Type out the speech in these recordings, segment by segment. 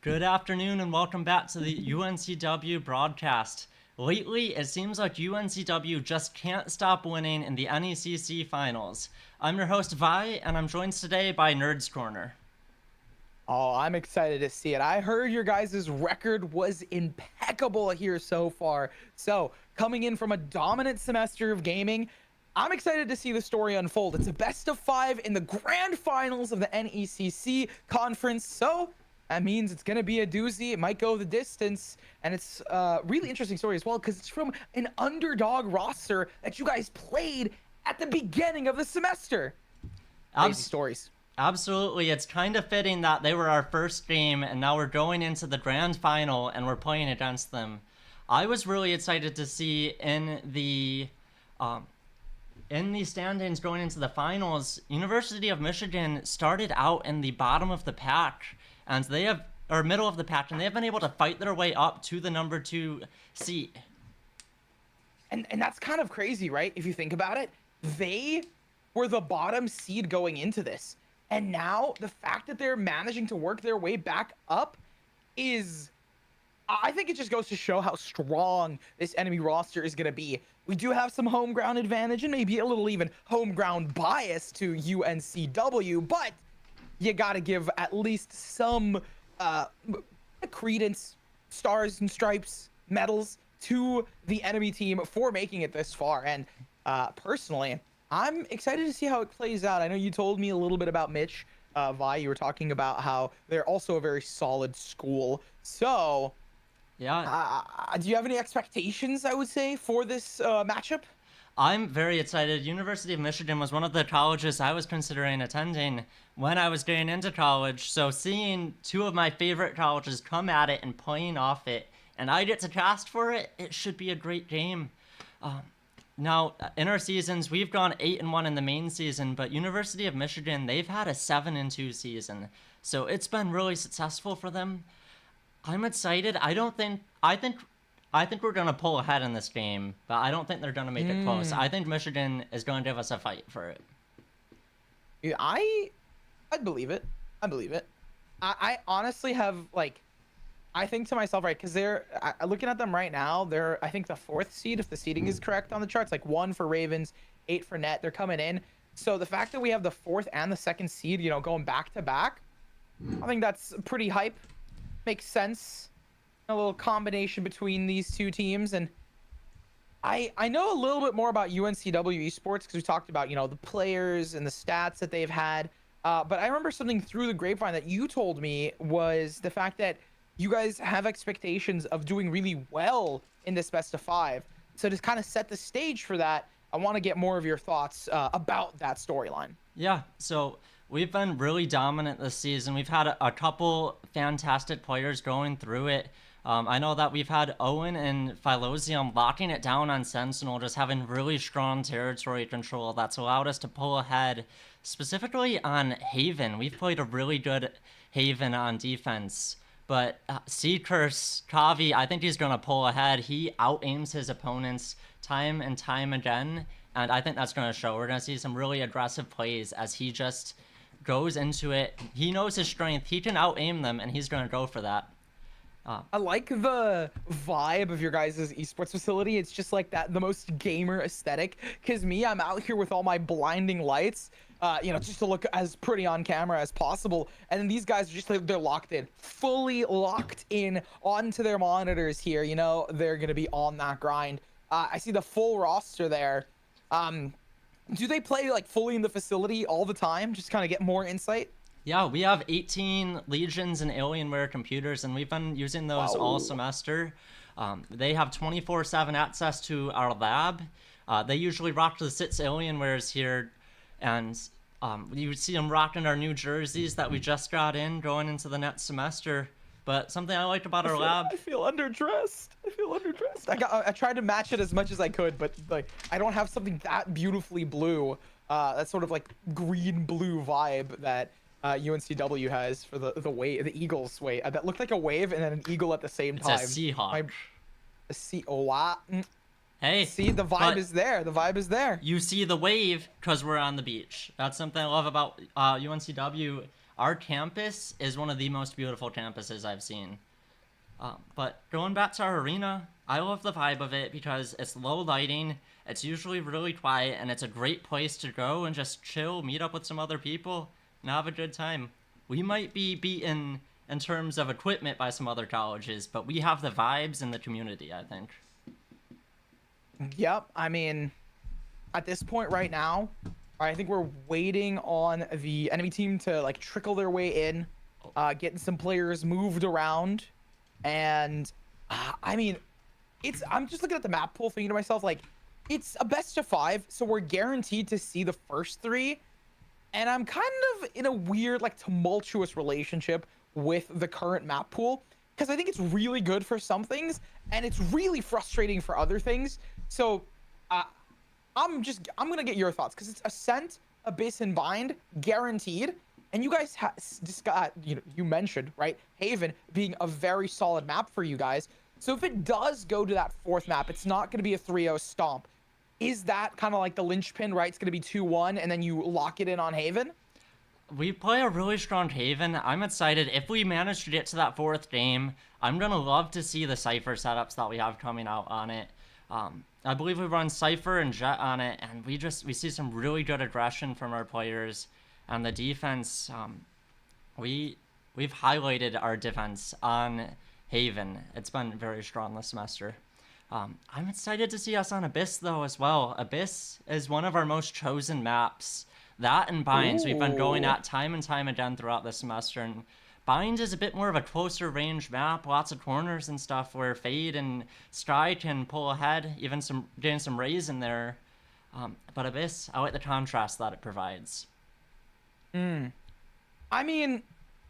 Good afternoon and welcome back to the UNCW broadcast. Lately, it seems like UNCW just can't stop winning in the NECC finals. I'm your host, Vi, and I'm joined today by Nerds Corner. Oh, I'm excited to see it. I heard your guys' record was impeccable here so far. So, coming in from a dominant semester of gaming, I'm excited to see the story unfold. It's a best of 5 in the grand finals of the NECC conference. So, that means it's going to be a doozy. It might go the distance. And it's a really interesting story as well because it's from an underdog roster that you guys played at the beginning of the semester. Crazy stories. Absolutely, it's kind of fitting that they were our first game and now we're going into the grand final and we're playing against them. I was really excited to see in the standings going into the finals, University of Michigan started out in the bottom of the pack and middle of the pack, and they have been able to fight their way up to the number 2 seat. And that's kind of crazy, right? If you think about it, they were the bottom seed going into this. And now the fact that they're managing to work their way back up is, I think it just goes to show how strong this enemy roster is going to be. We do have some home ground advantage and maybe a little even home ground bias to UNCW, but you got to give at least some credence, stars and stripes, medals to the enemy team for making it this far. And personally, I'm excited to see how it plays out. I know you told me a little bit about Mitch, Vi. You were talking about how they're also a very solid school. So, yeah. Do you have any expectations, I would say, for this matchup? I'm very excited. University of Michigan was one of the colleges I was considering attending when I was getting into college. So seeing two of my favorite colleges come at it and playing off it, and I get to cast for it, it should be a great game. Now, in our seasons, we've gone 8-1 in the main season, but University of Michigan, they've had a 7-2 season. So it's been really successful for them. I'm excited. I think we're going to pull ahead in this game, but I don't think they're going to make it close. I think Michigan is going to give us a fight for it. Yeah, I'd believe it. I believe it. I honestly have, like, I think to myself, right, because they're looking at them right now, they're, I think, the 4th seed, if the seeding is correct on the charts, like 1 for Ravens, 8 for Net. They're coming in. So the fact that we have the 4th and the 2nd seed, you know, going back to back, I think that's pretty hype. Makes sense. A little combination between these two teams. And I know a little bit more about UNCW Esports because we talked about, you know, the players and the stats that they've had. But I remember something through the grapevine that you told me was the fact that you guys have expectations of doing really well in this best of 5. So to kind of set the stage for that, I want to get more of your thoughts about that storyline. Yeah, so we've been really dominant this season. We've had a couple fantastic players going through it. I know that we've had Owen and Phylosium locking it down on Sentinel, just having really strong territory control that's allowed us to pull ahead. Specifically on Haven, we've played a really good Haven on defense. But Seacurse, Kavi, I think he's going to pull ahead. He out-aims his opponents time and time again, and I think that's going to show. We're going to see some really aggressive plays as he just goes into it. He knows his strength. He can out-aim them, and he's going to go for that. I like the vibe of your guys' esports facility. It's just like that, the most gamer aesthetic. Because I'm out here with all my blinding lights, you know, just to look as pretty on camera as possible. And then these guys are just like, they're locked in, fully locked in onto their monitors here. You know, they're going to be on that grind. I see the full roster there. Do they play like fully in the facility all the time? Just kind of get more insight. Yeah, we have 18 Legions and Alienware computers, and we've been using those all semester. They have 24/7 access to our lab. They usually rock the 6 Alienwares here, and you would see them rocking our new jerseys that we just got in going into the next semester. But something I liked about our lab... I feel underdressed. I tried to match it as much as I could, but like I don't have something that beautifully blue. That sort of like green-blue vibe that... UNCW has for the wave, the Eagles wave that looked like a wave and then an eagle at the same time. It's a Seahawk. Wow. Hey, see, the vibe is there. The vibe is there. You see the wave because we're on the beach. That's something I love about UNCW. Our campus is one of the most beautiful campuses I've seen. But going back to our arena, I love the vibe of it because it's low lighting, it's usually really quiet, and it's a great place to go and just chill, meet up with some other people, and have a good time. We might be beaten in terms of equipment by some other colleges, but we have the vibes and the community, I think. Yep. I mean, at this point right now, I think we're waiting on the enemy team to like trickle their way in, getting some players moved around, and I mean, I'm just looking at the map pool, thinking to myself like, it's a best of 5, so we're guaranteed to see the first 3, and I'm kind of in a weird like tumultuous relationship with the current map pool because I think it's really good for some things and it's really frustrating for other things. So I'm gonna get your thoughts because it's Ascent, Abyss, and Bind guaranteed, and you guys just got, you mentioned, right, Haven being a very solid map for you guys. So if it does go to that 4th map, it's not going to be a 3-0 stomp. Is that kind of like the linchpin, right? It's going to be 2-1 and then you lock it in on Haven? We play a really strong Haven. I'm excited. If we manage to get to that 4th game, I'm going to love to see the Cypher setups that we have coming out on it. I believe we run Cypher and Jet on it, and we see some really good aggression from our players. And the defense, we've highlighted our defense on Haven. It's been very strong this semester. I'm excited to see us on Abyss, though, as well. Abyss is one of our most chosen maps. That and Binds we've been going at time and time again throughout the semester. And Binds is a bit more of a closer range map, lots of corners and stuff where Fade and Sky can pull ahead, even getting some rays in there. But Abyss, I like the contrast that it provides. I mean,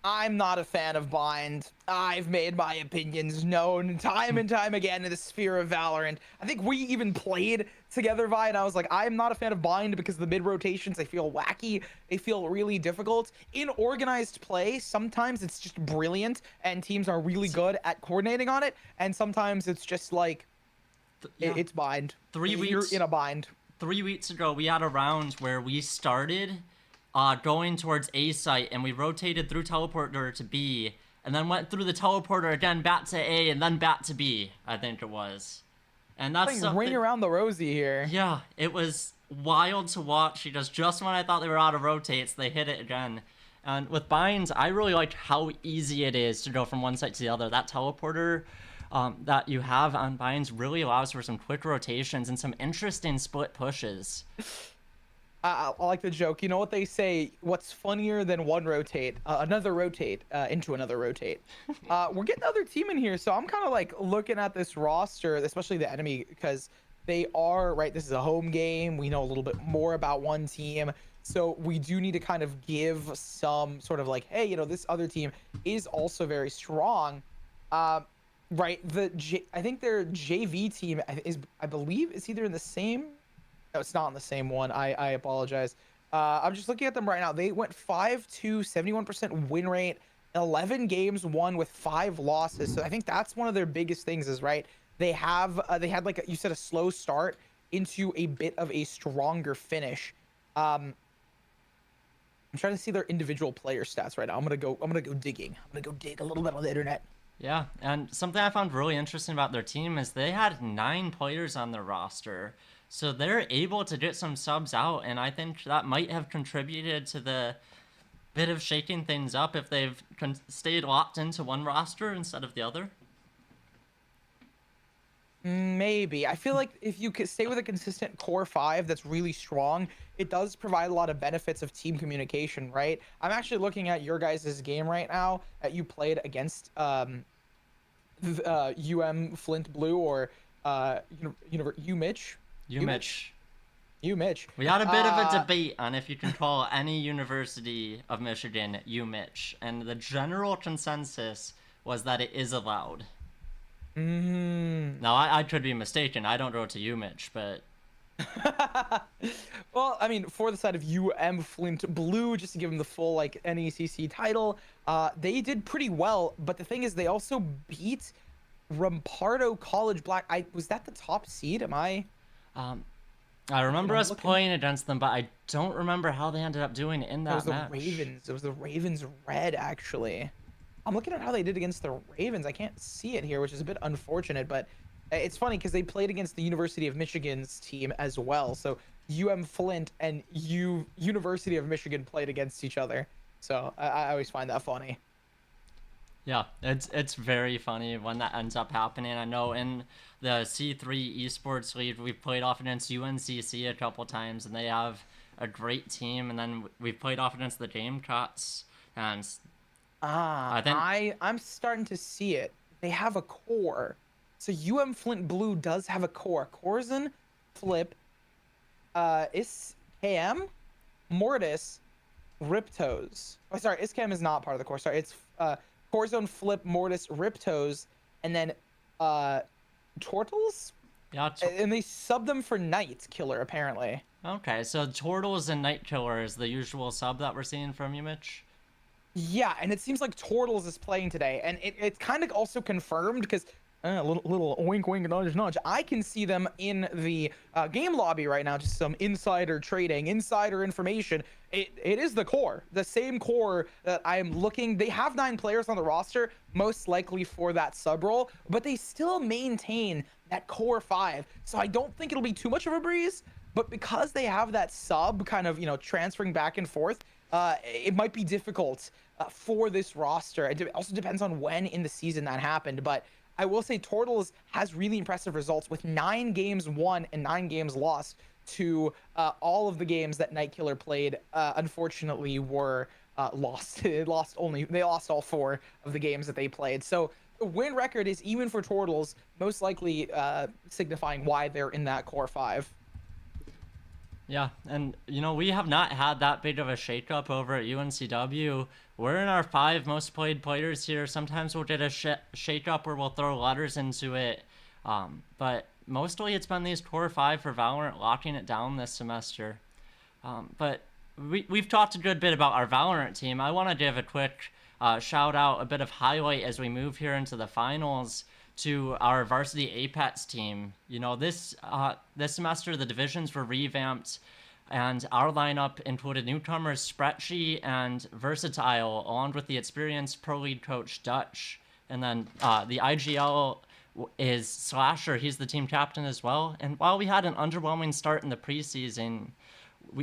I'm not a fan of Bind. I've made my opinions known time and time again in the sphere of Valorant. I think we even played together, Vi, and I was like, I'm not a fan of Bind because the mid rotations, they feel wacky. They feel really difficult. In organized play, sometimes it's just brilliant and teams are really good at coordinating on it. And sometimes it's just like, it's Bind. You're in a bind. 3 weeks ago, we had a round where we started going towards A site, and we rotated through teleporter to B, and then went through the teleporter again back to A, and then back to B, I think it was. And that's something... ring around the rosy here. Yeah, it was wild to watch because just when I thought they were out of rotates, they hit it again. And with Binds, I really like how easy it is to go from one site to the other. That teleporter that you have on Binds really allows for some quick rotations and some interesting split pushes. I like the joke. You know what they say? What's funnier than one rotate? Another rotate into another rotate. We're getting the other team in here, so I'm kind of like looking at this roster, especially the enemy, because they are, right, this is a home game. We know a little bit more about one team, so we do need to kind of give some sort of like, hey, this other team is also very strong. Right, I think their JV team I believe, is either in the same... No, it's not on the same one. I apologize. I'm just looking at them right now. They went 5-2, 71% win rate, 11 games won with 5 losses. So I think that's one of their biggest things is, right, they had like you said, a slow start into a bit of a stronger finish. I'm trying to see their individual player stats right now. I'm gonna go digging. I'm gonna go dig a little bit on the internet. Yeah, and something I found really interesting about their team is they had 9 players on their roster. So they're able to get some subs out, and I think that might have contributed to the bit of shaking things up if they've stayed locked into one roster instead of the other. Maybe. I feel like if you could stay with a consistent core 5 that's really strong, it does provide a lot of benefits of team communication, right? I'm actually looking at your guys' game right now that you played against Flint Blue or UMich. UMich. UMich. We had a bit of a debate on if you can call any University of Michigan UMich, and the general consensus was that it is allowed. Now, I could be mistaken. I don't go to UMich, but... Well, I mean, for the side of Flint Blue, just to give them the full, like, NECC title, they did pretty well, but the thing is, they also beat Rampardo College Black. Was that the top seed? Am I... I remember us Looking. playing against them, but I don't remember how they ended up doing in It was that the match. Ravens. It was the Ravens red, actually. I'm looking at how they did against the Ravens. I can't see it here, which is a bit unfortunate, but it's funny because they played against the University of Michigan's team as well. So Flint and University of Michigan played against each other. So I always find that funny. Yeah, it's very funny when that ends up happening. I know in the C3 Esports League, we've played off against UNCC a couple times, and they have a great team. And then we've played off against the Gamecocks, and Ah, I think I'm starting to see it. They have a core. So Flint Blue does have a core. Corzin, Flip, Iskam, Mortis, Riptoes. Oh, sorry, Iskam is not part of the core. Sorry, it's Corzone, Flip, Mortis, Riptoes, and then Tortles? yeah. And they sub them for Night Killer, apparently. Okay, so Turtles and Night Killer is the usual sub that we're seeing from UMich. Yeah, and it seems like Tortles is playing today, and it's kind of also confirmed because a little wink, wink, nudge, nudge. I can see them in the game lobby right now. Just some insider trading, insider information. It is the core, the same core that I am looking. They have 9 players on the roster, most likely for that sub role, but they still maintain that core 5. So I don't think it'll be too much of a breeze. But because they have that sub kind of transferring back and forth, it might be difficult for this roster. It also depends on when in the season that happened, but I will say Turtles has really impressive results with 9 games won and 9 games lost to all of the games that Night Killer played. Unfortunately, were lost. They lost all 4 of the games that they played. So the win record is even for Turtles, most likely signifying why they're in that core 5. Yeah, and we have not had that big of a shakeup over at UNCW. We're in our 5 most played players here. Sometimes we'll get a shakeup where we'll throw letters into it, but mostly it's been these core 5 for Valorant locking it down this semester. But we've talked a good bit about our Valorant team. I want to give a quick shout out, a bit of highlight as we move here into the finals to our varsity Apex team. This semester the divisions were revamped, and our lineup included newcomers Spretchy and Versatile, along with the experienced pro league coach Dutch. And then the IGL is Slasher. He's the team captain as well. And while we had an underwhelming start in the preseason,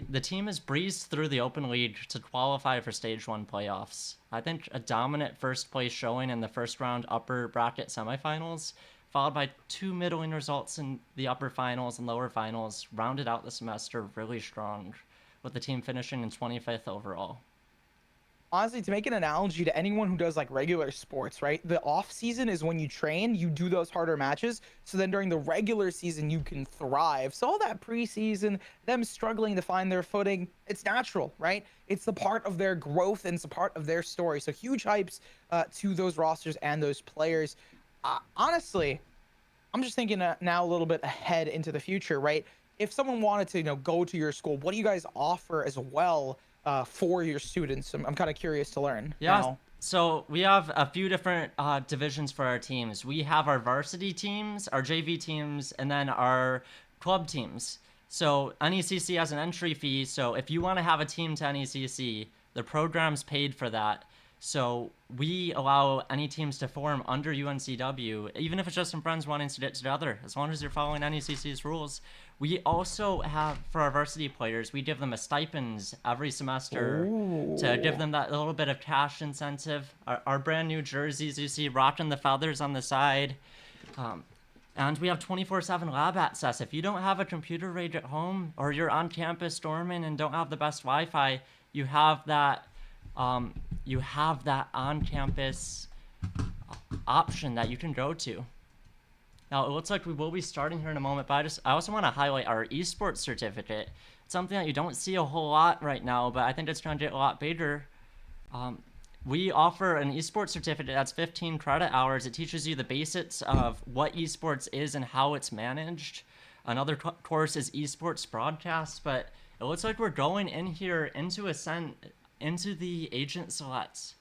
the team has breezed through the open league to qualify for stage 1 playoffs. I think a dominant first place showing in the first round upper bracket semifinals, followed by 2 middling results in the upper finals and lower finals, rounded out the semester really strong, with the team finishing in 25th overall. Honestly, to make an analogy to anyone who does like regular sports, right? The off season is when you train, you do those harder matches. So then during the regular season, you can thrive. So all that preseason, them struggling to find their footing, it's natural, right? It's the part of their growth and it's a part of their story. So huge hypes to those rosters and those players. Honestly, I'm just thinking now a little bit ahead into the future, right? If someone wanted to, go to your school, what do you guys offer as well? For your students? I'm kind of curious to learn. Yeah. Now. So we have a few different divisions for our teams. We have our varsity teams, our JV teams, and then our club teams. So NECC has an entry fee. So if you want to have a team to NECC, the program's paid for that. So we allow any teams to form under UNCW, even if it's just some friends wanting to get together, as long as you're following NECC's rules. We also have, for our varsity players, we give them a stipends every semester. Ooh. To give them that little bit of cash incentive. Our brand new jerseys, you see, rocking the feathers on the side. And we have 24/7 lab access. If you don't have a computer rig at home, or you're on campus storming and don't have the best Wi-Fi, you have that on-campus option that you can go to. Now, it looks like we will be starting here in a moment, but I also want to highlight our esports certificate. It's something that you don't see a whole lot right now, but I think it's going to get a lot bigger. We offer an esports certificate that's 15 credit hours. It teaches you the basics of what esports is and how it's managed. Another course is esports broadcast, but it looks like we're going in here into the agent selects.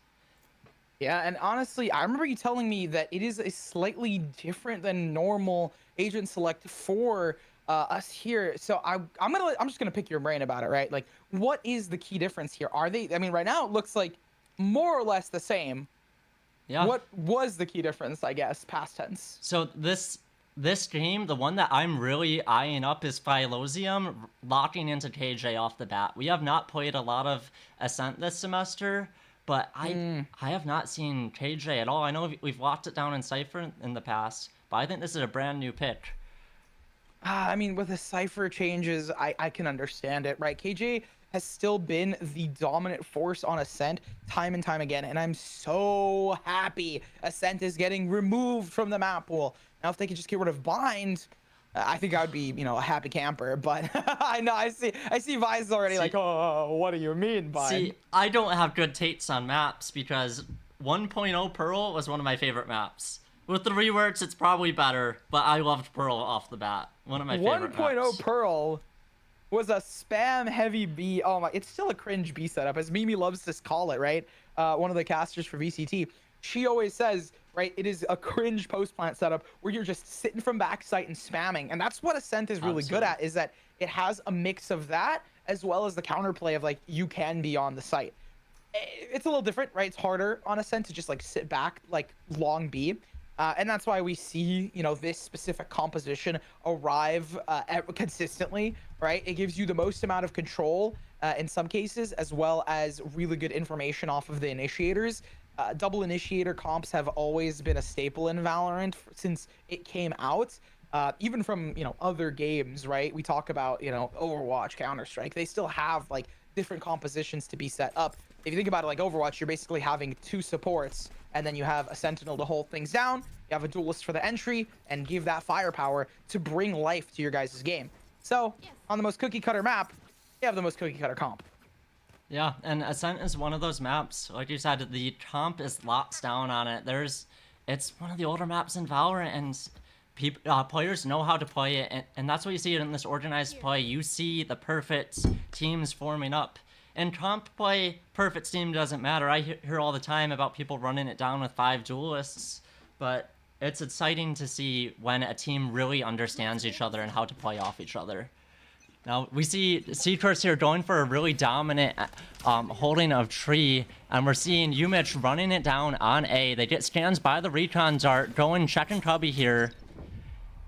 Yeah, and honestly, I remember you telling me that it is a slightly different than normal agent select for us here. So I'm just gonna pick your brain about it, right? Like, what is the key difference here? Are they? I mean, right now it looks like more or less the same. Yeah. What was the key difference? I guess past tense. So this game, the one that I'm really eyeing up is Phylosium locking into KJ off the bat. We have not played a lot of Ascent this semester, but I have not seen KJ at all. I know we've locked it down in Cypher in the past, but I think this is a brand new pick. I mean, with the Cypher changes, I can understand it, right? KJ has still been the dominant force on Ascent time and time again, and I'm so happy Ascent is getting removed from the map pool. Now, if they could just get rid of Bind, I think I would be, a happy camper. But I know I see Vi's already like, oh, what do you mean, Bind? See, I don't have good takes on maps because 1.0 Pearl was one of my favorite maps. With the reworks, it's probably better, but I loved Pearl off the bat. One of my favorite 1.0 maps. Pearl was a spam heavy B. Oh my, it's still a cringe B setup, as Mimi loves to call it, right? One of the casters for VCT. She always says, right, it is a cringe post plant setup where you're just sitting from backside and spamming. And that's what Ascent is really good at, is that it has a mix of that as well as the counterplay of like, you can be on the site. It's a little different, right? It's harder on Ascent to just like sit back, like long B. And that's why we see, this specific composition arrive consistently, right? It gives you the most amount of control in some cases, as well as really good information off of the initiators. Double initiator comps have always been a staple in Valorant since it came out. Even from, other games, right? We talk about, Overwatch, Counter-Strike. They still have like different compositions to be set up. If you think about it like Overwatch, you're basically having two supports, and then you have a sentinel to hold things down. You have a duelist for the entry and give that firepower to bring life to your guys' game. So on the most cookie cutter map, you have the most cookie cutter comp. Yeah, and Ascent is one of those maps. Like you said, the comp is locked down on it. It's one of the older maps in Valorant, and players know how to play it, and that's what you see in this organized play. You see the perfect teams forming up. In comp play, perfect team doesn't matter. I hear all the time about people running it down with 5 duelists, but it's exciting to see when a team really understands each other and how to play off each other. Now, we see Seahawks here going for a really dominant holding of tree, and we're seeing UMich running it down on A. They get scans by the recon dart, going checking Kavi here.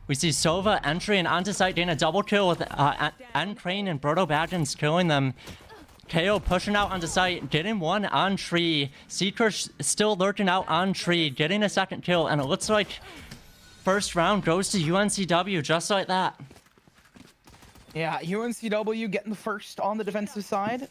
We see Sova entering onto site, getting a double kill with NCrane and Brodobaggins killing them. KO pushing out onto site, getting one on tree. Seekers still lurking out on tree, getting a second kill, and it looks like first round goes to UNCW just like that. Yeah, UNCW getting the first on the defensive side.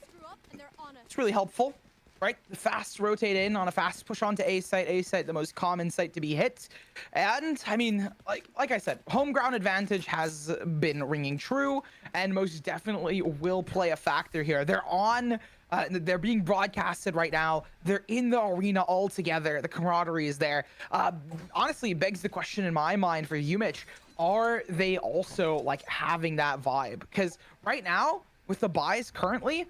It's really helpful, right? The fast rotate in on a fast push onto A site, the most common site to be hit. And I mean, like I said, home ground advantage has been ringing true, and most definitely will play a factor here. They're being broadcasted right now. They're in the arena all together. The camaraderie is there. Honestly, it begs the question in my mind for UMich, are they also like having that vibe? Because right now, with the buys currently,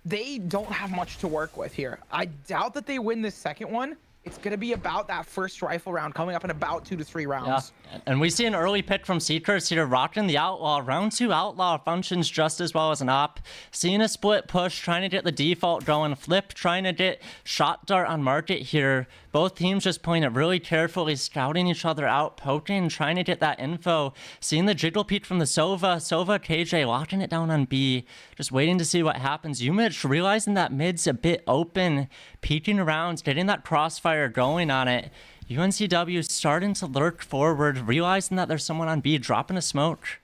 they don't have much to work with here. I doubt that they win this second one. It's going to be about that first rifle round coming up in about 2 to 3 rounds. Yeah, and we see an early pick from Seekers here, rocking the Outlaw. Round 2 Outlaw functions just as well as an op. Seeing a split push, trying to get the default going. Flip, trying to get shot dart on market here. Both teams just playing it really carefully, scouting each other out, poking, trying to get that info. Seeing the jiggle peek from the Sova. Sova, KJ, locking it down on B. Just waiting to see what happens. UMich realizing that mid's a bit open, peeking around, getting that crossfire going on it. UNCW starting to lurk forward, realizing that there's someone on B, dropping a smoke.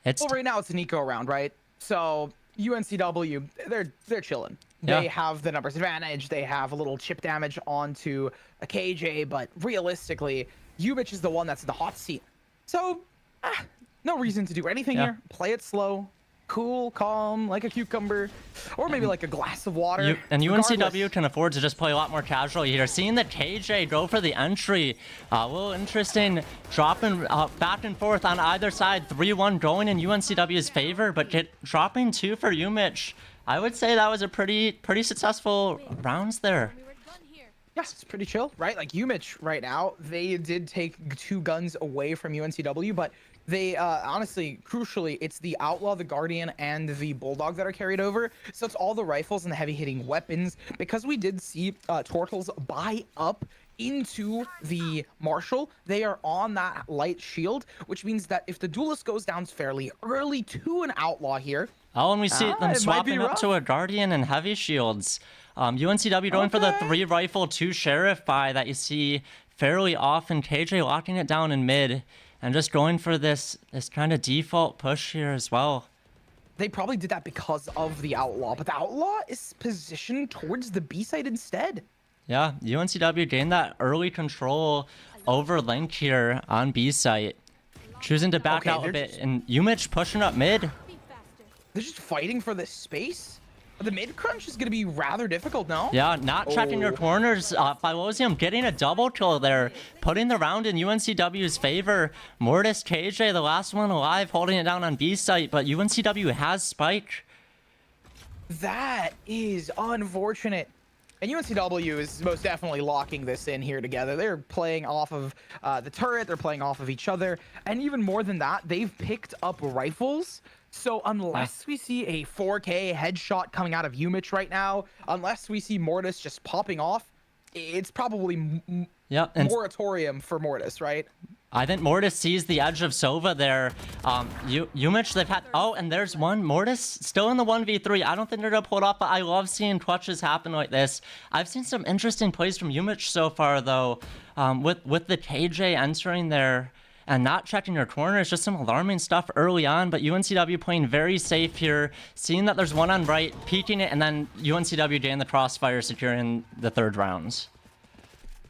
Well, right now it's an eco round, right? So UNCW, they're chilling. Yeah. They have the numbers advantage. They have a little chip damage onto a KJ, but realistically, UMich is the one that's in the hot seat. So, no reason to do anything here. Play it slow, cool, calm, like a cucumber, or maybe like a glass of water. And UNCW can afford to just play a lot more casually here. Seeing the KJ go for the entry, a little interesting, dropping back and forth on either side, 3-1 going in UNCW's favor, but dropping 2 for UMich. I would say that was a pretty successful rounds there. Yes, it's pretty chill, right? Like UMich right now, they did take 2 guns away from UNCW, but They honestly, crucially, it's the Outlaw, the Guardian, and the Bulldog that are carried over. So it's all the rifles and the heavy hitting weapons. Because we did see Turtles buy up into the Marshal, they are on that light shield, which means that if the Duelist goes down fairly early to an Outlaw here. Oh, and we see them swapping up to a Guardian and heavy shields. UNCW going for the 3 rifle 2 Sheriff buy that you see fairly often. KJ locking it down in mid. And just going for this kind of default push here as well. They probably did that because of the Outlaw, but the Outlaw is positioned towards the B side instead. Yeah, UNCW gained that early control over Link here on B site. Choosing to back out a bit, and UMich pushing up mid. They're just fighting for this space. The mid crunch is going to be rather difficult now. Yeah, not checking your corners. Phylosium getting a double kill there, putting the round in UNCW's favor. Mortis KJ, the last one alive, holding it down on B site, but UNCW has Spike. That is unfortunate. And UNCW is most definitely locking this in here together. They're playing off of the turret. They're playing off of each other. And even more than that, they've picked up rifles. So unless we see a 4K headshot coming out of UMich right now, unless we see Mortis just popping off, it's probably moratorium for Mortis, right? I think Mortis sees the edge of Sova there. UMich, they've had... Oh, and there's one. Mortis still in the 1v3. I don't think they're going to pull it off, but I love seeing clutches happen like this. I've seen some interesting plays from UMich so far, though, with the KJ entering there and not checking your corners. Just some alarming stuff early on, but UNCW playing very safe here, seeing that there's one on right, peeking it, and then UNCW getting the crossfire, securing the 3rd rounds.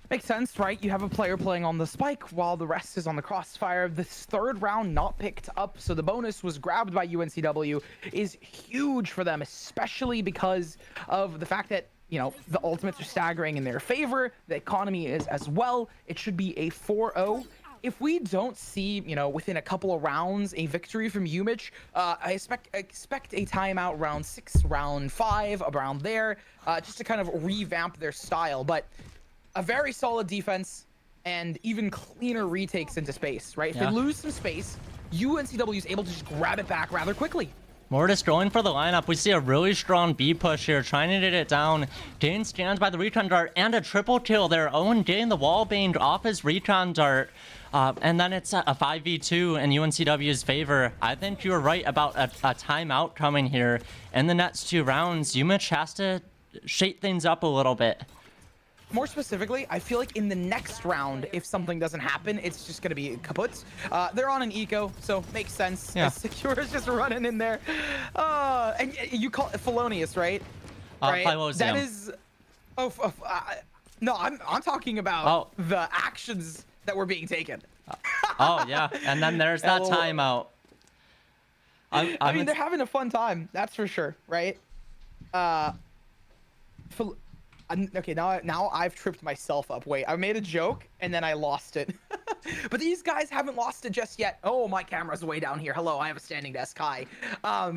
Makes sense, right? You have a player playing on the spike while the rest is on the crossfire. This 3rd round not picked up, so the bonus was grabbed by UNCW is huge for them, especially because of the fact that, you know, the ultimates are staggering in their favor. The economy is as well. It should be a 4-0. If we don't see, you know, within a couple of rounds, a victory from UMich, I expect a timeout round 6, round 5, around there, just to kind of revamp their style. But a very solid defense and even cleaner retakes into space, right? If they lose some space, UNCW is able to just grab it back rather quickly. Mortis going for the lineup. We see a really strong B push here, trying to get it down. Dane stands by the recon dart and a triple kill there. Owen getting the wall banged off his recon dart. And then it's a 5v2 in UNCW's favor. I think you were right about a timeout coming here. In the next 2 rounds, UMich has to shake things up a little bit. More specifically, I feel like in the next round, if something doesn't happen, it's just going to be kaput. They're on an eco, so makes sense. Yeah. Secure is just running in there. And you call it Felonious, right? Right? Phylosium. That is... no, I'm talking about the actions that were being taken. Oh, yeah. And then there's that timeout. I mean, they're having a fun time. That's for sure, right? Okay, now I've tripped myself up. Wait, I made a joke and then I lost it. But these guys haven't lost it just yet. Oh, my camera's way down here. Hello, I have a standing desk. Hi. I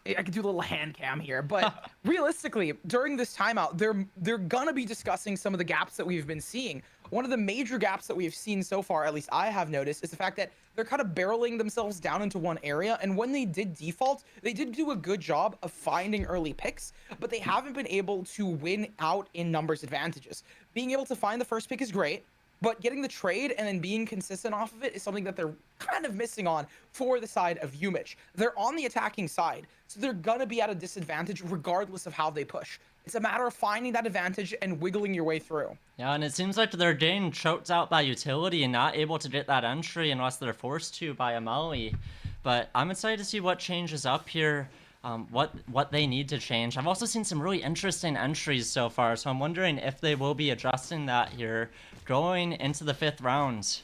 could do a little hand cam here. But realistically, during this timeout, they're gonna be discussing some of the gaps that we've been seeing. One of the major gaps that we've seen so far, at least I have noticed, is the fact that they're kind of barreling themselves down into one area. And when they did default, they did do a good job of finding early picks, but they haven't been able to win out in numbers advantages. Being able to find the first pick is great, but getting the trade and then being consistent off of it is something that they're kind of missing on for the side of UMich. They're on the attacking side, so they're gonna be at a disadvantage regardless of how they push. It's a matter of finding that advantage and wiggling your way through. Yeah, and it seems like they're getting choked out by utility and not able to get that entry unless they're forced to by a Molly. But I'm excited to see what changes up here, what they need to change. I've also seen some really interesting entries so far, so I'm wondering if they will be adjusting that here going into the 5th round.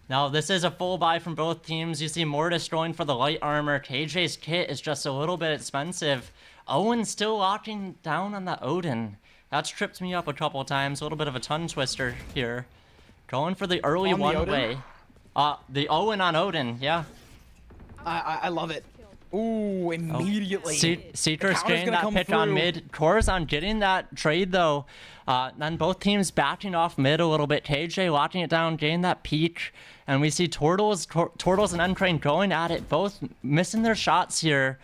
Now, this is a full buy from both teams. You see Mortis going for the light armor. KJ's kit is just a little bit expensive. Owen still locking down on the Odin. That's tripped me up a couple times. A little bit of a tongue twister here. Going for the early one-way. The Owen on Odin, yeah. I love it. Ooh, immediately. Citrus getting that pitch on mid. Corazon getting that trade though. Then both teams backing off mid a little bit. KJ locking it down, getting that peek. And we see Turtles and NCrane going at it, both missing their shots here.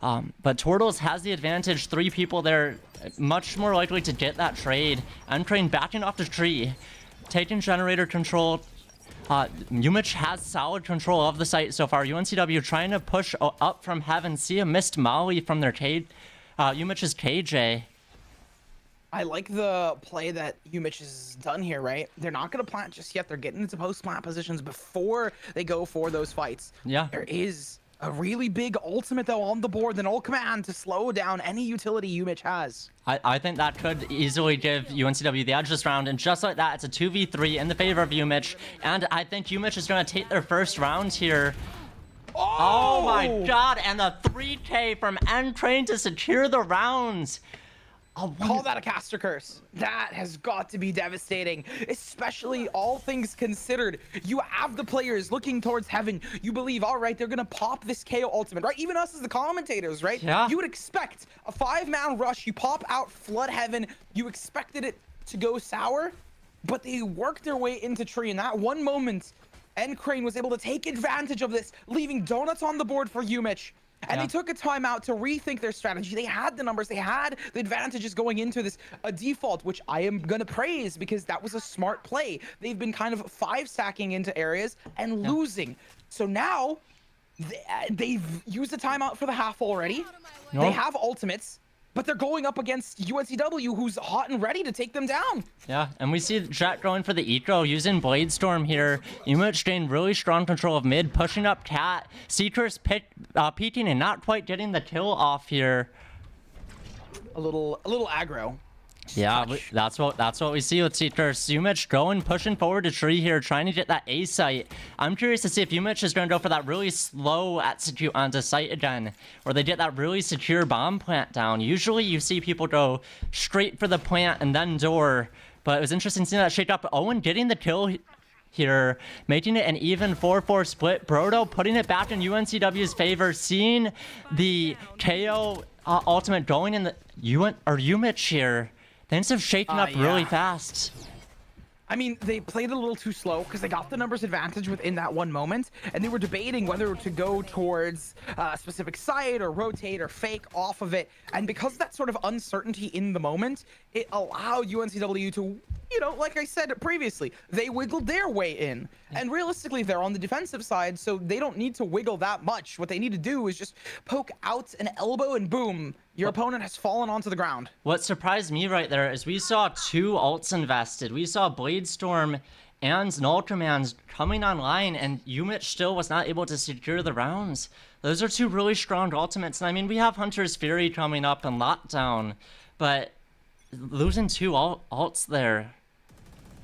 But Turtles has the advantage. 3 people there, much more likely to get that trade. NCrane backing off the tree, taking generator control. UMich has solid control of the site so far. UNCW trying to push up from heaven. See a missed molly from their UMich's KJ. I like the play that UMich has done here, right? They're not going to plant just yet. They're getting into post-plant positions before they go for those fights. Yeah. There is a really big ultimate, though, on the board, an ult command to slow down any utility UMich has. I think that could easily give UNCW the edge this round, and just like that, it's a 2v3 in the favor of UMich, and I think UMich is going to take their first round here. Oh my god, and the 3K from NCrane to secure the rounds. Call that a caster curse. That has got to be devastating, especially all things considered. You have the players looking towards heaven. You believe, all right, they're going to pop this KO ultimate, right? Even us as the commentators, right? Yeah. You would expect a 5-man rush. You pop out flood heaven. You expected it to go sour, but they worked their way into tree. In that one moment, NCrane was able to take advantage of this, leaving donuts on the board for UMich. And they took a timeout to rethink their strategy. They had the numbers, they had the advantages going into this default, which I am gonna praise because that was a smart play. They've been kind of 5-stacking into areas and losing. So now they've used a timeout for the half already. They have ultimates, but they're going up against UNCW, who's hot and ready to take them down. Yeah, and we see Jet going for the eco, using Blade Storm here. UMich gained really strong control of mid, pushing up Cat. Seekers peeking and not quite getting the kill off here. A little aggro. Yeah, that's what we see with Seekers. UMich going, pushing forward to tree here, trying to get that A site. I'm curious to see if UMich is going to go for that really slow execute onto site again, or they get that really secure bomb plant down. Usually you see people go straight for the plant and then door, but it was interesting seeing that shake up. Owen getting the kill here, making it an even 4-4 split. Brodo putting it back in UNCW's favor, seeing the KO ultimate going in the UMich here. Things have shaken up really fast. I mean, they played a little too slow because they got the numbers advantage within that one moment, and they were debating whether to go towards a specific site or rotate or fake off of it. And because of that sort of uncertainty in the moment, it allowed UNCW to, you know, like I said previously, they wiggled their way in. And realistically, they're on the defensive side, so they don't need to wiggle that much. What they need to do is just poke out an elbow and boom, your opponent has fallen onto the ground. What surprised me right there is we saw 2 ults invested. We saw Blade Storm and an Ultraman's coming online, and UMich still was not able to secure the rounds. Those are 2 really strong ultimates. And I mean, we have Hunter's Fury coming up in Lockdown, but losing 2 ults there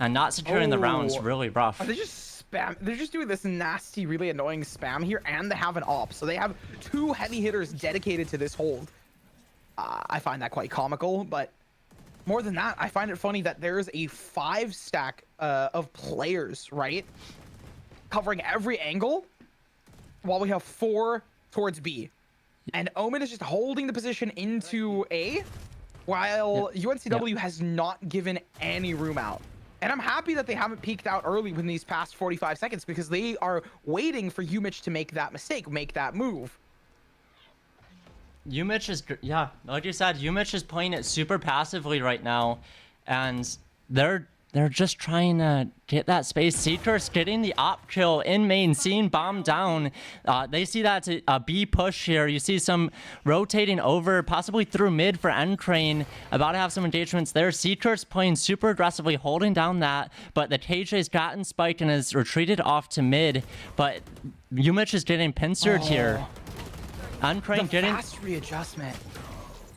and not securing the rounds really rough. Are they just spam? They're just doing this nasty, really annoying spam here, and they have an op. So they have 2 heavy hitters dedicated to this hold. I find that quite comical, but more than that, I find it funny that there's a 5-stack of players, right? Covering every angle, while we have 4 towards B. And Omen is just holding the position into A, while UNCW has not given any room out. And I'm happy that they haven't peeked out early within these past 45 seconds because they are waiting for UMich to make that mistake, make that move. UMich is, yeah, like you said, UMich is playing it super passively right now, and they're just trying to get that space. Seekers getting the op kill in main, seeing bomb down. They see that's a B push here. You see some rotating over, possibly through mid for NCrane. About to have some engagements there. Seekers playing super aggressively, holding down that, but the KJ's gotten spiked and has retreated off to mid, but UMich is getting pincered here. NCrane getting fast readjustment.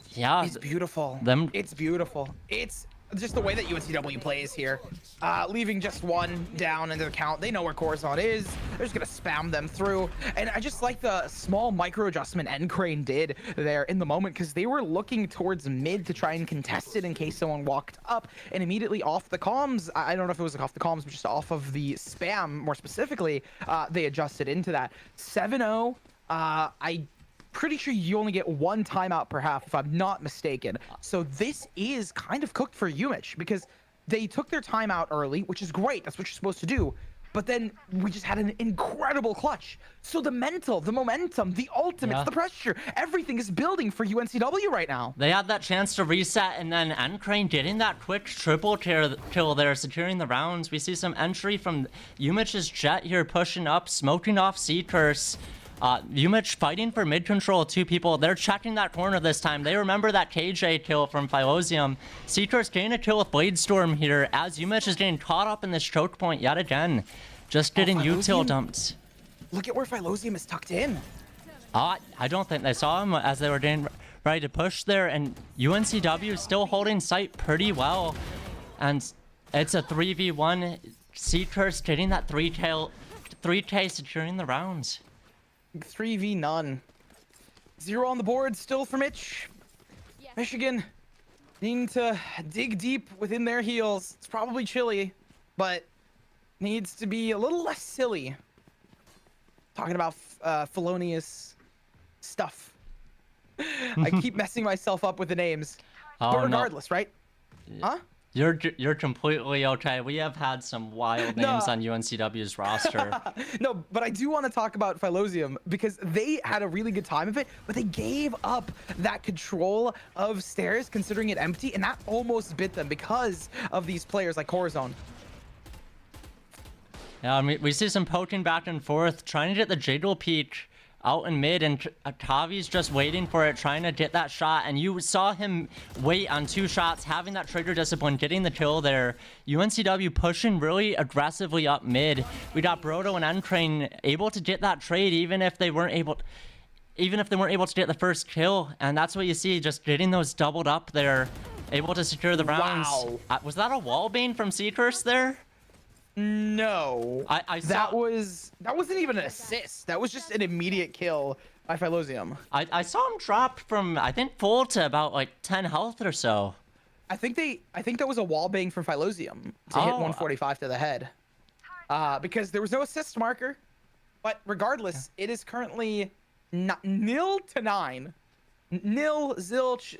Yeah, it's beautiful. It's beautiful. It's just the way that UNCW plays here, leaving just 1 down into the count. They know where Corazon is. They're just gonna spam them through. And I just like the small micro adjustment NCrane did there in the moment, because they were looking towards mid to try and contest it in case someone walked up, and immediately off the comms, I don't know if it was off the comms, but just off of the spam more specifically, they adjusted into that. 7-0. pretty sure you only get 1 timeout per half, if I'm not mistaken. So this is kind of cooked for UMich because they took their timeout early, which is great. That's what you're supposed to do. But then we just had an incredible clutch. So the mental, the momentum, the ultimates, the pressure, everything is building for UNCW right now. They had that chance to reset, and then NCrane getting that quick triple kill there, securing the rounds. We see some entry from UMich's Jet here pushing up, smoking off Seahawks. UMich fighting for mid control, 2 people. They're checking that corner this time. They remember that KJ kill from Phylosium. Seahawks getting a kill with Bladestorm here as UMich is getting caught up in this choke point yet again. Just getting util dumped. Look at where Phylosium is tucked in. I don't think they saw him as they were getting ready to push there, and UNCW is still holding site pretty well. And it's a 3v1. Seahawks getting that 3K securing the rounds. 3v none. 0 on the board still for Mitch. Yes. Michigan needing to dig deep within their heels. It's probably chilly, but needs to be a little less silly. Talking about felonious stuff. I keep messing myself up with the names. Oh, But regardless, right? Huh? You're completely okay. We have had some wild names on UNCW's roster. No, but I do want to talk about Phylosium because they had a really good time of it, but they gave up that control of stairs considering it empty, and that almost bit them because of these players like Corazon. Yeah, I mean, we see some poking back and forth, trying to get the jiggle peek out in mid, and Kavi's just waiting for it, trying to get that shot, and you saw him wait on 2 shots, having that trigger discipline, getting the kill there. UNCW pushing really aggressively up mid. We got Brodo and NCrane able to get that trade, even if they weren't able to get the first kill, and that's what you see, just getting those doubled up there, able to secure the rounds. Wow. Was that a wallbane from Seahawks there? No, I saw that wasn't even an assist. That was just an immediate kill by Phylosium. I saw him drop from, I think, full to about like 10 health or so. I think that was a wall bang from Phylosium to hit 145 to the head. Because there was no assist marker. But regardless, it is currently 0-9. Nil, zilch,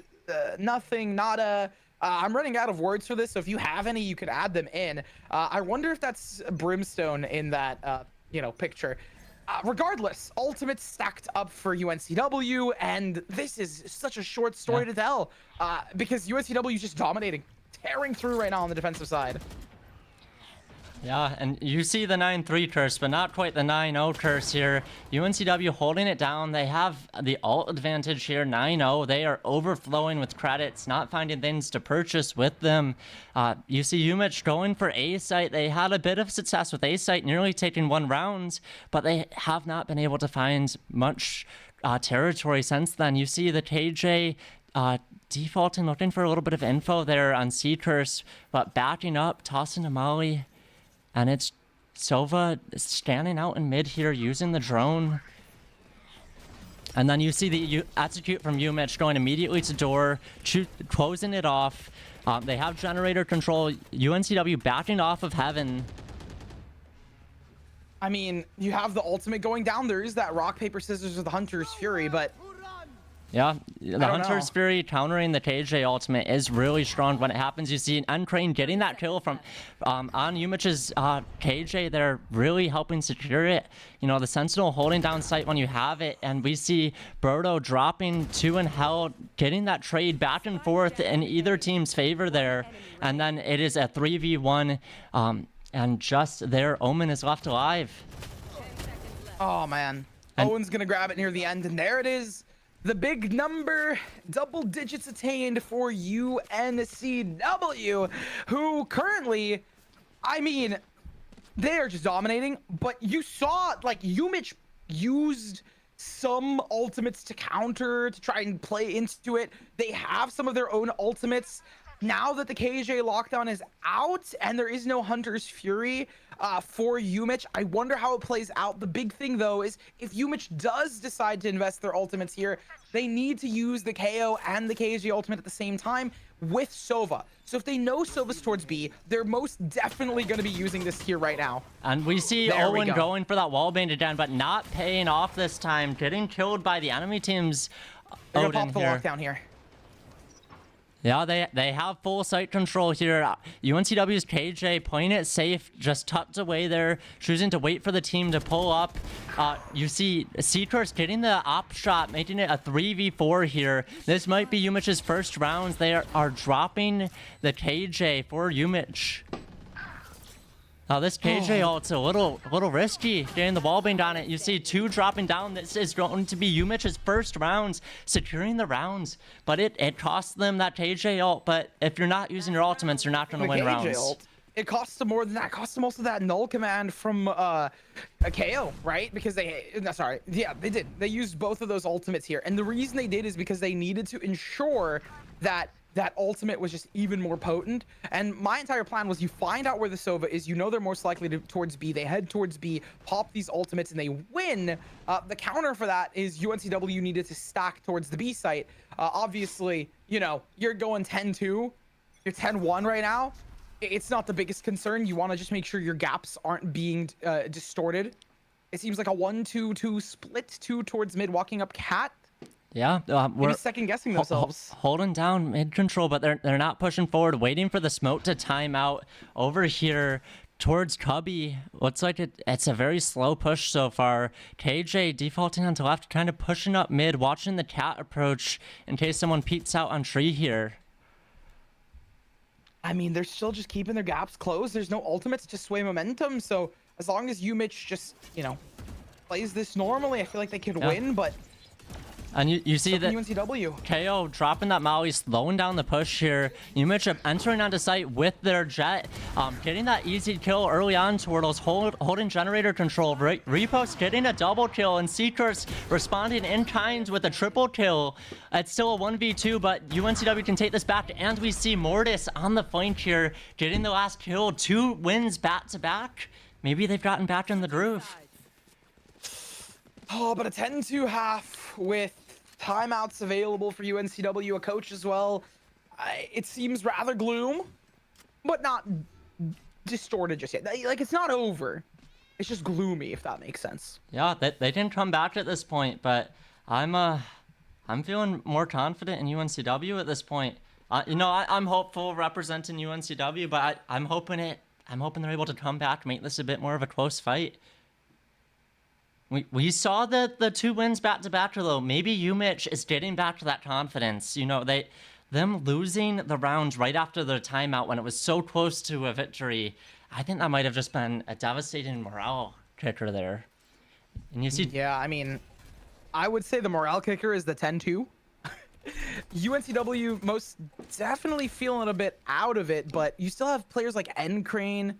nothing, nada. I'm running out of words for this, so if you have any, you could add them in. I wonder if that's Brimstone in that, picture. Regardless, ultimates stacked up for UNCW, and this is such a short story to tell, because UNCW is just dominating, tearing through right now on the defensive side. Yeah, and you see the 9-3 curse, but not quite the 9-0 curse here. UNCW holding it down. They have the alt advantage here, 9-0. They are overflowing with credits, not finding things to purchase with them. You see UMich going for A site. They had a bit of success with A site, nearly taking 1 round, but they have not been able to find much territory since then. You see the KJ defaulting, looking for a little bit of info there on C curse, but backing up, tossing a molly. And it's Sova standing out in mid here using the drone. And then you see the execute from UMich going immediately to door, closing it off. They have generator control. UNCW backing off of heaven. I mean, you have the ultimate going down. There is that rock, paper, scissors with the Hunter's Fury, but... Yeah, the Hunter's Fury countering the KJ ultimate is really strong when it happens. You see NCrane getting that kill from on UMich's KJ. They're really helping secure it. You know, the Sentinel holding down sight when you have it, and we see Brodo dropping 2 in hell, getting that trade back and forth in either team's favor there, and then it is a 3v1, and just there, Omen is left alive. Oh man, Owen's gonna grab it near the end, and there it is. The big number, double digits attained for UNCW, who currently, I mean, they are just dominating, but you saw, like, UMich used some ultimates to counter, to try and play into it. They have some of their own ultimates. now that the KJ lockdown is out and there is no Hunter's Fury for UMich, I wonder how it plays out. The big thing, though, is if UMich does decide to invest their ultimates here, they need to use the KO and the KJ ultimate at the same time with Sova. So if they know Sova's towards B, they're most definitely going to be using this here right now. And we see There we Owen go. going for that wallbang again, but not paying off this time, getting killed by the enemy team's They're Odin going to pop the here. lockdown here. Yeah, they have full site control here. UNCW's KJ playing it safe, just tucked away there, choosing to wait for the team to pull up. You see Seahawks getting the op shot, making it a 3v4 here. This might be UMich's first rounds. They are dropping the KJ for UMich. Now this KJ ult's a little risky, getting the wallbang on it. You see 2 dropping down. This is going to be UMich's first rounds, securing the rounds. But it costs them that KJ ult. But if you're not using your ultimates, you're not going to win KJ rounds. ult, it costs them more than that. It costs them also that null command from a KO, right? Because they did. They used both of those ultimates here. And the reason they did is because they needed to ensure that that ultimate was just even more potent. And my entire plan was, you find out where the Sova is, you know they're most likely towards B, they head towards B, pop these ultimates, and they win. The counter for that is UNCW needed to stack towards the B site. Obviously, you know, you're going 10-2, you're 10-1 right now. It's not the biggest concern. You want to just make sure your gaps aren't being distorted. It seems like a 1-2-2 split, 2 towards mid, walking up cat. Yeah, we're second guessing themselves. Holding down mid control, but they're not pushing forward, waiting for the smoke to time out. Over here towards Kavi, looks like it's a very slow push so far. KJ defaulting onto left, kind of pushing up mid, watching the cat approach in case someone peeks out on tree here. I mean, they're still just keeping their gaps closed. There's no ultimates to sway momentum, so as long as UMich just, you know, plays this normally, I feel like they could win, but and you see that UNCW. KO dropping that Molly, slowing down the push here. UMich entering onto site with their jet, getting that easy kill early on. Twirtles holding generator control. Repost getting a double kill, and Seekers responding in kind with a triple kill. It's still a 1v2, but UNCW can take this back, and we see Mortis on the flank here, getting the last kill. 2 wins back to back. Maybe they've gotten back in the groove. Oh, but a 10-2 half with timeouts available for UNCW, a coach as well. It seems rather gloom, but not distorted just yet. Like, it's not over. It's just gloomy, if that makes sense. Yeah, they can come back at this point, but I'm feeling more confident in UNCW at this point. You know, I'm hopeful representing UNCW, but I'm hoping they're able to come back, make this a bit more of a close fight. We saw the 2 wins back to back, though. Maybe UMich is getting back to that confidence. You know, them losing the rounds right after the timeout when it was so close to a victory. I think that might have just been a devastating morale kicker there. And you see, Yeah, I mean, I would say the morale kicker is the 10-2. UNCW most definitely feeling a bit out of it, but you still have players like NCrane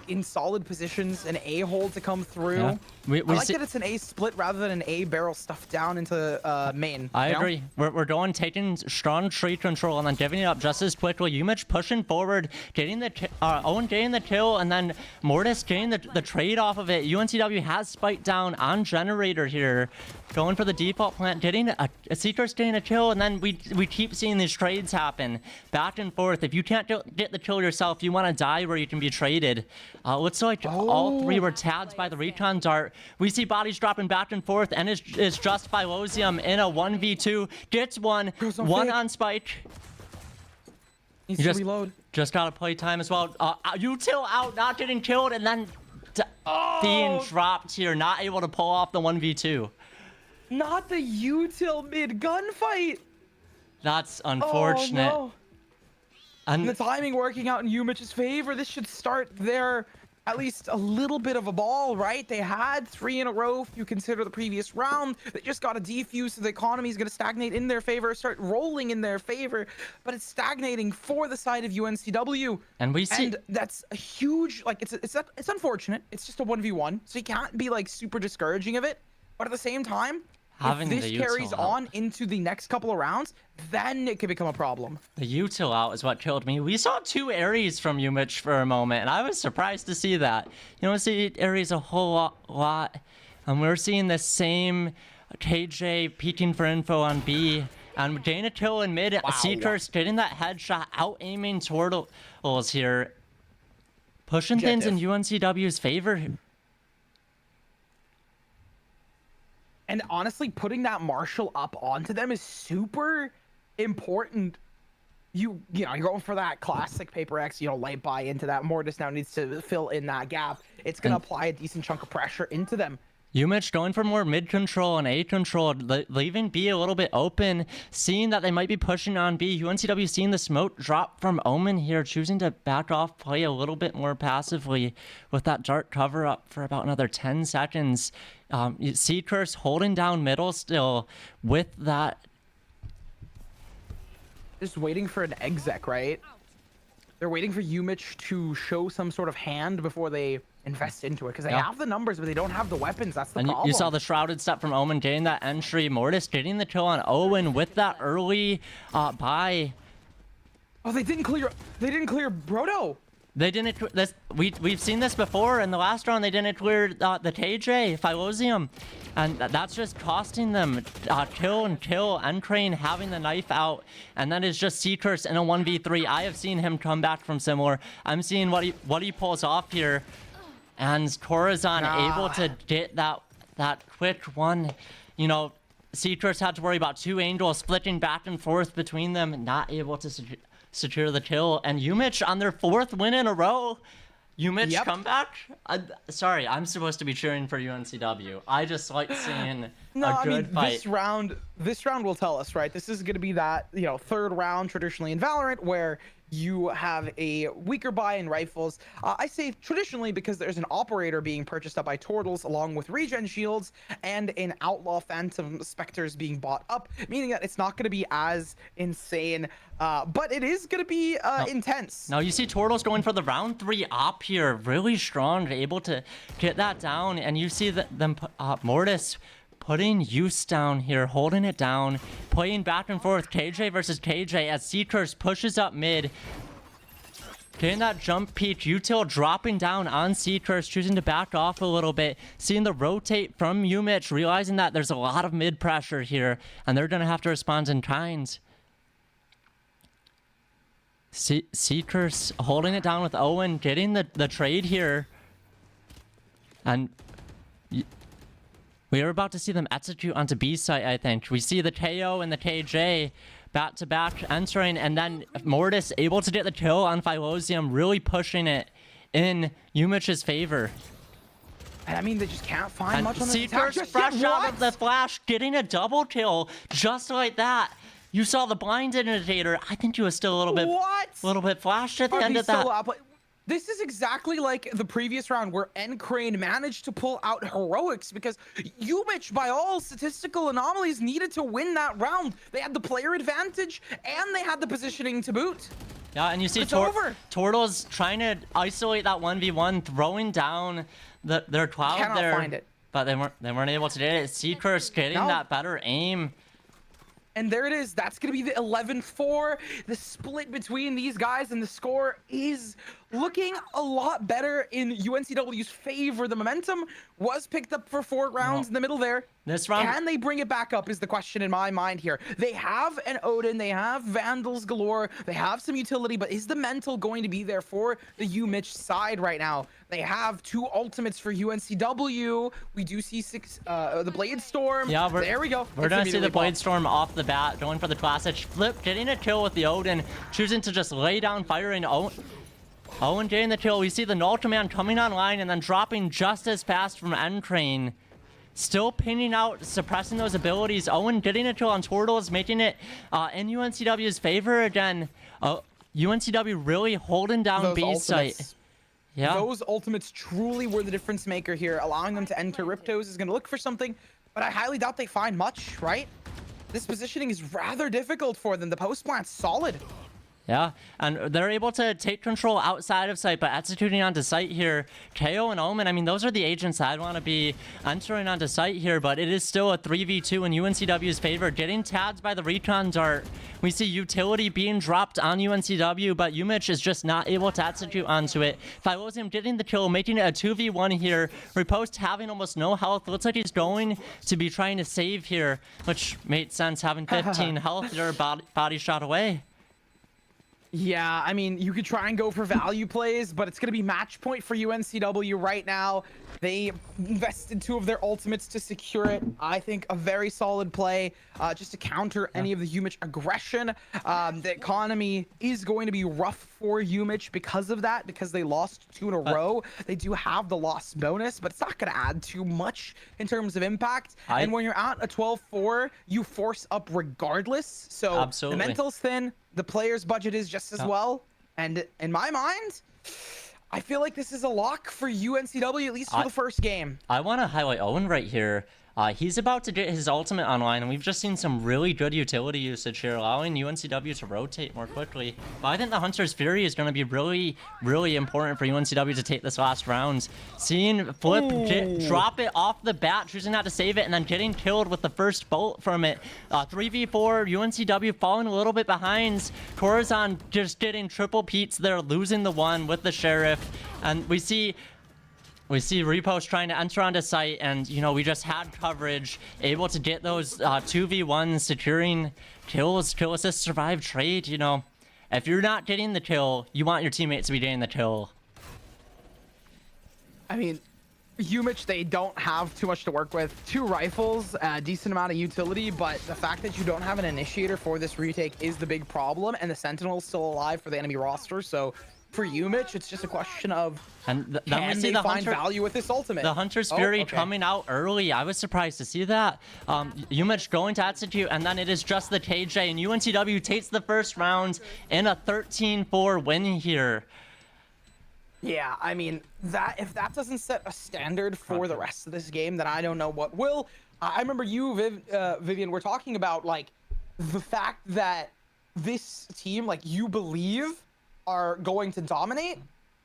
in solid positions, an A hole to come through. Yeah. I like that it's an A split rather than an A barrel stuffed down into main. I agree. We're going, taking strong tree control and then giving it up just as quickly. UMich pushing forward, getting the Owen getting the kill, and then Mortis getting the trade off of it. UNCW has spiked down on generator here, going for the default plant, getting a Seeker's getting a kill, and then we keep seeing these trades happen back and forth. If you can't get the kill yourself, you want to die where you can be traded. Looks like all 3 were tagged by the recon dart. We see bodies dropping back and forth, and it's just Phylosium in a 1v2. Gets one on Spike. Needs to reload. Just gotta play time as well. Util out, not getting killed, and then being dropped here, not able to pull off the 1v2. Not the util mid gunfight. That's unfortunate. Oh, no. And the timing working out in UMich's favor. This should start their at least a little bit of a ball, right? They had 3 in a row if you consider the previous round. They just got a defuse, so the economy is going to stagnate in their favor, start rolling in their favor, but it's stagnating for the side of UNCW. And we see, and that's a huge, like, it's unfortunate. It's just a 1v1, so you can't be like super discouraging of it, but at the same time, Having if the this carries util out. on into the next couple of rounds, then it could become a problem. The util out is what killed me. We saw 2 Ares from UMich for a moment, and I was surprised to see that. You don't see Ares a whole lot. And we're seeing the same KJ peeking for info on B. And Dana Till in mid, Seekers getting that headshot, out-aiming Turtles here. Pushing things in UNCW's favor. And honestly, putting that Marshall up onto them is super important. You're going for that classic Paper X, light buy into that. Mortis now needs to fill in that gap. It's going to apply a decent chunk of pressure into them. UMich going for more mid control and A control, leaving B a little bit open, seeing that they might be pushing on B. UNCW seeing the smoke drop from Omen here, choosing to back off, play a little bit more passively with that dark cover up for about another 10 seconds. Seekers holding down middle still with that. Just waiting for an exec, right? They're waiting for UMich to show some sort of hand before they invest into it, because they have the numbers, but they don't have the weapons. That's the problem. You saw the shrouded step from Omen getting that entry. Mortis getting the kill on Owen with that early buy. Oh, they didn't clear Brodo. They didn't. We've seen this before in the last round. They didn't clear the KJ Phylosium, and that's just costing them kill and kill. NCrane having the knife out, and that is just Seekers in a 1v3. I have seen him come back from similar. I'm seeing what he pulls off here, and Corazon able to get that quick one. Seekers had to worry about 2 angels flicking back and forth between them, not able to secure the kill. And UMich on their 4th win in a row. UMich comeback? Sorry, I'm supposed to be cheering for UNCW. I just like seeing a good fight. This round will tell us, right? This is going to be that 3rd round traditionally in Valorant where you have a weaker buy in rifles. I say traditionally because there's an operator being purchased up by Turtles along with regen shields and an outlaw phantom specters being bought up, meaning that it's not going to be as insane, but it is going to be intense. Now you see Turtles going for the round 3 op here, really strong, able to get that down, and you see them Mortis putting use down here, holding it down, playing back and forth, KJ versus KJ as Seekers pushes up mid. Getting that jump peek, util dropping down on Seekers, choosing to back off a little bit, seeing the rotate from UMich, realizing that there's a lot of mid pressure here, and they're going to have to respond in kinds. Seekers holding it down with Owen, getting the trade here. And we are about to see them execute onto B site, I think. We see the KO and the KJ back-to-back entering, and then Mortis able to get the kill on Phylosium, really pushing it in UMich's favor. And I mean, they just can't find much on the attack. Seekers fresh out of the flash, getting a double kill just like that. You saw the blind indicator. I think he was still a little bit flashed at the end of that. This is exactly like the previous round where NCrane managed to pull out heroics because UMich, by all statistical anomalies, needed to win that round. They had the player advantage and they had the positioning to boot. Yeah, and you see Turtles trying to isolate that 1v1, throwing down their cloud Cannot there. find it. But they weren't able to get it. Seekers getting that better aim. And there it is. That's going to be the 11-4. The split between these guys and the score is looking a lot better in UNCW's favor. The momentum was picked up for 4 rounds in the middle there. This round, can they bring it back up is the question in my mind here. They have an Odin, they have Vandals galore, they have some utility, but is the mental going to be there for the UMich side right now? They have 2 ultimates for UNCW. We do see the Blade Storm. Yeah, there we go. We're gonna see the Blade Storm off the bat, going for the classic flip, getting a kill with the Odin, choosing to just lay down firing. Owen getting the kill. We see the Null Command coming online and then dropping just as fast from NCrane. Still pinning out, suppressing those abilities. Owen getting a kill on Turtles, making it in UNCW's favor again. UNCW really holding down B site. Yeah. Those ultimates truly were the difference maker here. Allowing them to enter Riptos is going to look for something, but I highly doubt they find much, right? This positioning is rather difficult for them. The post plant's solid. Yeah, and they're able to take control outside of site, but executing onto site here. KO and Omen, I mean, those are the agents I'd want to be entering onto site here, but it is still a 3v2 in UNCW's favor. Getting tagged by the recon dart. We see utility being dropped on UNCW, but UMich is just not able to execute onto it. Phylosium getting the kill, making it a 2v1 here. Riposte having almost no health. Looks like he's going to be trying to save here, which made sense having 15 health. They're body shot away. Yeah, I mean, you could try and go for value plays, but it's going to be match point for UNCW right now. They invested 2 of their ultimates to secure it. I think a very solid play just to counter any of the UMich aggression. The economy is going to be rough for UMich because of that, because they lost 2 in a row. They do have the loss bonus, but it's not going to add too much in terms of impact. And when you're at a 12-4, you force up regardless. So Absolutely. The mental's thin. The player's budget is just as well. And in my mind, I feel like this is a lock for UNCW, at least for the first game. I want to highlight Owen right here. He's about to get his ultimate online, and we've just seen some really good utility usage here, allowing UNCW to rotate more quickly. But I think the Hunter's Fury is going to be really, really important for UNCW to take this last round. Seeing Flip drop it off the bat, choosing not to save it, and then getting killed with the first bolt from it. 3v4, UNCW falling a little bit behind. Corazon just getting triple peats there, losing the one with the Sheriff. And we see Repost trying to enter onto site, and, you know, we just had coverage, able to get those 2v1s, securing kills, kill assist, survive, trade. You know, if you're not getting the kill, you want your teammates to be getting the kill. I mean, UMich, they don't have too much to work with. 2 rifles, a decent amount of utility, but the fact that you don't have an initiator for this retake is the big problem, and the Sentinel's still alive for the enemy roster, so for UMich, it's just a question of then can they find value with this ultimate. The Hunter's Fury coming out early. I was surprised to see that. UMich going to execute, and then it is just the KJ, and UNCW takes the first round in a 13-4 win here. Yeah, I mean, that if that doesn't set a standard for the rest of this game, then I don't know what will. I remember you, Vivian, were talking about, like, the fact that this team, like, you believe are going to dominate,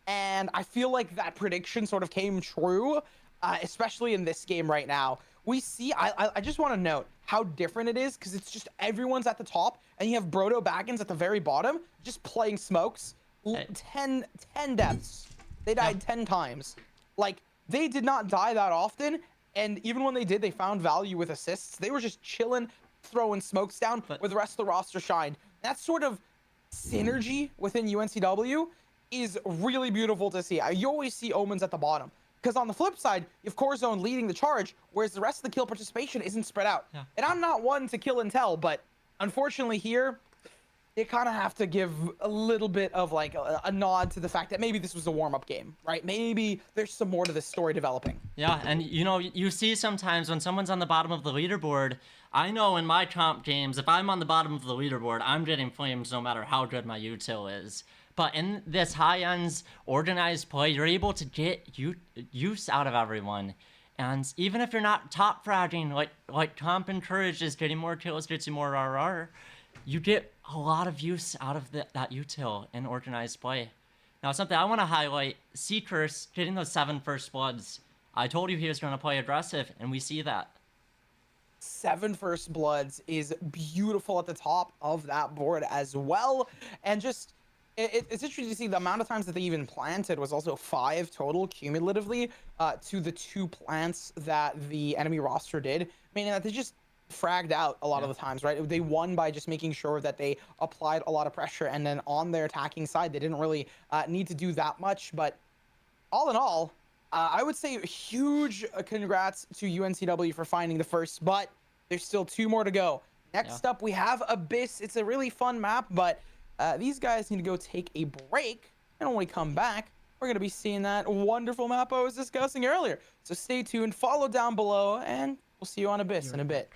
and I feel like that prediction sort of came true, especially in this game right now. We see, I just want to note how different it is, because it's just everyone's at the top, and you have Brodobaggins at the very bottom, just playing smokes. 10 deaths. They died 10 times. Like, they did not die that often, and even when they did, they found value with assists. They were just chilling, throwing smokes down, where the rest of the roster shined. That sort of synergy within UNCW is really beautiful to see. You always see Omens at the bottom, because on the flip side, you have Corazon leading the charge, whereas the rest of the kill participation isn't spread out. And I'm not one to kill and tell, but unfortunately here, you kind of have to give a little bit of like a nod to the fact that maybe this was a warm-up game, right? Maybe there's some more to this story developing. Yeah, and you know, you see sometimes when someone's on the bottom of the leaderboard, I know in my comp games, if I'm on the bottom of the leaderboard, I'm getting flames no matter how good my util is. But in this high-ends organized play, you're able to get use out of everyone. And even if you're not top fragging, like comp encourages, getting more kills gets you more RR, you get a lot of use out of that util in organized play. Now, something I want to highlight, Seekers getting those 7 first bloods. I told you he was going to play aggressive, and we see that. 7 first bloods is beautiful at the top of that board as well. And just, it's interesting to see the amount of times that they even planted was also 5 total cumulatively to the 2 plants that the enemy roster did, meaning that they just fragged out a lot of the times, right? They won by just making sure that they applied a lot of pressure, and then on their attacking side, they didn't really need to do that much. But all in all, I would say huge congrats to UNCW for finding the first, but there's still 2 more to go. Next up, we have Abyss. It's a really fun map, but these guys need to go take a break, and when we come back, we're going to be seeing that wonderful map I was discussing earlier. So stay tuned, follow down below, and we'll see you on Abyss in a bit.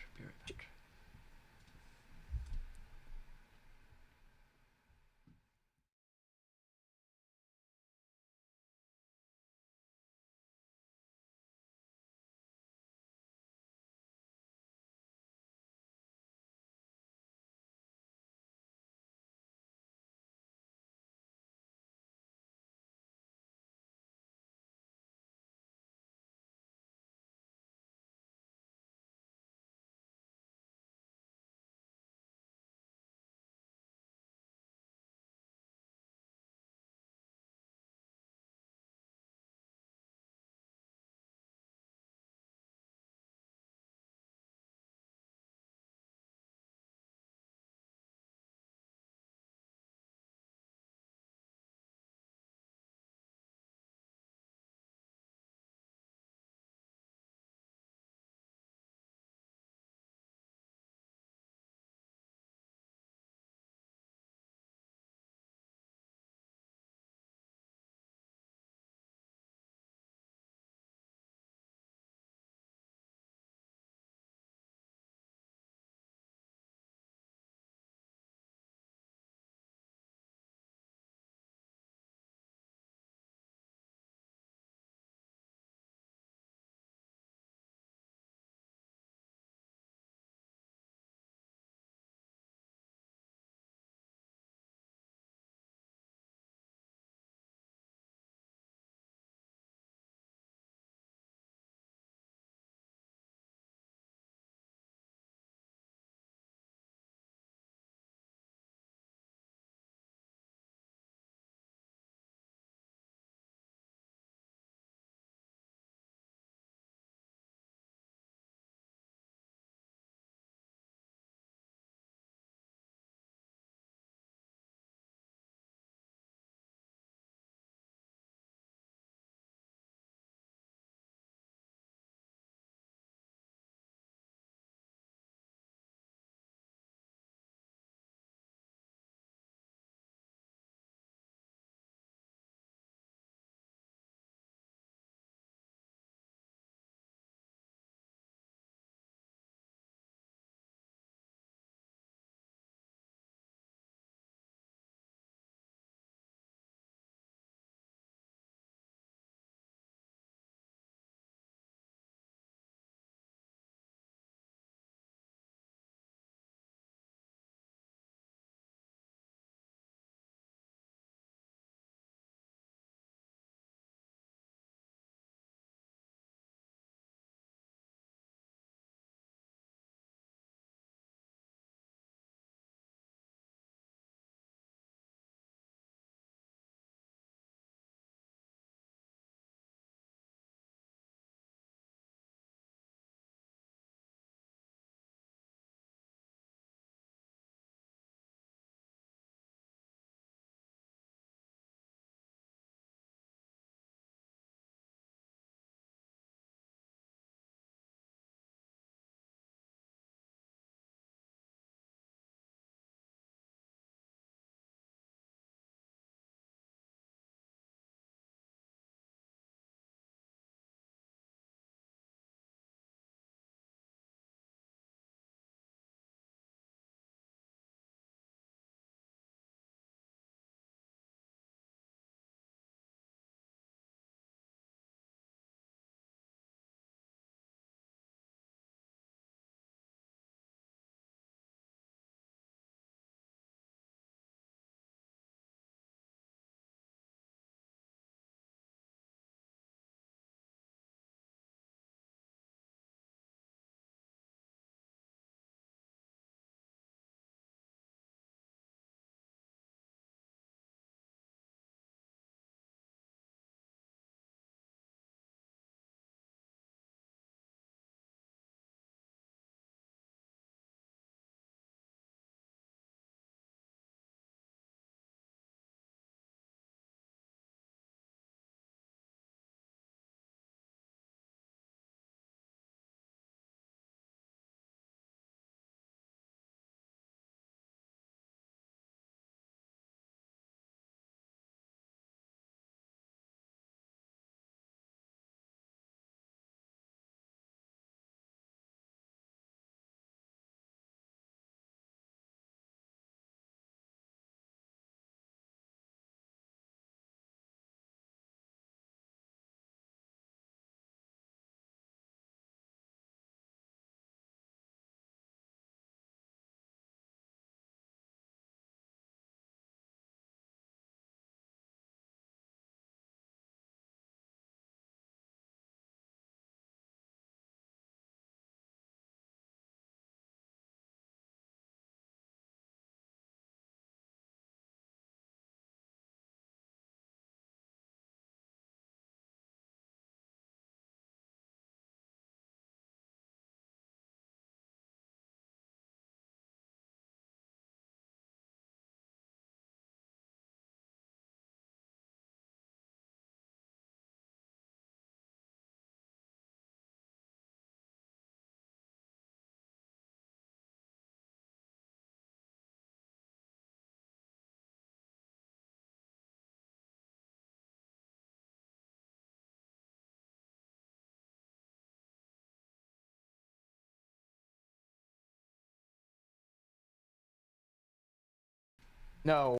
No.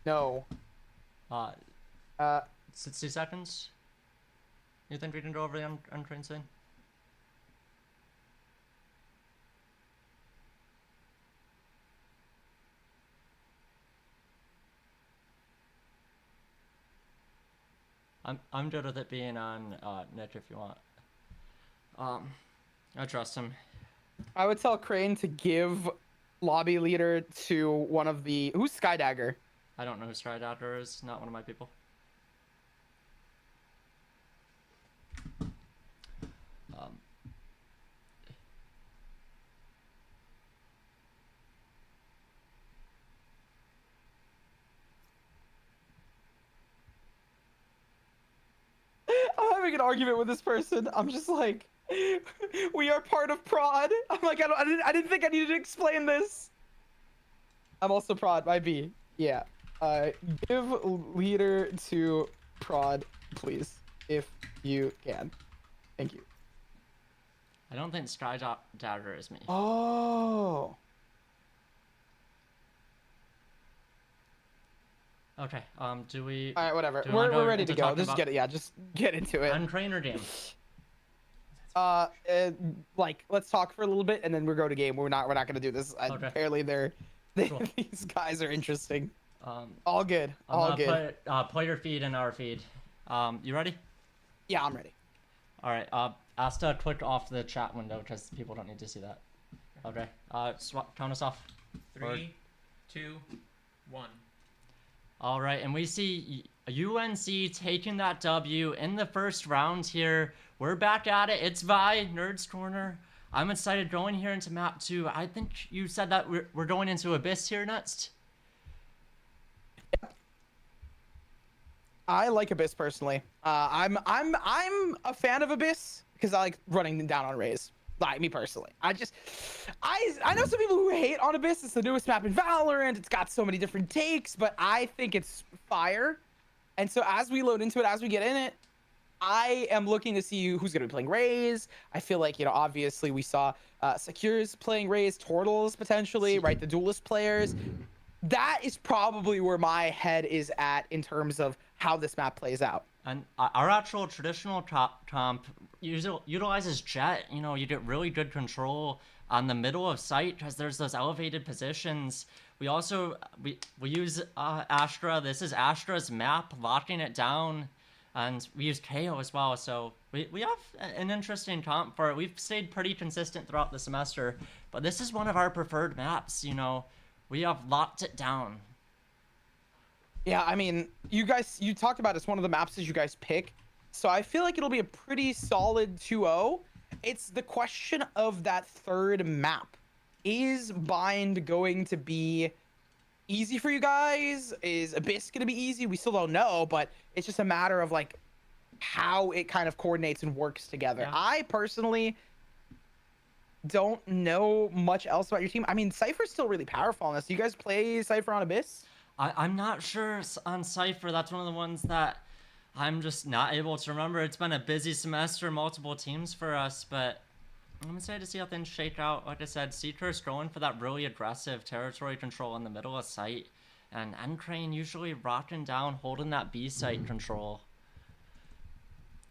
No. Uh, Uh, 60 seconds. You think we can go over the NCrane thing? I'm good with it being on Nick if you want. I trust him. I would tell Crane to give lobby leader to one of the who's Skydagger. I don't know who Stridactor is. Not one of my people. I'm having an argument with this person. I'm just like, we are part of prod. I'm like, I didn't think I needed to explain this. I'm also prod by B. Yeah. Give leader to prod, please, if you can. Thank you. I don't think Skydagger is me. Oh. Okay. Do we? All right, whatever. Do we wanna We're go ready to into go. talking Just about get it. Yeah, just get into it. NCrane or game? Like let's talk for a little bit and then we'll go to game. We're not gonna do this. Okay. Apparently Cool. these guys are interesting. Um, All good. All good. Put player feed in our feed. You ready? Yeah, I'm ready. All right. Asta, click off the chat window because people don't need to see that. Okay. Count us off. 3, 2, 1. All right, and we see UNC taking that W in the first round here. We're back at it. It's Vi, Nerds Corner. I'm excited going here into map 2. I think you said that we're going into Abyss here next. I like Abyss personally. I'm a fan of Abyss because I like running them down on Raze. Like me personally, I know some people who hate on Abyss. It's the newest map in Valorant. It's got so many different takes, but I think it's fire. And so as we load into it, as we get in it, I am looking to see who's going to be playing Raze. I feel like, obviously we saw Secures playing Raze, Turtles potentially, right? The duelist players. That is probably where my head is at in terms of how this map plays out. And our actual traditional comp utilizes Jet. You get really good control on the middle of site because there's those elevated positions. We also we use Astra. This is Astra's map, locking it down, and we use KO as well. So we have an interesting comp for it. We've stayed pretty consistent throughout the semester, but this is one of our preferred maps. We have locked it down. Yeah, I mean, you talked about it's one of the maps that you guys pick. So I feel like it'll be a pretty solid 2-0. It's the question of that third map. Is Bind going to be easy for you guys? Is Abyss going to be easy? We still don't know, but it's just a matter of like how it kind of coordinates and works together. Yeah. I personally don't know much else about your team. I mean, Cypher's still really powerful on this. Do you guys play Cypher on Abyss? I'm not sure on Cypher. That's one of the ones that I'm just not able to remember. It's been a busy semester, multiple teams for us, but I'm excited to see how things shake out. Like I said, Seeker's going for that really aggressive territory control in the middle of site, and NCrane usually rocking down, holding that B site control.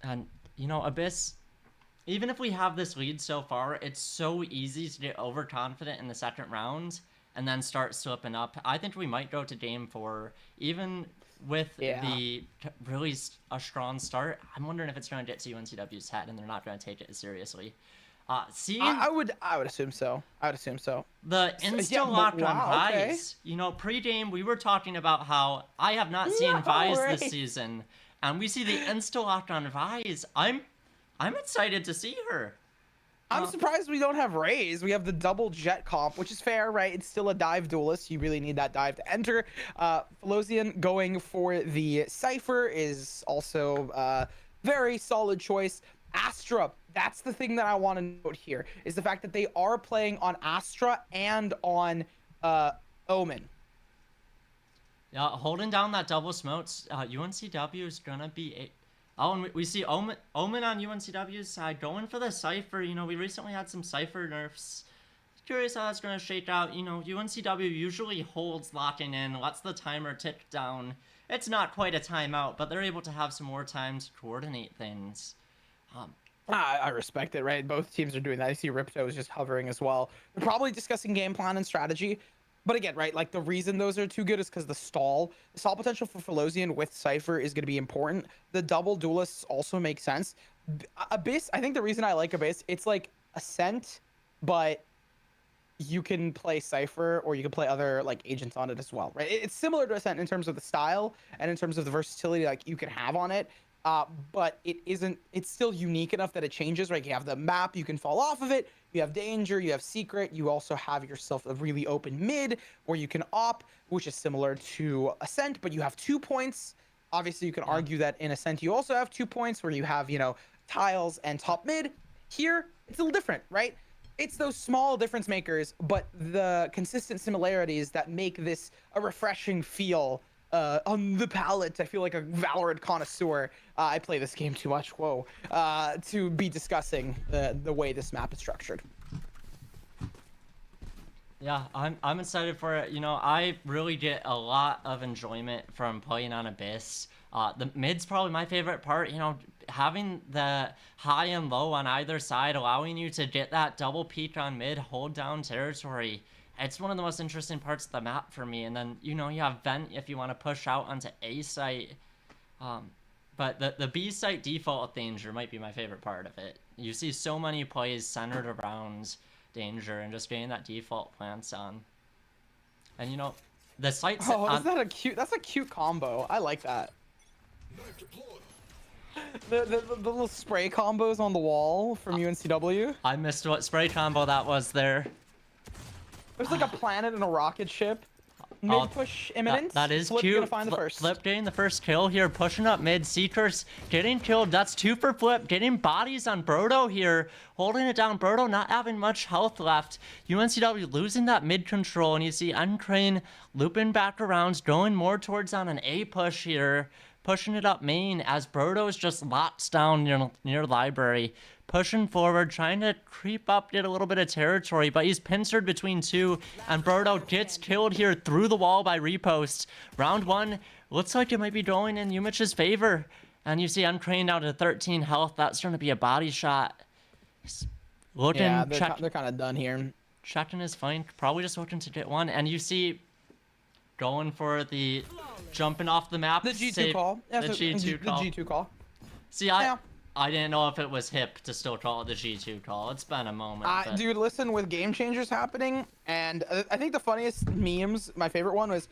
And, Abyss, even if we have this lead so far, it's so easy to get overconfident in the second round and then start slipping up. I think we might go to game 4, even with the really a strong start. I'm wondering if it's going to get to UNCW's head and they're not going to take it as seriously. I would assume so. I would assume so. The insta-lock on Vi's. Pre-game, we were talking about how I have not seen Vi's this season, and we see the insta-lock on Vi's. I'm excited to see her. I'm surprised we don't have Raze. We have the double Jet comp, which is fair, right? It's still a dive duelist. You really need that dive to enter. Phylosium going for the Cypher is also very solid choice. Astra, that's the thing that I want to note here, is the fact that they are playing on Astra and on Omen. Yeah, holding down that double smokes. UNCW is going to be and we see Omen on UNCW's side going for the Cypher. We recently had some Cypher nerfs curious how that's going to shake out. You know, UNCW usually holds locking in, lets the timer tick down. It's not quite a timeout, but they're able to have some more time to coordinate things. I respect it, right? Both teams are doing that. I see Ripto is just hovering as well. They're probably discussing game plan and strategy. But again, right, like the reason those are too good is because the stall potential for Phylosium with Cypher is going to be important. The double duelists also make sense. Abyss, I think the reason I like Abyss, it's like Ascent, but you can play Cypher or you can play other like agents on it as well, right? It's similar to Ascent in terms of the style and in terms of the versatility like you can have on it. But it's still unique enough that it changes, right? You have the map, you can fall off of it, you have danger, you have secret, you also have yourself a really open mid where you can op, which is similar to Ascent, but you have 2 points. Obviously, you can argue that in Ascent, you also have 2 points where you have, you know, tiles and top mid. Here, it's a little different, right? It's those small difference makers, but the consistent similarities that make this a refreshing feel on the palate. I feel like a Valorant connoisseur. I play this game too much. Whoa. To be discussing the way this map is structured. Yeah, I'm excited for it. You know, I really get a lot of enjoyment from playing on Abyss. The mid's probably my favorite part. You know, having the high and low on either side, allowing you to get that double peek on mid, hold down territory. It's one of the most interesting parts of the map for me. And then, you know, you have Vent if you want to push out onto A site. But the B site default danger might be my favorite part of it. You see so many plays centered around danger and just getting that default plants on. And, you know, the site's... Oh, is that a cute... That's a cute combo. I like that. The little spray combos on the wall from UNCW. I missed what spray combo that was there. There's like a planet and a rocket ship. Mid push imminent. That is Flip cute. gonna find the first. Flip getting the first kill here, pushing up mid. Seekers getting killed. That's 2 for Flip. Getting bodies on Brodo here, holding it down. Brodo not having much health left. UNCW losing that mid control, and you see NCrane looping back around, going more towards on an A push here, pushing it up main as Brodo is just locked down near library. Pushing forward, trying to creep up, get a little bit of territory, but he's pincered between 2, and Brodo gets killed here through the wall by Repost. Round 1 looks like it might be going in Umich's favor, and you see NCrane down to 13 health. That's going to be a body shot. He's looking, yeah, they're kind of done here. Checking his flank, probably just looking to get one, and you see going for the jumping off the map. The G2 call. Yeah, the G2 call. The G2 call. See, I didn't know if it was hip to still call it the G2 call. It's been a moment. Dude, listen, with game changers happening, and I think the funniest memes, my favorite one was,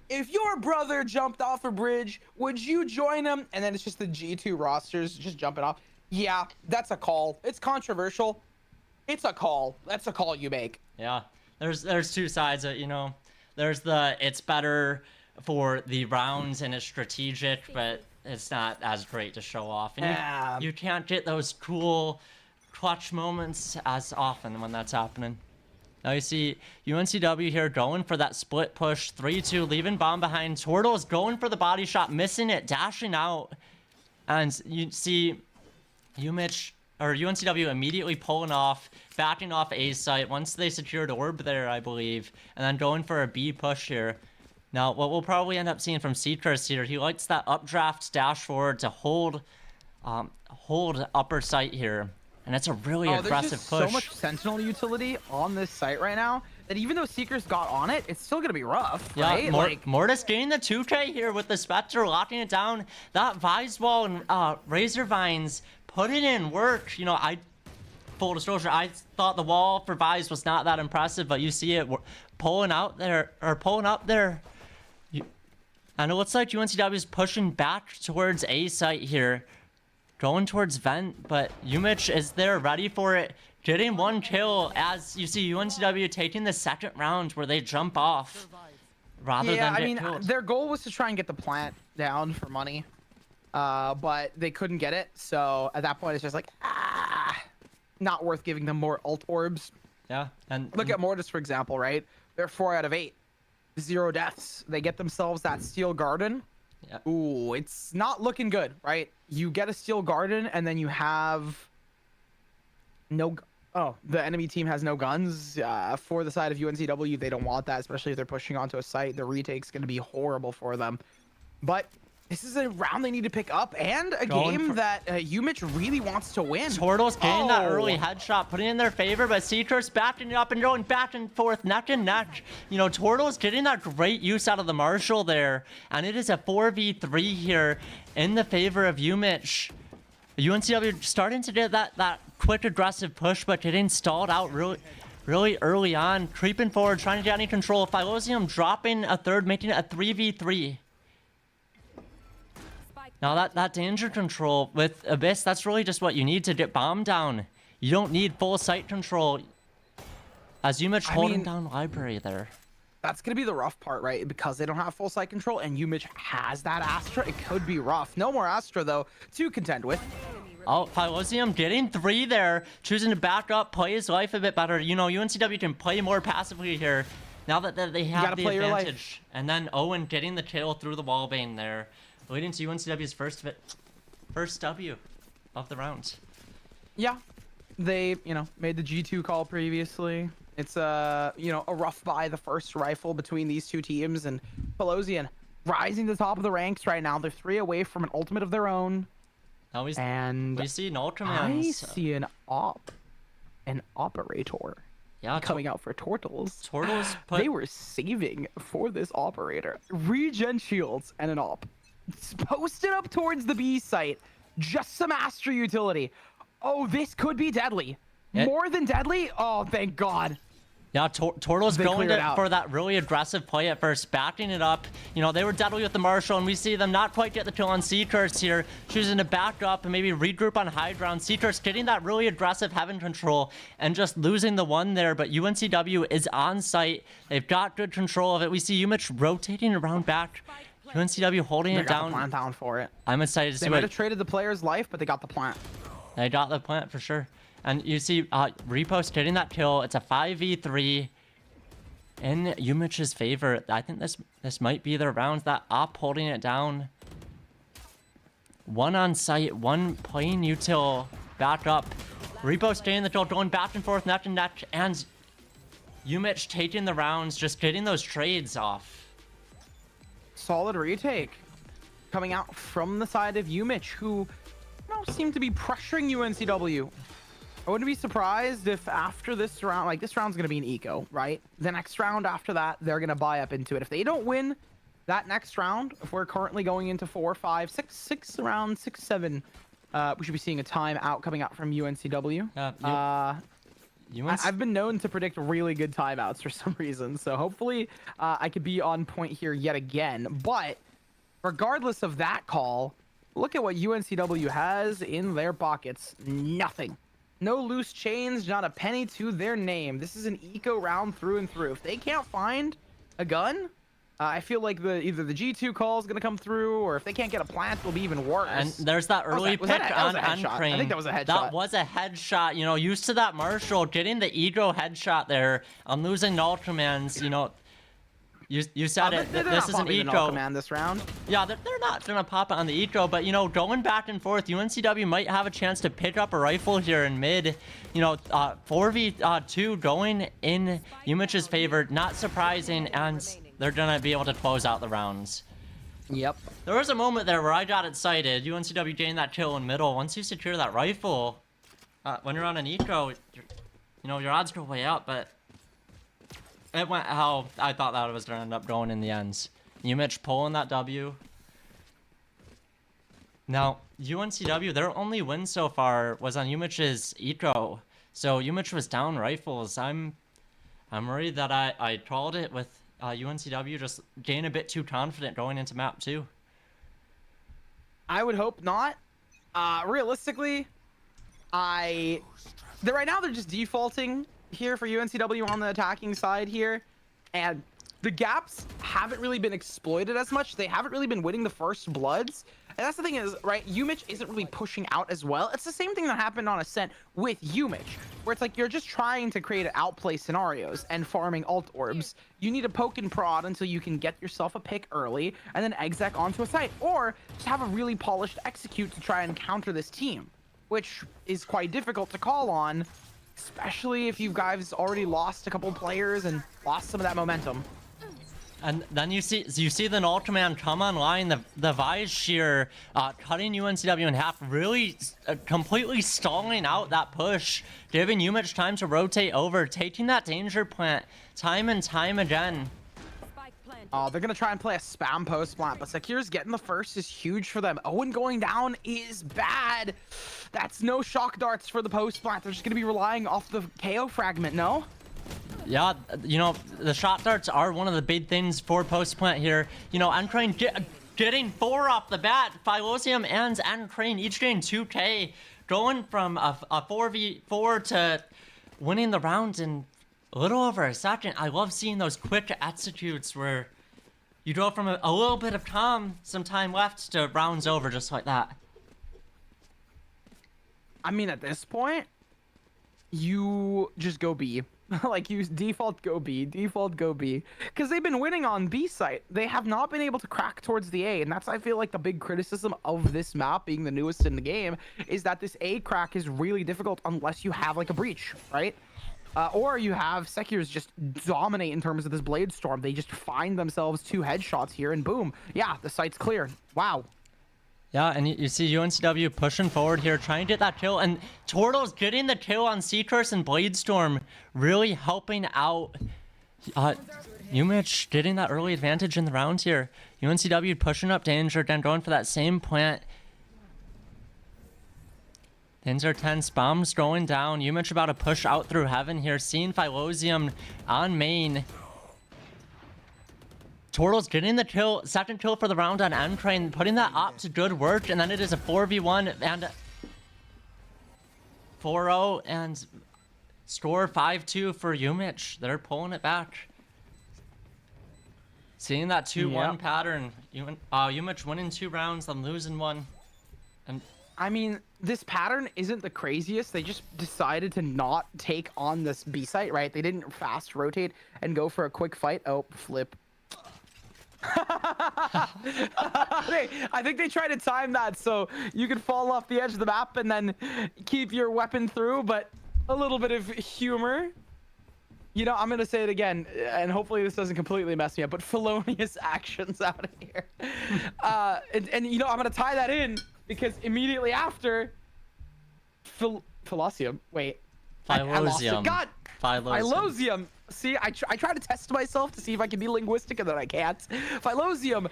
if your brother jumped off a bridge, would you join him? And then it's just the G2 rosters just jumping off. Yeah, that's a call. It's controversial. It's a call. That's a call you make. Yeah, there's 2 sides of it, you know. There's the it's better for the rounds and it's strategic, but it's not as great to show off. And you can't get those cool clutch moments as often when that's happening. Now you see UNCW here going for that split push, 3-2, leaving bomb behind. Turtle's going for the body shot, missing it, dashing out. And you see UMich or UNCW immediately pulling off, backing off A site once they secured orb there, I believe, and then going for a B push here. Now, what we'll probably end up seeing from Seekers here, he likes that updraft dash forward to hold upper site here. And it's a really aggressive there's just push. So much Sentinel utility on this site right now that even though Seekers got on it, it's still going to be rough, right? Yeah, Mortis getting the 2K here with the Spectre, locking it down. That Vise Wall and Razor Vines putting in work. You know, full disclosure, I thought the wall for Vise was not that impressive, but you see it pulling up there. And it looks like UNCW is pushing back towards A site here, going towards Vent, but UMich is there ready for it, getting 1 kill as you see UNCW taking the 2nd round where they jump off rather than get killed. Their goal was to try and get the plant down for money, but they couldn't get it, so at that point it's just like, not worth giving them more ult orbs. Yeah, and look at Mortis, for example, right? They're 4 out of 8. 0 deaths. They get themselves that Steel Garden. Yep. Ooh, it's not looking good, right? You get a Steel Garden, and then you have no... Oh, the enemy team has no guns. For the side of UNCW, they don't want that, especially if they're pushing onto a site. The retake's going to be horrible for them. But this is a round they need to pick up, and a game that UMich really wants to win. Turtles getting that early headshot, putting it in their favor, but Seahawks backing it up and going back and forth, neck and neck. You know, Turtles getting that great use out of the Marshall there, and it is a 4v3 here in the favor of UMich. UNCW starting to get that quick aggressive push, but getting stalled out really early on, creeping forward, trying to get any control. Phylosium dropping a third, making it a 3v3. Now that danger control with Abyss, that's really just what you need to get bomb down. You don't need full site control. As UMich holding down library there. That's going to be the rough part, right? Because they don't have full site control and UMich has that Astra, it could be rough. No more Astra, though, to contend with. Oh, Phylosium getting 3 there, choosing to back up, play his life a bit better. You know, UNCW can play more passively here now that they have the advantage. And then Owen getting the kill through the wallbane there, leading to UNCW's first W of the round. Yeah, they, made the G2 call previously. It's a rough buy, the first rifle between these two teams, and Phylosium rising to the top of the ranks right now. They're 3 away from an ultimate of their own. Now we see an Ultraman. I see an operator. Yeah, coming out for Turtles. They were saving for this operator. Regen shields and an op. It's posted up towards the B site. Just some Astra utility. Oh, this could be deadly. More than deadly? Oh, thank God. Yeah, Turtles going for that really aggressive play at first, backing it up. You know, they were deadly with the Marshall, and we see them not quite get the kill on Seahawks here, choosing to back up and maybe regroup on high ground. Seahawks getting that really aggressive heaven control and just losing the one there, but UNCW is on site. They've got good control of it. We see UMich rotating around back. UNCW holding it down. They got the plant down for it. I'm excited to see They might have traded the player's life, but they got the plant. They got the plant for sure. And you see Repost getting that kill. It's a 5v3 in UMich's favor. I think this might be their rounds. That op holding it down. 1 on site, 1 playing util back up. Repost getting the kill, going back and forth, neck and neck, and UMich taking the rounds, just getting those trades off. Solid retake coming out from the side of UMich, who seem to be pressuring UNCW. I wouldn't be surprised if after this round, like this round's going to be an eco, right? The next round after that, they're going to buy up into it. If they don't win that next round, if we're currently going into 4, 5, 6 round 6, 7, we should be seeing a timeout coming out from UNCW. I've been known to predict really good timeouts for some reason, so hopefully I could be on point here yet again. But regardless of that call, look at what UNCW has in their pockets. Nothing. No loose chains, not a penny to their name. This is an eco round through and through. If they can't find a gun, I feel like either the G2 call is going to come through, or if they can't get a plant, it'll be even worse. And there's that early pick on NCrane. I think that was a headshot. That was a headshot. You know, used to that Marshall, getting the ego headshot there. I'm losing Ultramans, you know. You said it. This is an eco. Man, this round. Yeah, they're not gonna pop it on the eco, but you know, going back and forth, UNCW might have a chance to pick up a rifle here in mid. You know, 4v2 going in UMich's favor. Not surprising, and they're gonna be able to close out the rounds. Yep. There was a moment there where I got excited. UNCW gained that kill in middle. Once you secure that rifle, when you're on an eco, your odds go way up, but it went how I thought that it was going to end up going in the ends. UMich pulling that W. Now, UNCW, their only win so far was on UMich's eco. So UMich was down rifles. I'm worried that I called it with UNCW just getting a bit too confident going into map 2. I would hope not. Realistically, right now they're just defaulting here for UNCW on the attacking side here, and the gaps haven't really been exploited as much. They haven't really been winning the first bloods, and that's the thing is, right, UMich isn't really pushing out as well. It's the same thing that happened on Ascent with UMich, where it's like you're just trying to create outplay scenarios and farming alt orbs. You need to poke and prod until you can get yourself a pick early and then exec onto a site, or just have a really polished execute to try and counter this team, which is quite difficult to call on especially if you guys already lost a couple players and lost some of that momentum. And then you see the Ultraman come online, the Vise Shear cutting UNCW in half, really completely stalling out that push, giving UMich time to rotate over, taking that danger plant time and time again. Oh, they're gonna try and play a spam post plant, but Secur's getting the first is huge for them. Owen going down is bad. That's no shock darts for the post plant. They're just gonna be relying off the KO fragment, no? Yeah, you know, the shot darts are one of the big things for post plant here. You know, NCrane getting 4 off the bat. Phylosium and NCrane each getting 2K, going from a 4v4 to winning the round in a little over a second. I love seeing those quick executes where you go from a little bit of some time left to rounds over just like that. I mean, at this point, you just go B. Like, you default go B, because they've been winning on B site. They have not been able to crack towards the A, and that's, I feel like, the big criticism of this map being the newest in the game, is that this A crack is really difficult unless you have like a breach, right? Or you have Secures just dominate in terms of this Blade Storm. They just find themselves 2 headshots here, and boom, yeah, the site's clear. Wow. Yeah, and you see UNCW pushing forward here, trying to get that kill, and Tortles getting the kill on Seacurse and Bladestorm, really helping out UMich, getting that early advantage in the round here. UNCW pushing up danger, then going for that same plant. Things are tense, bombs going down. UMich about to push out through heaven here, seeing Phylosium on main. Tortles getting the kill, second kill for the round on NCrane, putting that op to good work, and then it is a 4v1 and 4-0 and score 5-2 for UMich. They're pulling it back. Seeing that 2-1 pattern, UMich winning 2 rounds, then losing 1. And I mean, this pattern isn't the craziest. They just decided to not take on this B site, right? They didn't fast rotate and go for a quick fight. Oh, flip. I think they tried to time that so you could fall off the edge of the map and then keep your weapon through, but a little bit of humor. You know, I'm going to say it again, and hopefully this doesn't completely mess me up, but felonious actions out of here. And you know, I'm going to tie that in because immediately after, Phylosium, wait. I lost it. God! Phylosium. See, I try to test myself to see if I can be linguistic, and then I can't. Phylosium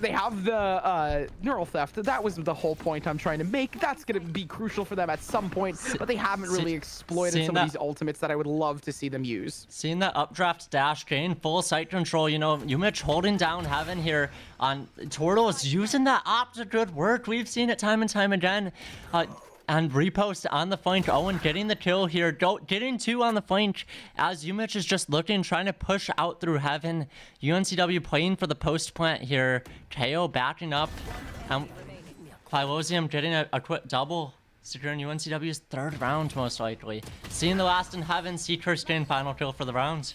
they have the neural theft. That was the whole point I'm trying to make. That's going to be crucial for them at some point, but they haven't really exploited some of these ultimates that I would love to see them use. Seeing that updraft dash gain full site control, you know, UMich holding down heaven here on Tortles, using that op to good work. We've seen it time and time again. And repost on the flank. Owen getting the kill here. Getting 2 on the flank as UMich is just looking, trying to push out through heaven. UNCW playing for the post plant here. KO backing up. Phylosium getting a quick double, securing UNCW's 3rd round most likely. Seeing the last in heaven, Seacurse getting final kill for the round.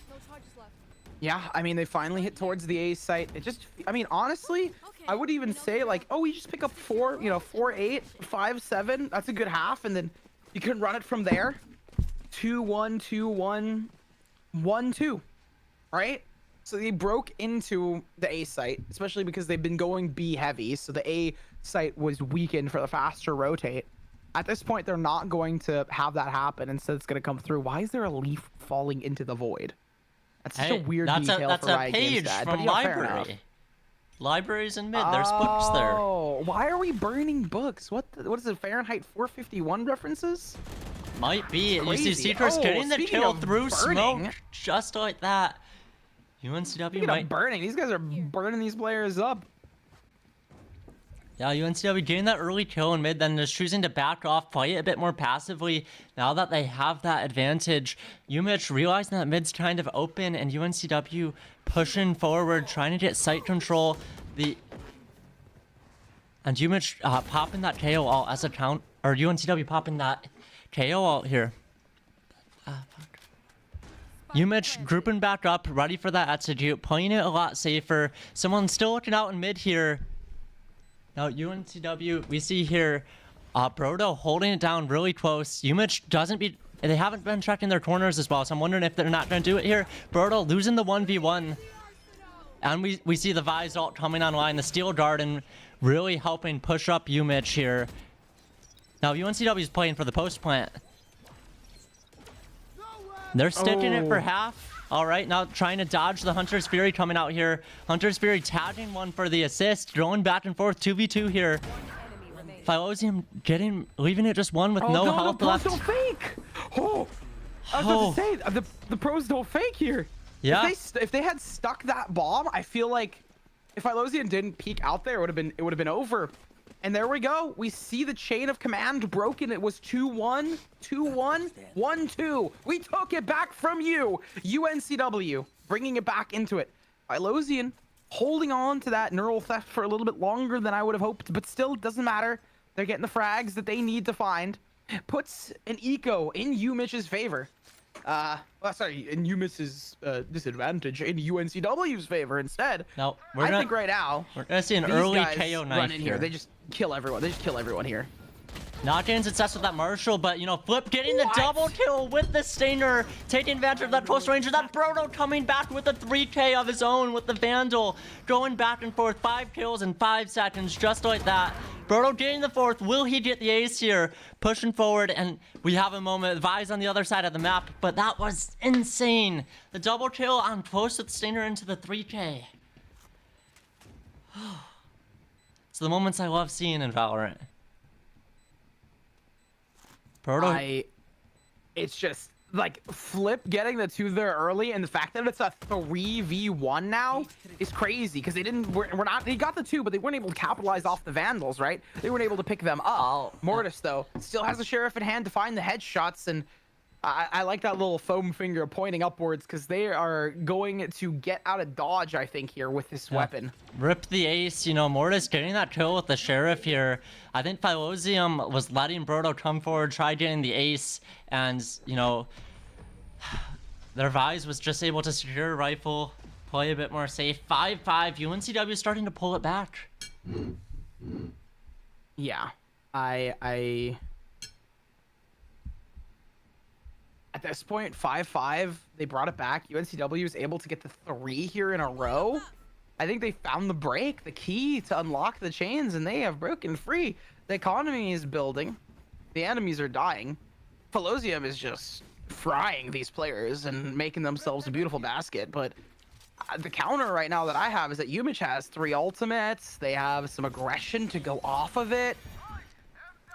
Yeah, I mean, they finally hit towards the A site. It just, I mean, honestly, I would even say, like, oh, you just pick up 4, you know, 4-8, 5-7. That's a good half, and then you can run it from there. 2-1, 2-1, 1-2, right? So they broke into the A site, especially because they've been going B heavy, so the A site was weakened for the faster rotate. At this point, they're not going to have that happen. Instead, it's going to come through. Why is there a leaf falling into the void? That's such a weird detail for Riot Games, Dad. But yeah, fair enough. Libraries in mid. There's books there. Oh, why are we burning books? What is it? Fahrenheit 451 references? Might be. You see Seacurse getting the kill through smoke, just like that. UNCW might burning. These guys are burning these players up. Yeah, UNCW getting that early kill in mid, then just choosing to back off, play it a bit more passively. Now that they have that advantage, UMich realizing that mid's kind of open, and UNCW pushing forward, trying to get site control. And UMich popping that KO ult as a count, or UNCW popping that KO ult here. UMich grouping back up, ready for that execute, playing it a lot safer. Someone's still looking out in mid here. Now, UNCW, we see here, Brodo holding it down really close. UMich they haven't been checking their corners as well, so I'm wondering if they're not going to do it here. Brodo losing the 1v1. And we see the Vise ult coming online, the Steel Garden really helping push up UMich here. Now UNCW is playing for the post plant. They're sticking it for half. All right, now trying to dodge the Hunter's Fury coming out here. Hunter's Fury tagging one for the assist, going back and forth 2v2 here. Phylosium leaving it just one with no health the left. pros don't fake. Oh, I was about to say the pros don't fake here. Yeah. If they had stuck that bomb, I feel like if Phylosium didn't peek out there, it would have been over. And there we go. We see the chain of command broken. It was 2-1, 2-1, 1-2. We took it back from you, UNCW, bringing it back into it. Phylosium holding on to that neural theft for a little bit longer than I would have hoped, but still doesn't matter. They're getting the frags that they need to find. Puts an eco in UMich's favor. Sorry, in UMich's disadvantage, in UNCW's favor instead. No, I think right now we're gonna see an these early guys KO knife run in here. They just kill everyone. They just kill everyone here. Not getting success with that Marshall, but you know, Flip getting the double kill with the Stinger, taking advantage of that close range. That Brodo coming back with a 3K of his own with the Vandal, going back and forth, 5 kills in 5 seconds, just like that. Brodo getting the 4th. Will he get the ace here? Pushing forward, and we have a moment. Vise on the other side of the map, but that was insane. The double kill on close with Stinger into the 3K. It's the moments I love seeing in Valorant. Brodo. It's just like Flip getting the 2 there early, and the fact that it's a 3v1 now is crazy because they got the 2, but they weren't able to capitalize off the Vandals, right? They weren't able to pick them up. Mortis though still has the Sheriff in hand to find the headshots, and I like that little foam finger pointing upwards because they are going to get out of dodge, I think, here with this weapon. Rip the ace, you know, Mortis getting that kill with the Sheriff here. I think Phylosium was letting Brodo come forward, try getting the ace, and, you know, their Vise was just able to secure a rifle, play a bit more safe. 5-5, UNCW starting to pull it back. Yeah, at this point, 5-5, they brought it back. UNCW was able to get the 3 here in a row. I think they found the break, the key to unlock the chains, and they have broken free. The economy is building. The enemies are dying. Phylosium is just frying these players and making themselves a beautiful basket. But the counter right now that I have is that UMich has 3 ultimates. They have some aggression to go off of it.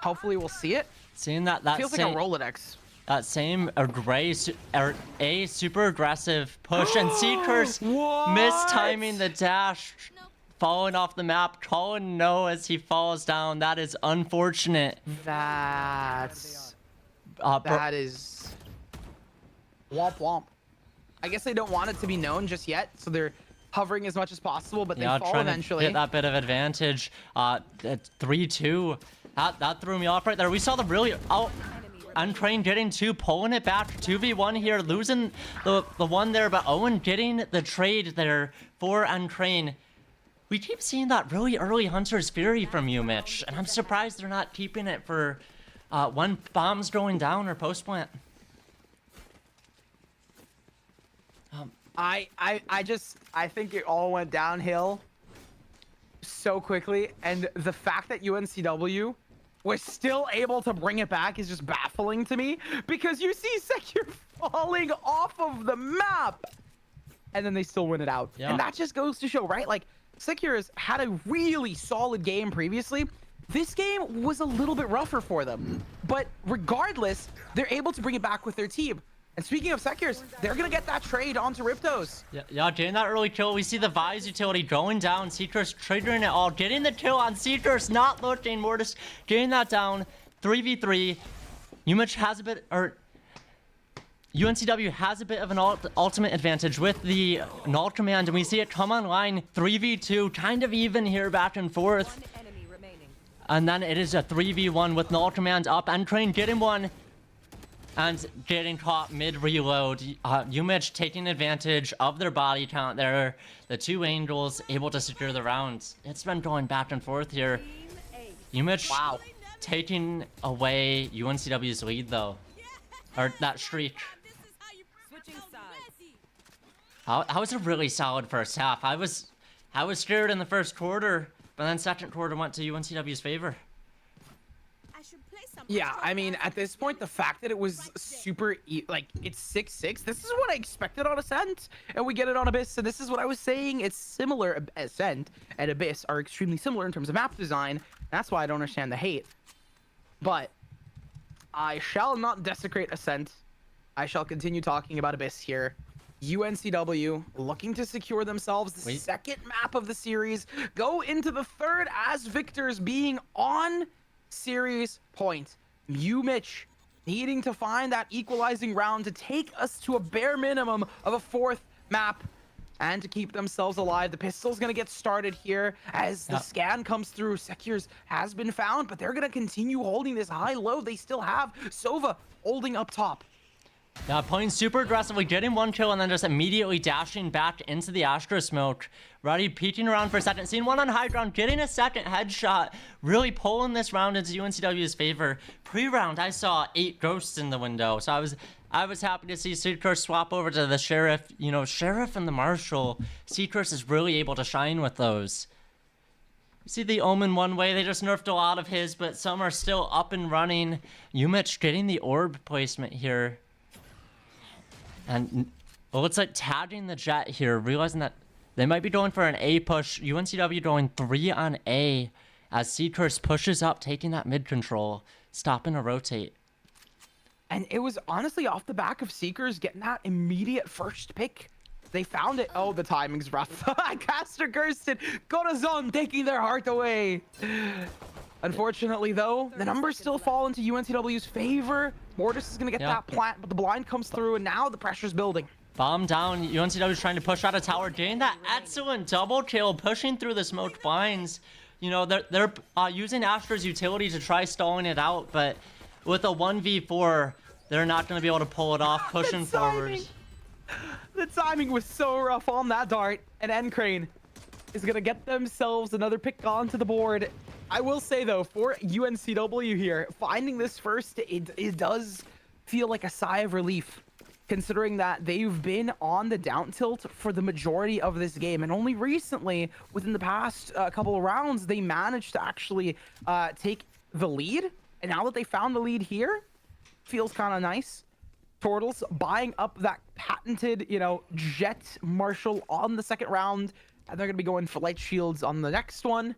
Hopefully we'll see it. Seeing that Feels like a Rolodex. That same A super aggressive push, and Seekers mistiming the dash, falling off the map, calling no as he falls down. That is unfortunate. That is womp womp. I guess they don't want it to be known just yet, so they're hovering as much as possible, but they fall eventually. Get that bit of advantage. 3-2. That threw me off right there. We saw the really NCrane getting 2, pulling it back 2v1 here, losing the 1 there, but Owen getting the trade there for NCrane. We keep seeing that really early Hunter's Fury from UMich, and I'm surprised they're not keeping it for when bombs going down or post plant. I think it all went downhill so quickly, and the fact that UNCW was still able to bring it back is just baffling to me, because you see Secure falling off of the map and then they still win it out. And that just goes to show, right? Like, Secure has had a really solid game previously. This game was a little bit rougher for them, but regardless, they're able to bring it back with their team. And speaking of Secures, they're gonna get that trade onto Riptos. Yeah, getting that early kill. We see the Vise utility going down. Seekers triggering it all. Getting the kill on Seekers, not looking. Mortis getting that down. 3v3. UMich has a bit, or UNCW has a bit of an ultimate advantage with the null command, and we see it come online. 3v2, kind of even here, back and forth. And then it is a 3v1 with null command up. NCrane getting one. And getting caught mid-reload. UMich taking advantage of their body count there. The 2 angels able to secure the rounds. It's been going back and forth here. UMich taking away UNCW's lead, though. or that streak. Switching sides. That was a really solid first half. I was scared in the first quarter, but then second quarter went to UNCW's favor. Yeah, I mean, at this point, the fact that it was super, like, it's 6-6, this is what I expected on Ascent, and we get it on Abyss, and this is what I was saying. It's similar. Ascent and Abyss are extremely similar in terms of map design. That's why I don't understand the hate. But I shall not desecrate Ascent. I shall continue talking about Abyss here. UNCW looking to secure themselves the second map of the series, go into the third as victors, being on series point. UMich needing to find that equalizing round to take us to a bare minimum of a fourth map and to keep themselves alive. The pistol's going to get started here as the scan comes through. Secures has been found, but they're going to continue holding this high low. They still have Sova holding up top. Yeah, playing super aggressively, getting one kill, and then just immediately dashing back into the Astra smoke. Roddy peeking around for a second, seeing one on high ground, getting a second headshot, really pulling this round into UNCW's favor. Pre-round, I saw 8 ghosts in the window, so I was happy to see Seahawks swap over to the Sheriff. You know, Sheriff and the Marshal, Seahawks is really able to shine with those. You see the Omen one way, they just nerfed a lot of his, but some are still up and running. UMich getting the orb placement here. And well, it's like tagging the Jet here, realizing that they might be going for an A push. UNCW going 3 on A as Seahawks pushes up, taking that mid control, stopping a rotate. And it was honestly off the back of Seekers getting that immediate first pick. They found it. Oh, the timing's rough. Caster Kirsten, Corazon taking their heart away. Unfortunately, though, the numbers still fall into UNCW's favor. Mortis is going to get that plant, but the blind comes through, and now the pressure's building. Bomb down. UNCW is trying to push out a tower, getting that excellent double kill, pushing through the smoke blinds. You know, they're using Astra's utility to try stalling it out, but with a 1v4, they're not going to be able to pull it off, pushing forward. The timing was so rough on that dart, and NCrane is going to get themselves another pick onto the board. I will say, though, for UNCW here, finding this first, it does feel like a sigh of relief, considering that they've been on the down tilt for the majority of this game. And only recently, within the past couple of rounds, they managed to actually take the lead. And now that they found the lead here, feels kind of nice. Turtles buying up that patented, you know, Jet Marshal on the second round. And they're going to be going for light shields on the next one,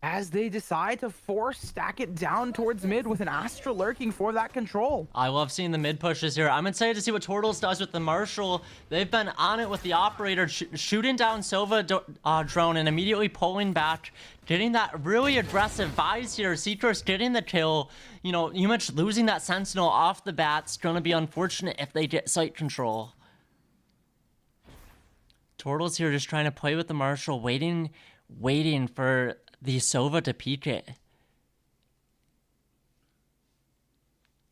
as they decide to stack it down towards mid with an Astra lurking for that control. I love seeing the mid pushes here. I'm excited to see what Turtles does with the Marshal. They've been on it with the Operator, shooting down Sova drone and immediately pulling back, getting that really aggressive vise here. Seahawks getting the kill. You know, UMich losing that Sentinel off the bat. It's going to be unfortunate if they get site control. Turtles here just trying to play with the Marshal, waiting for the Sova to peek it.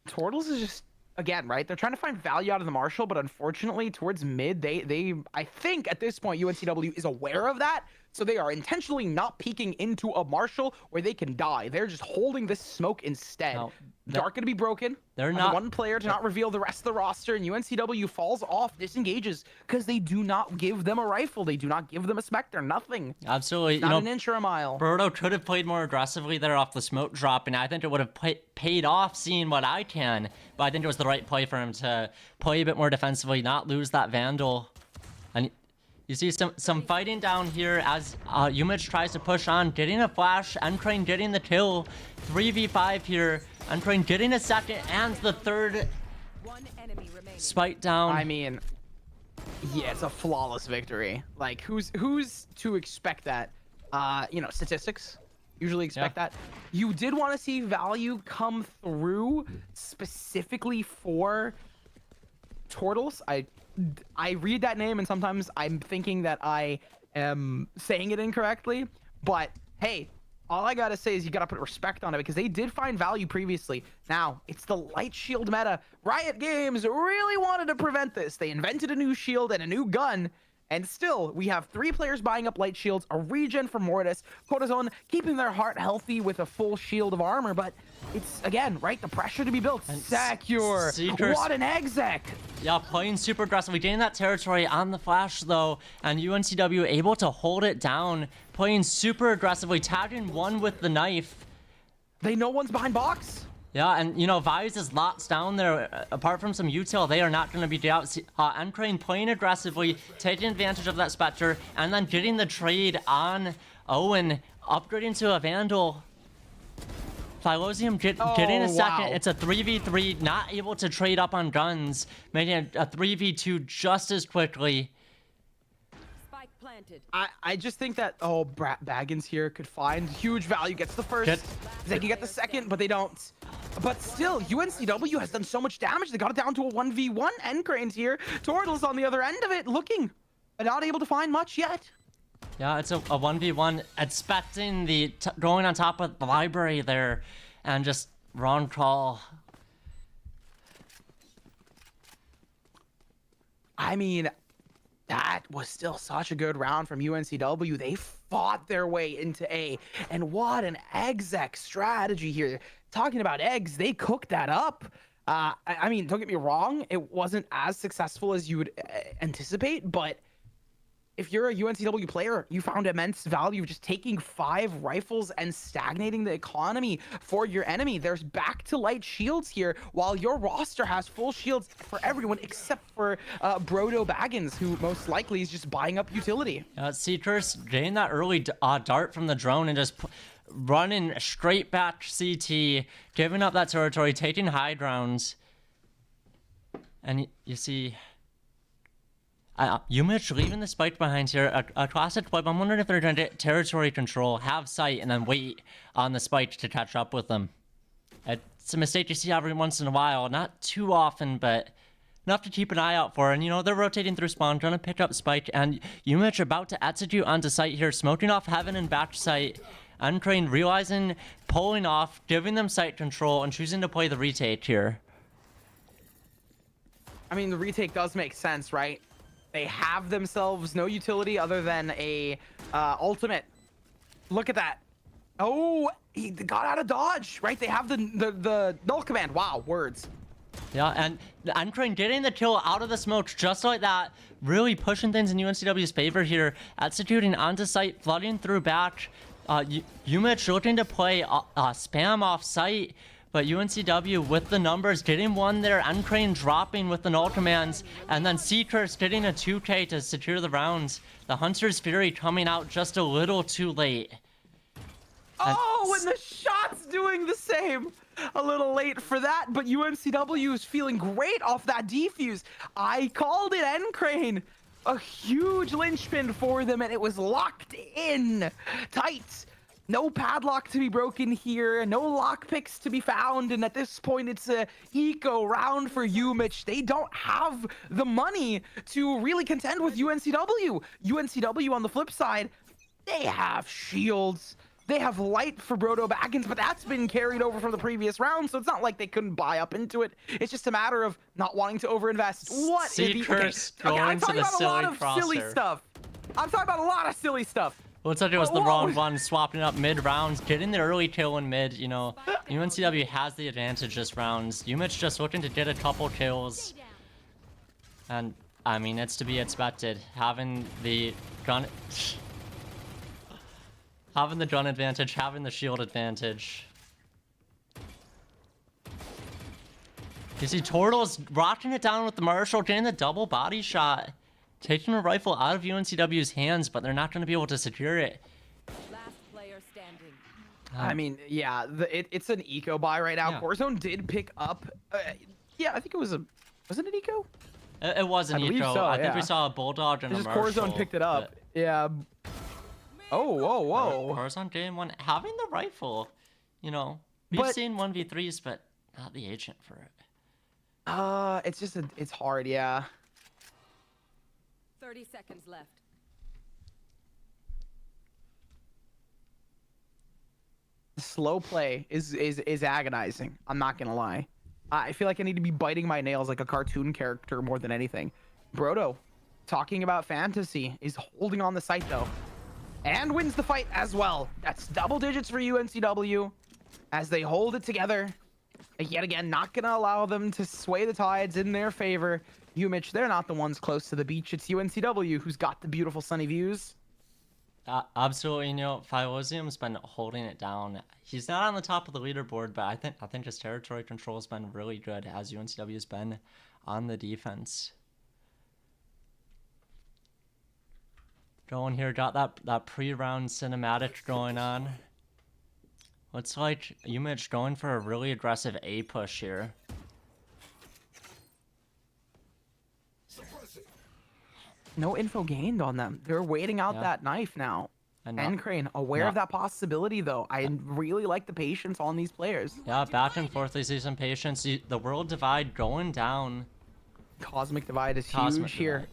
Turtles is just, again, right? They're trying to find value out of the Marshal, but unfortunately towards mid, I think at this point, UNCW is aware of that. So they are intentionally not peeking into a Marshal where they can die. They're just holding this smoke instead. No, Dark going to be broken. They're not one player to not reveal the rest of the roster, and UNCW falls off, disengages, because they do not give them a rifle. They do not give them a Spectre. Nothing. Absolutely. Not an inch or a mile. Brodo could have played more aggressively there off the smoke drop, and I think it would have paid off seeing what I can. But I think it was the right play for him to play a bit more defensively, not lose that Vandal. And you see some fighting down here as UMich tries to push on, getting a flash, NCrane getting the kill. 3v5 here. NCrane getting a second and the third. One enemy remaining. Spike down. I mean, yeah, it's a flawless victory. Like, who's to expect that? You know, statistics usually expect that. You did want to see value come through specifically for Turtles. I read that name and sometimes I'm thinking that I am saying it incorrectly, but hey, all I gotta say is you gotta put respect on it because they did find value previously. Now, it's the light shield meta. Riot Games really wanted to prevent this. They invented a new shield and a new gun, And still, we have 3 players buying up light shields, a regen for Mortis, Cortisone keeping their heart healthy with a full shield of armor, but it's, again, right, the pressure to be built. And Secure. Seekers- What an exec. Yeah, playing super aggressively, getting that territory on the flash though, and UNCW able to hold it down, playing super aggressively, tagging one with the knife. They know one's behind box. Yeah, and you know, Vise is lots down there. Apart from some util, they are not going to be out. NCrane playing aggressively, taking advantage of that Spectre, and then getting the trade on Owen, upgrading to a Vandal. Phylosium getting a second. Wow. It's a 3v3, not able to trade up on guns, making it a 3v2 just as quickly. Spike planted. I just think that, Baggins here could find huge value, gets the first. They can get the second, but they don't. But still, UNCW has done so much damage. They got it down to a 1v1. NCrane's here. Tortle's on the other end of it, looking, but not able to find much yet. Yeah, it's a 1v1, expecting the going on top of the library there, and just wrong call. I mean, that was still such a good round from UNCW. They fought their way into A, and what an exec strategy here. Talking about eggs, they cooked that up. I mean, don't get me wrong, it wasn't as successful as you would anticipate, but if you're a UNCW player, you found immense value just taking 5 rifles and stagnating the economy for your enemy. There's back to light shields here, while your roster has full shields for everyone except for Brodobaggins, who most likely is just buying up utility. Seekers getting that early dart from the drone and just running straight back CT, giving up that territory, taking high grounds. And you see... UMich leaving the spike behind here, a classic play. I'm wondering if they're going to get territory control, have sight, and then wait on the spike to catch up with them. It's a mistake you see every once in a while. Not too often, but enough to keep an eye out for. And, you know, they're rotating through spawn, trying to pick up spike. And UMich about to execute onto sight here, smoking off heaven and back sight. NCrane realizing, pulling off, giving them sight control, and choosing to play the retake here. I mean, the retake does make sense, right? They have themselves no utility other than a ultimate. Look at that. Oh, he got out of dodge, right? They have the null command. Wow, words. Yeah, and NCrane getting the kill out of the smoke just like that, really pushing things in UNCW's favor here, executing onto site, flooding through back. UMich looking to play spam off site, but UNCW with the numbers, getting one there, NCrane dropping with the null commands, and then Seekers getting a 2K to secure the rounds. The Hunter's Fury coming out just a little too late. Oh, and the shot's doing the same. A little late for that, but UNCW is feeling great off that defuse. I called it, NCrane. A huge linchpin for them, and it was locked in tight. No padlock to be broken here, no lockpicks to be found, and at this point it's a eco round for UMich. They don't have the money to really contend with UNCW. UNCW on the flip side, they have shields. They have light for Brodobaggins, but that's been carried over from the previous round, so it's not like they couldn't buy up into it. It's just a matter of not wanting to overinvest. What Seekers okay, I'm talking going to the about a lot of silly silly crosshair. stuff. I'm talking about a lot of silly stuff. Looks like it was the Whoa. wrong one, swapping up mid-rounds, getting the early kill in mid, you know. UNCW has the advantage this round. UMich just looking to get a couple kills. And, I mean, it's to be expected. Having the gun... having the gun advantage, having the shield advantage. You see Turtles rocking it down with the Marshall, getting the double body shot. Taking a rifle out of UNCW's hands, but they're not going to be able to secure it. Last player standing. I mean, yeah, it's an eco buy right now. Yeah. Warzone did pick up. Yeah, I think it was a. Was it an eco? It was an I believe eco. so, I think yeah. we saw a Bulldog and It's a just Marshall. Warzone picked it up. but- Yeah. Oh, whoa, whoa. Warzone game one, having the rifle, you know, we've But- seen 1v3s, but not the agent for it. It's just it's hard, yeah. 30 seconds left. Slow play is agonizing. I'm not gonna lie. I feel like I need to be biting my nails like a cartoon character more than anything. Brodo, talking about fantasy, is holding on the site though. And wins the fight as well. That's double digits for UNCW as they hold it together. Yet again, not going to allow them to sway the tides in their favor. UMich, they're not the ones close to the beach. It's UNCW who's got the beautiful sunny views. Absolutely, Phylosium's been holding it down. He's not on the top of the leaderboard, but I think his territory control has been really good as UNCW's been on the defense. Going here, got that pre-round cinematic going on. Looks like UMich going for a really aggressive A push here. No info gained on them. They're waiting out that knife now. NCrane, aware of that possibility, though. I really like the patience on these players. Yeah, back and forth, they see some patience. The world divide going down. Cosmic divide is huge here.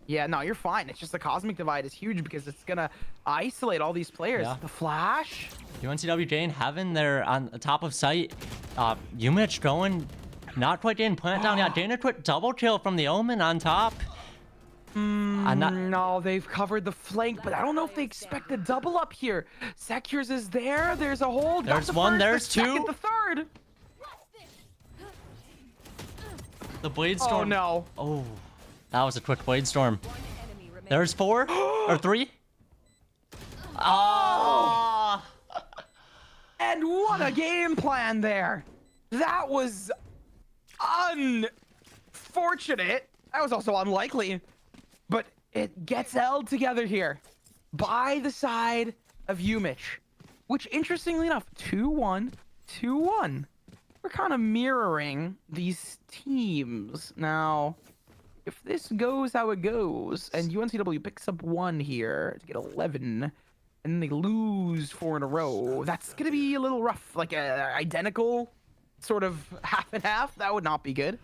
Yeah, no, you're fine. It's just the cosmic divide is huge because it's going to isolate all these players. Yeah. The flash. UNCW Jane Heaven there on the top of site. UMich going, not quite getting plant down yet. Dana quick double kill from the Omen on top. No, they've covered the flank, but I don't know if they expect a double up here. Secures is there. There's a hold. There's the one, first, there's the second, two. the third. The Blade Storm. Oh, no. Oh, that was a quick Blade Storm. There's 4 or 3. Oh! And what a game plan there. That was unfortunate. That was also unlikely. But it gets held together here by the side of UMich, which interestingly enough, 2-1, 2-1. We're kind of mirroring these teams. Now, if this goes how it goes, and UNCW picks up 1 here to get 11, and they lose 4 in a row, that's going to be a little rough. Like a identical sort of half and half, that would not be good.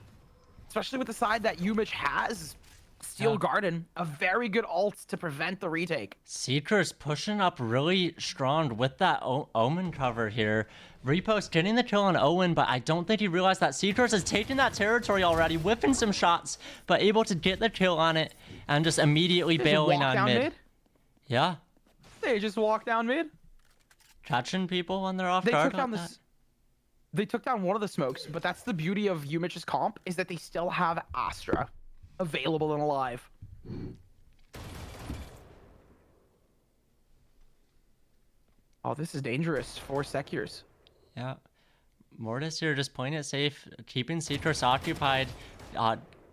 Especially with the side that UMich has. Steel Garden, a very good ult to prevent the retake. Seeker's pushing up really strong with that Omen cover here. Repost getting the kill on Owen, but I don't think he realized that Seekers is taking that territory already, whipping some shots, but able to get the kill on it and just immediately bailing on mid. Yeah. They just walk down mid. Catching people when they're off guard. They took down one of the smokes, but that's the beauty of UMich's comp, is that they still have Astra available and alive. Oh, this is dangerous for Secures. Yeah. Mortis here just playing it safe, keeping Citrus occupied.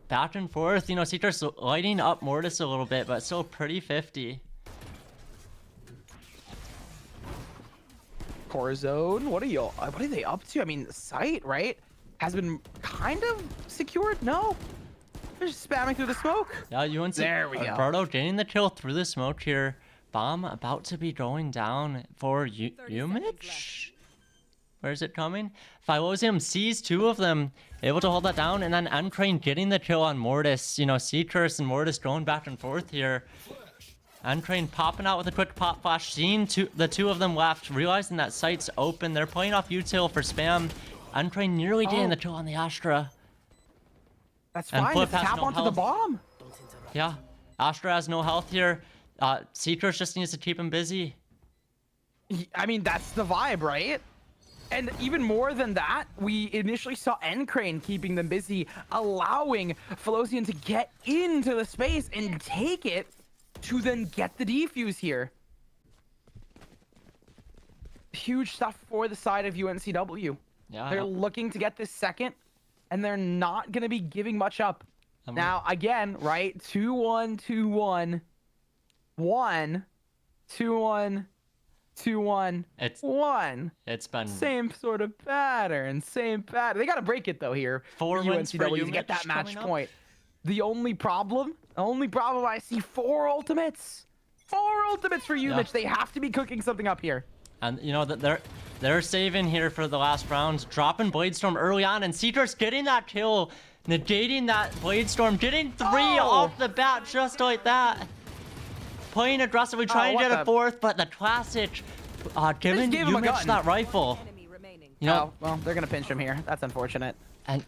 Back and forth, Citrus lighting up Mortis a little bit, but still pretty 50. Corazon, what are they up to? I mean, the site, right, has been kind of secured. No, they're just spamming through the smoke. Yeah, UNC. There we go. Brodo getting the kill through the smoke here. Bomb about to be going down for UMich. Where is it coming? Phylosium sees 2 of them, able to hold that down, and then NCrane getting the kill on Mortis. Seacurse and Mortis going back and forth here. NCrane popping out with a quick pop flash, seeing the 2 of them left, realizing that site's open. They're playing off util for spam. NCrane nearly getting the kill on the Astra. That's fine. It's tap onto the bomb. Yeah, Astra has no health here. Seekers just needs to keep him busy. I mean, that's the vibe, right? And even more than that, we initially saw NCrane keeping them busy, allowing Phylosium to get into the space and take it to then get the defuse here. Huge stuff for the side of UNCW. Yeah. They're looking to get this second, and they're not going to be giving much up. Now, again, right? 2-1, 2-1, 1, 2-1, 2-1, 1. It's been same sort of pattern, They got to break it though here. 4 wins for UNCW to get that match point. The only problem I see, 4 ultimates. 4 ultimates for UMich. Yeah. They have to be cooking something up here. And that they're saving here for the last round, dropping Blade Storm early on, and Seekers getting that kill, negating that Blade Storm, getting 3 off the bat just like that. Playing aggressively, trying to get a 4th, but the classic giving UMich that rifle. Well, they're gonna pinch him here. That's unfortunate. And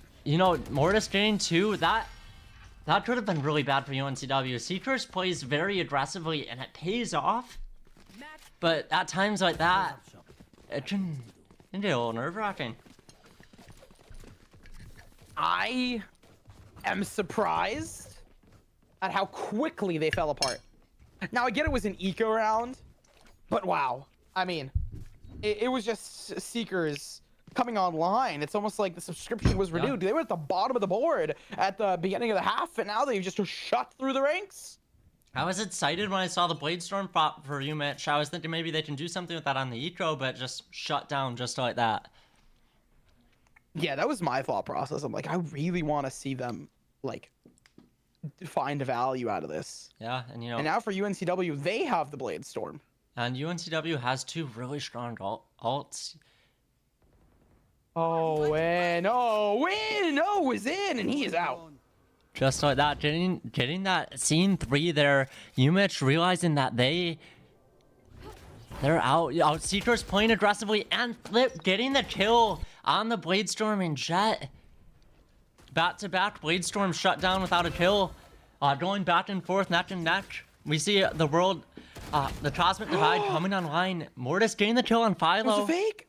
Mortis getting 2, That could have been really bad for UNCW. Seekers plays very aggressively, and it pays off. But at times like that, it can be a little nerve-wracking. I am surprised at how quickly they fell apart. Now, I get it was an eco round, but wow. I mean, it was just Seekers coming online. It's almost like the subscription was renewed. They were at the bottom of the board at the beginning of the half, and now they've just shot through the ranks. I was excited when I saw the Bladestorm prop for UMich. I was thinking maybe they can do something with that on the eco, but just shut down just like that. Yeah, that was my thought process. I'm like, I really want to see them, like, find value out of this. Yeah, and you know... And now for UNCW, they have the Bladestorm. And UNCW has 2 really strong alts. Owen is in, and he is out. Just like that, getting that scene 3 there, UMich realizing that they're out. Seekers playing aggressively, and Flip getting the kill on the Bladestorm and Jet. Back-to-back Bladestorm shut down without a kill. Going back and forth, neck and neck. We see the world, the Cosmic Divide coming online. Mortis getting the kill on Philo. It was a fake.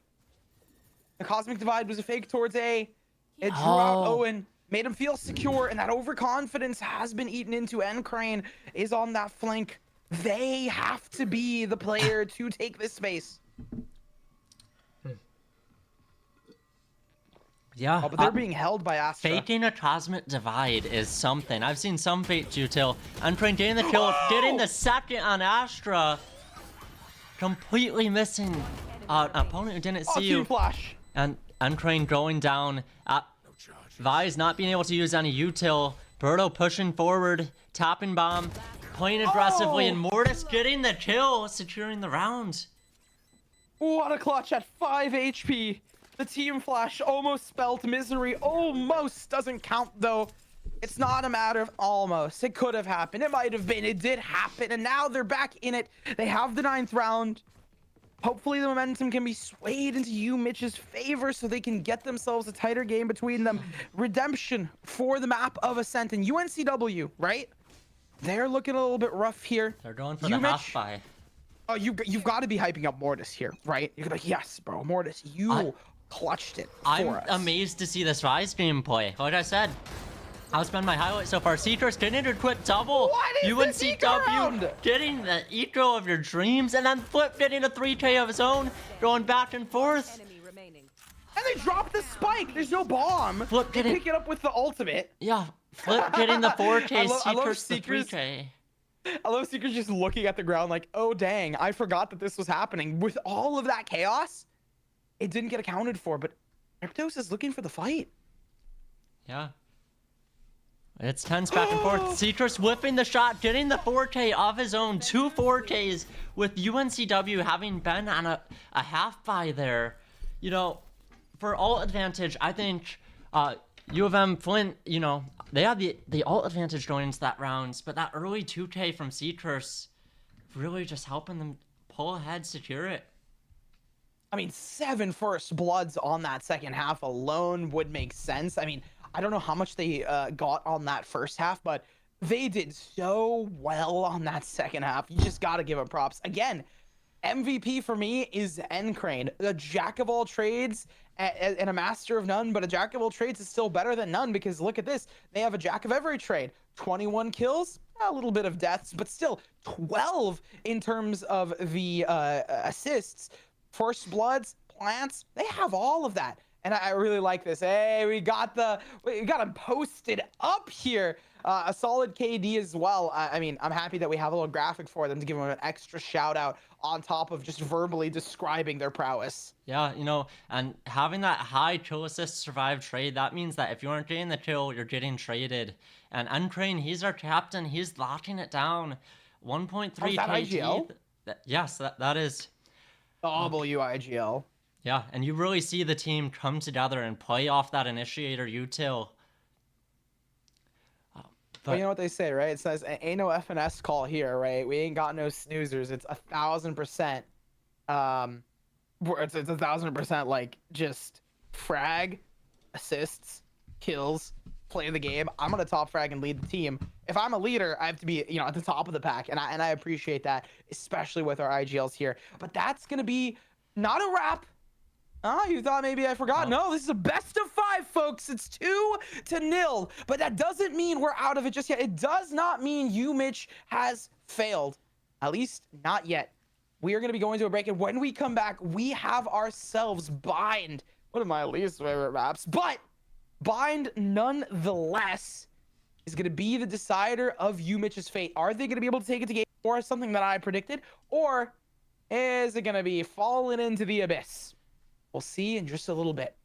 The Cosmic Divide was a fake towards A. It drew out Owen, made him feel secure, and that overconfidence has been eaten into. NCrane is on that flank. They have to be the player to take this space. Yeah. Oh, but they're being held by Astra. Faking a Cosmic Divide is something. I've seen some fake util. NCrane getting the kill, getting the second on Astra. Completely missing an opponent who didn't see you. Flash. And NCrane going down. Vi's not being able to use any util. Birdo pushing forward, tapping bomb, playing aggressively, and Mortis getting the kill, securing the round. What a clutch at 5 HP. The team flash almost spelled misery. Almost doesn't count, though. It's not a matter of almost. It could have happened. It might have been. It did happen. And now they're back in it. They have the 9th round. Hopefully the momentum can be swayed into UMich's favor so they can get themselves a tighter game between them. Redemption for the map of Ascent and UNCW, right? They're looking a little bit rough here. They're going for the half buy. Oh, you've got to be hyping up Mortis here, right? You're like, yes, bro, Mortis, you clutched it for us. I'm amazed to see this Rise gameplay. Like I said, I'll spend my highlight so far. Seekers getting a quick double. UNCW getting the eco of your dreams, and then Flip getting a 3K of his own, going back and forth. And they dropped the spike. There's no bomb. Flip getting... Pick it up with the ultimate. Yeah, Flip getting the 4K, Seekers the 3K. I love Seekers just looking at the ground like, oh, dang, I forgot that this was happening. With all of that chaos, it didn't get accounted for, but Cryptos is looking for the fight. Yeah. It's tense back and forth. Seekers whipping the shot, getting the 4K of his own. 2 4Ks with UNCW having been on a half buy there. You know, for ult advantage, I think U of M Flint, you know, they have the ult advantage going into that round, but that early 2K from Seekers really just helping them pull ahead, secure it. I mean, 7 first bloods on that second half alone would make sense. I mean, I don't know how much they got on that first half, but they did so well on that second half. You just got to give them props. Again, MVP for me is NCrane, the jack of all trades and a master of none, but a jack of all trades is still better than none because look at this. They have a jack of every trade. 21 kills, a little bit of deaths, but still 12 in terms of the assists. First bloods, plants, they have all of that. And I really like this. Hey, we got him posted up here. A solid KD as well. I mean, I'm happy that we have a little graphic for them to give them an extra shout out on top of just verbally describing their prowess. Yeah, you know, and having that high kill assist survive trade, that means that if you aren't getting the kill, you're getting traded. And NCrane, he's our captain. He's locking it down. 1.3 KD. Yes, that is. WIGL. Yeah, and you really see the team come together and play off that initiator util. Well, you know what they say, right? It says, ain't no FNS call here, right? We ain't got no snoozers. It's 1,000%. It's 1,000% like just frag, assists, kills, play the game. I'm gonna top frag and lead the team. If I'm a leader, I have to be, at the top of the pack, and I appreciate that, especially with our IGLs here. But that's gonna be not a wrap. Oh, you thought maybe I forgot? Oh. No, this is a best of 5, folks. It's 2-0, but that doesn't mean we're out of it just yet. It does not mean UMich has failed, at least not yet. We are going to be going to a break, and when we come back, we have ourselves Bind, one of my least favorite maps, but Bind nonetheless is going to be the decider of UMich's fate. Are they going to be able to take it to game 4, something that I predicted, or is it going to be falling into the abyss? We'll see in just a little bit.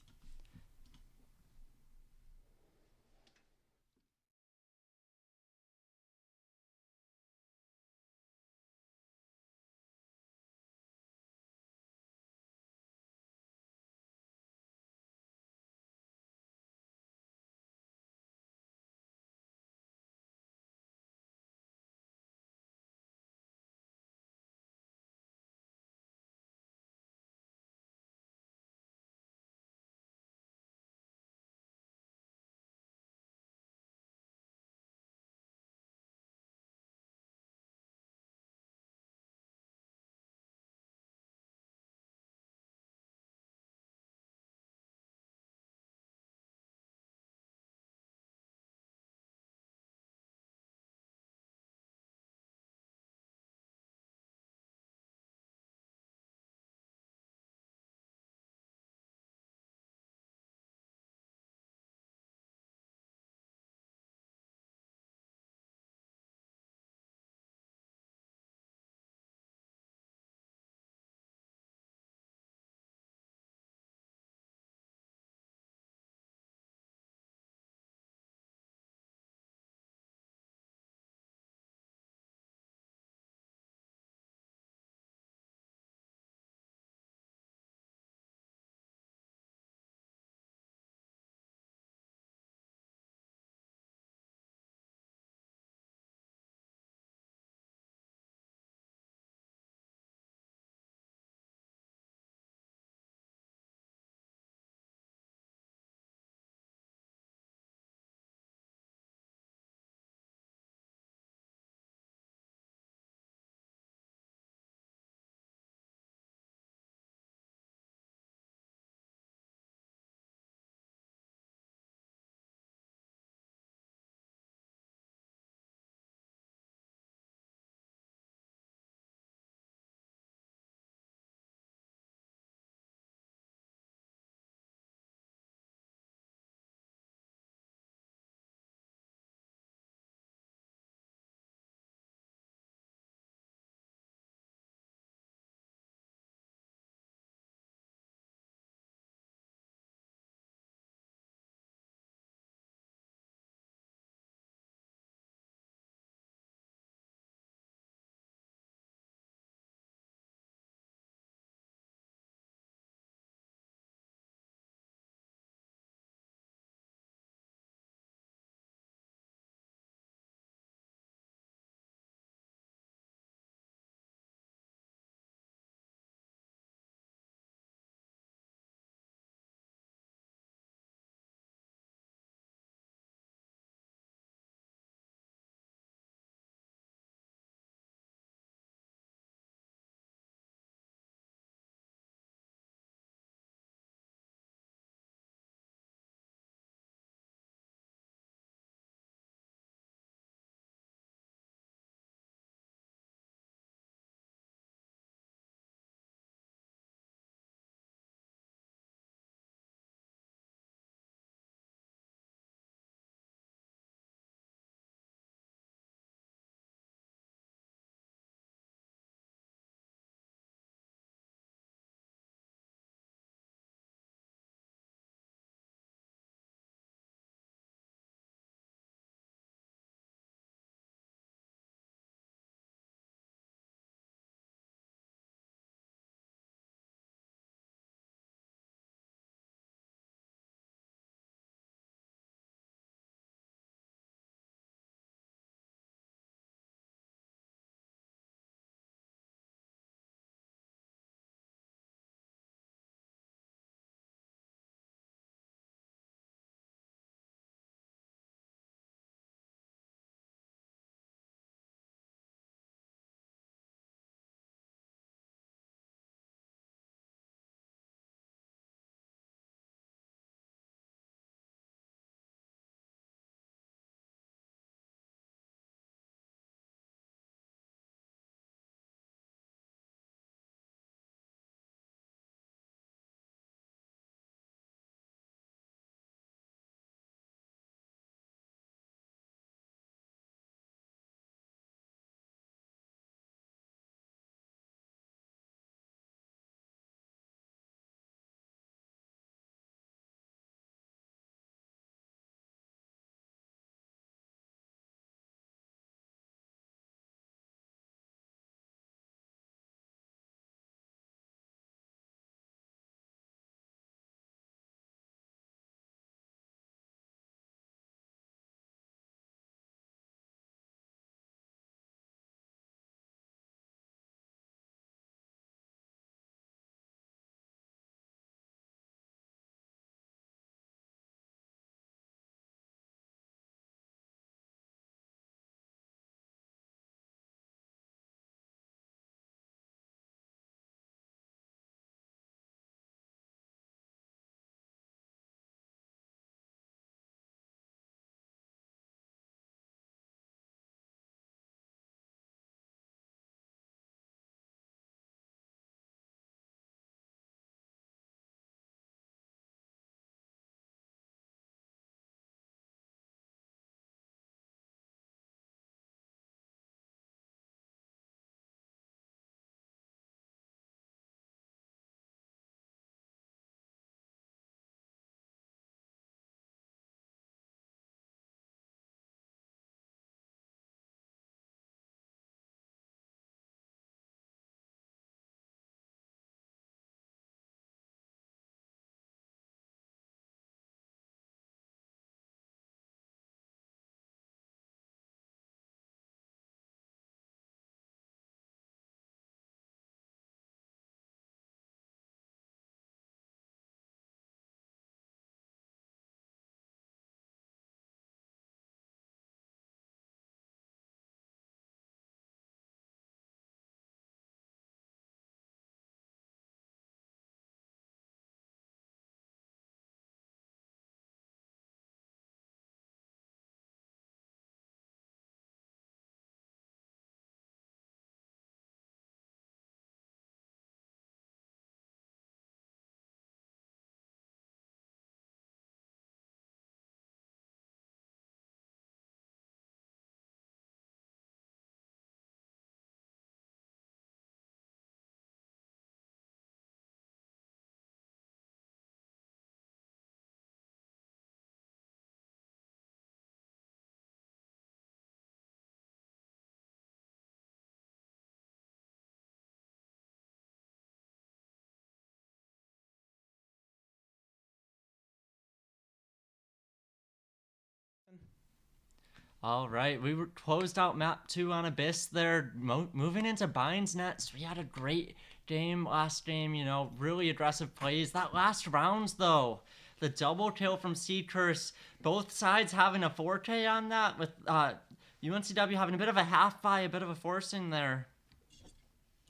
All right, we were closed out map 2 on Abyss there, moving into Binds Nets. We had a great game last game, you know, really aggressive plays. That last round, though, the double kill from Seacurse, both sides having a forte on that, with UNCW having a bit of a half buy, a bit of a forcing there.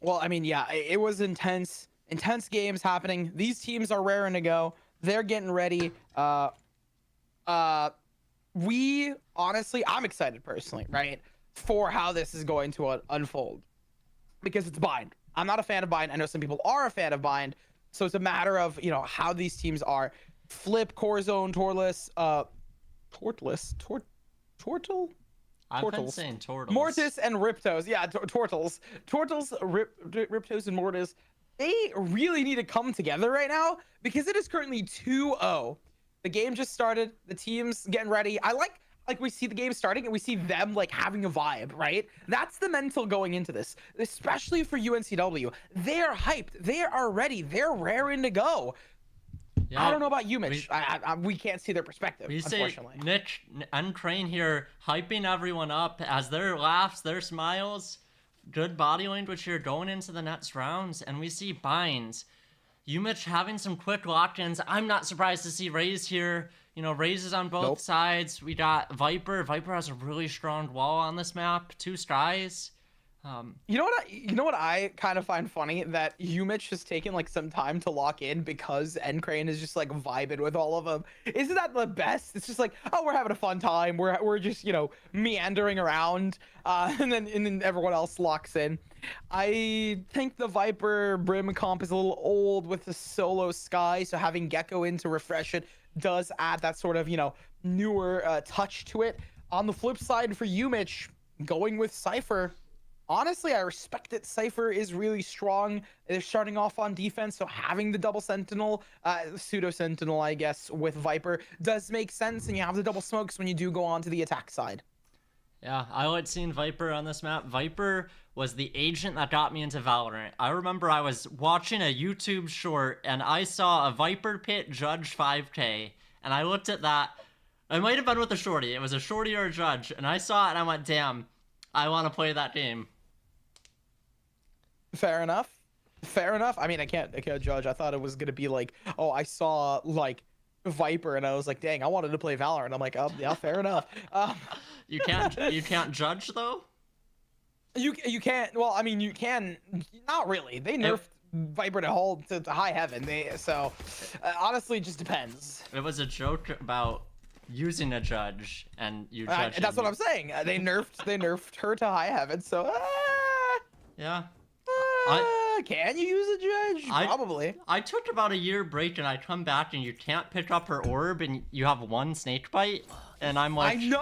Well, I mean, yeah, it was intense games happening. These teams are raring to go. They're getting ready. We honestly, I'm excited personally, right, for how this is going to unfold, because it's Bind. I'm not a fan of Bind. I know some people are a fan of Bind, so it's a matter of, you know, how these teams are. Flip, Corzone, Tortless, Tortle. I've been saying Tortles. Mortis and Riptos. Yeah, Tortles. Riptos and Mortis. They really need to come together right now, because it is currently 2-0. The game just started. The team's getting ready. I like we see the game starting and we see them like having a vibe, right? That's the mental going into this, especially for UNCW. They're hyped. They are ready. They're raring to go. Yeah, I don't know about UMich. We can't see their perspective, unfortunately. We see NCrane here hyping everyone up as their laughs, their smiles, good body language here going into the next rounds, and we see Binds. UMich having some quick lock-ins. I'm not surprised to see Raze here. You know, Raze is on both sides. We got Viper. Viper has a really strong wall on this map. 2 skies. You know what I kind of find funny? That UMich has taken like some time to lock in, because NCrane is just like vibing with all of them. Isn't that the best? It's just like, oh, we're having a fun time. We're just, you know, meandering around, and then everyone else locks in. I think the Viper Brim comp is a little old with the solo Sky, so having Gecko in to refresh it does add that sort of, you know, newer touch to it. On the flip side for UMich, going with Cypher. Honestly, I respect it. Cypher is really strong. They're starting off on defense, so having the double sentinel, pseudo sentinel, I guess, with Viper does make sense, and you have the double smokes when you do go on to the attack side. Yeah, I like seeing Viper on this map. Viper was the agent that got me into Valorant. I remember I was watching a YouTube short, and I saw a Viper pit judge 5K, and I looked at that. It might have been with a shorty. It was a shorty or a judge, and I saw it, and I went, damn, I want to play that game. Fair enough. I mean, I can't judge. I thought it was gonna be like, oh, I saw like Viper and I was like, dang, I wanted to play Valorant. I'm like, oh yeah, fair enough. You can't judge though. You can't. Well, I mean, you can. Not really. They nerfed Viper to high heaven. Honestly, it just depends. It was a joke about using a judge, and you judge. That's what I'm saying. They nerfed her to high heaven. So yeah. Can you use a judge? Probably. I took about a year break, and I come back, and you can't pick up her orb, and you have 1 snake bite, and I'm like, I know.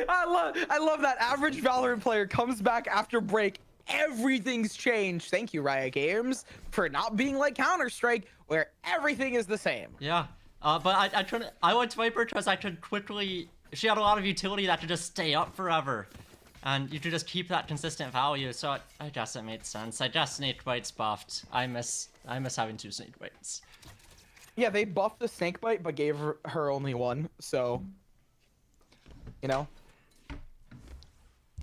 I love that. Average Valorant player comes back after break. Everything's changed. Thank you, Riot Games, for not being like Counter-Strike, where everything is the same. Yeah. But I went to Viper because I could quickly. She had a lot of utility that could just stay up forever. And you could just keep that consistent value, so I guess it made sense. I guess snake bites buffed. I miss having 2 snake bites. Yeah, they buffed the snake bite, but gave her only 1. So, you know.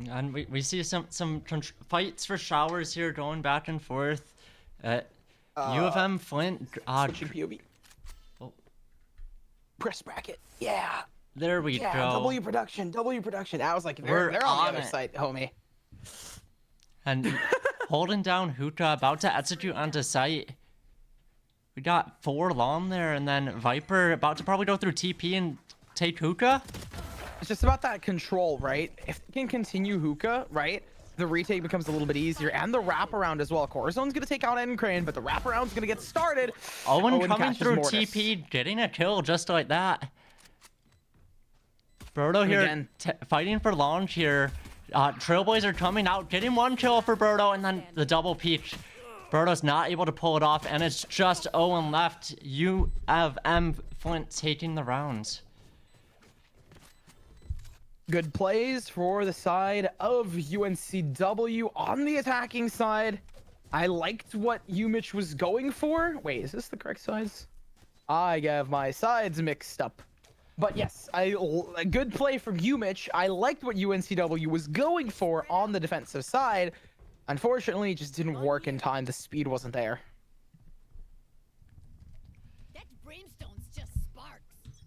And we see some fights for showers here going back and forth. U of M Flint. Switching POV. Oh. Press bracket. Yeah. There we go. W production. I was like, they're on the other side, homie. And holding down Hookah, about to execute onto site. We got 4 long there, and then Viper about to probably go through TP and take Hookah. It's just about that control, right? If they can continue Hookah, right, the retake becomes a little bit easier, and the wraparound as well. Corzone's gonna take out NCrane, but the wraparound's gonna get started. Owen coming through Mortis. TP, getting a kill just like that. Brodo here fighting for launch here. Trailblazer coming out, getting 1 kill for Brodo, and then the double peek. Brodo's not able to pull it off, and it's just Owen left. U of M Flint taking the rounds. Good plays for the side of UNCW on the attacking side. I liked what UMich was going for. Wait, is this the correct size? I have my sides mixed up. But yes, a good play from UMich. I liked what UNCW was going for on the defensive side. Unfortunately, it just didn't work in time. The speed wasn't there. That brimstone's just sparks.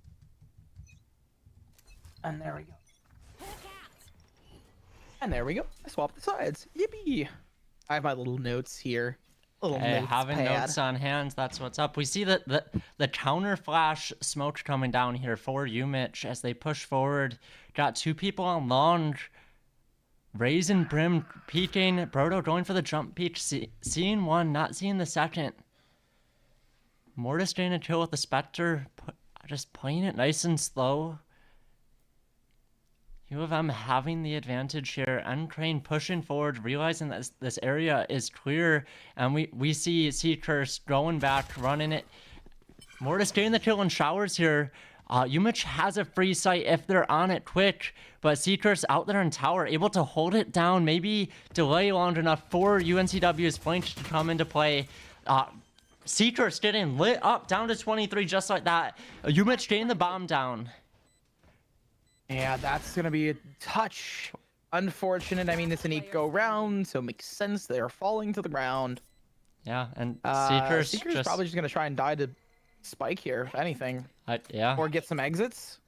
And there we go. Hawk out. And there we go. I swapped the sides. Yippee! I have my little notes here. Little Hey, notes having pad. notes on hands, that's what's up. We see that the counter flash smoke coming down here for UMich as they push forward. Got two people on long. Raising Brim peeking. Brodo going for the jump peek. Seeing one, not seeing the second. Mortis getting a kill with the Spectre. Just playing it nice and slow. U of M having the advantage here. NCrane pushing forward, realizing that this area is clear. And we see Seahawks going back, running it. Mortis getting the kill in showers here. UMich has a free sight if they're on it quick. But Seahawks out there in tower, able to hold it down. Maybe delay long enough for UNCW's flank to come into play. Seahawks getting lit up down to 23 just like that. UMich getting the bomb down. Yeah, that's going to be a touch unfortunate. I mean, it's an eco round, so it makes sense. They're falling to the ground. Yeah, and Seeker's just probably just going to try and die to Spike here, if anything. yeah. Or get some exits.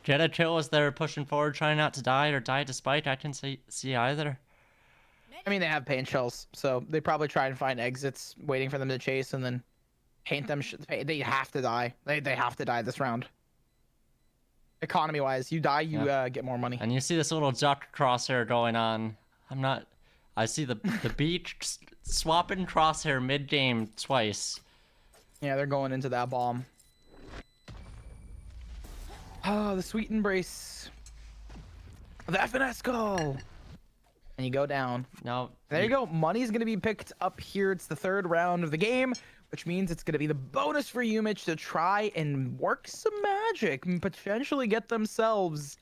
Get a kill as they're pushing forward, trying not to die or die to Spike. I can see either. I mean, they have paint shells, so they probably try and find exits, waiting for them to chase, and then paint them. They have to die. They have to die this round. Economy-wise, you die, you get more money. And you see this little duck crosshair going on. I see the beach swapping crosshair mid-game twice. Yeah, they're going into that bomb. Oh, the sweet embrace. The finesse goal. And you go down. Now There you go. Money's going to be picked up here. It's the third round of the game, which means it's going to be the bonus for UMich to try and work some magic and potentially get themselves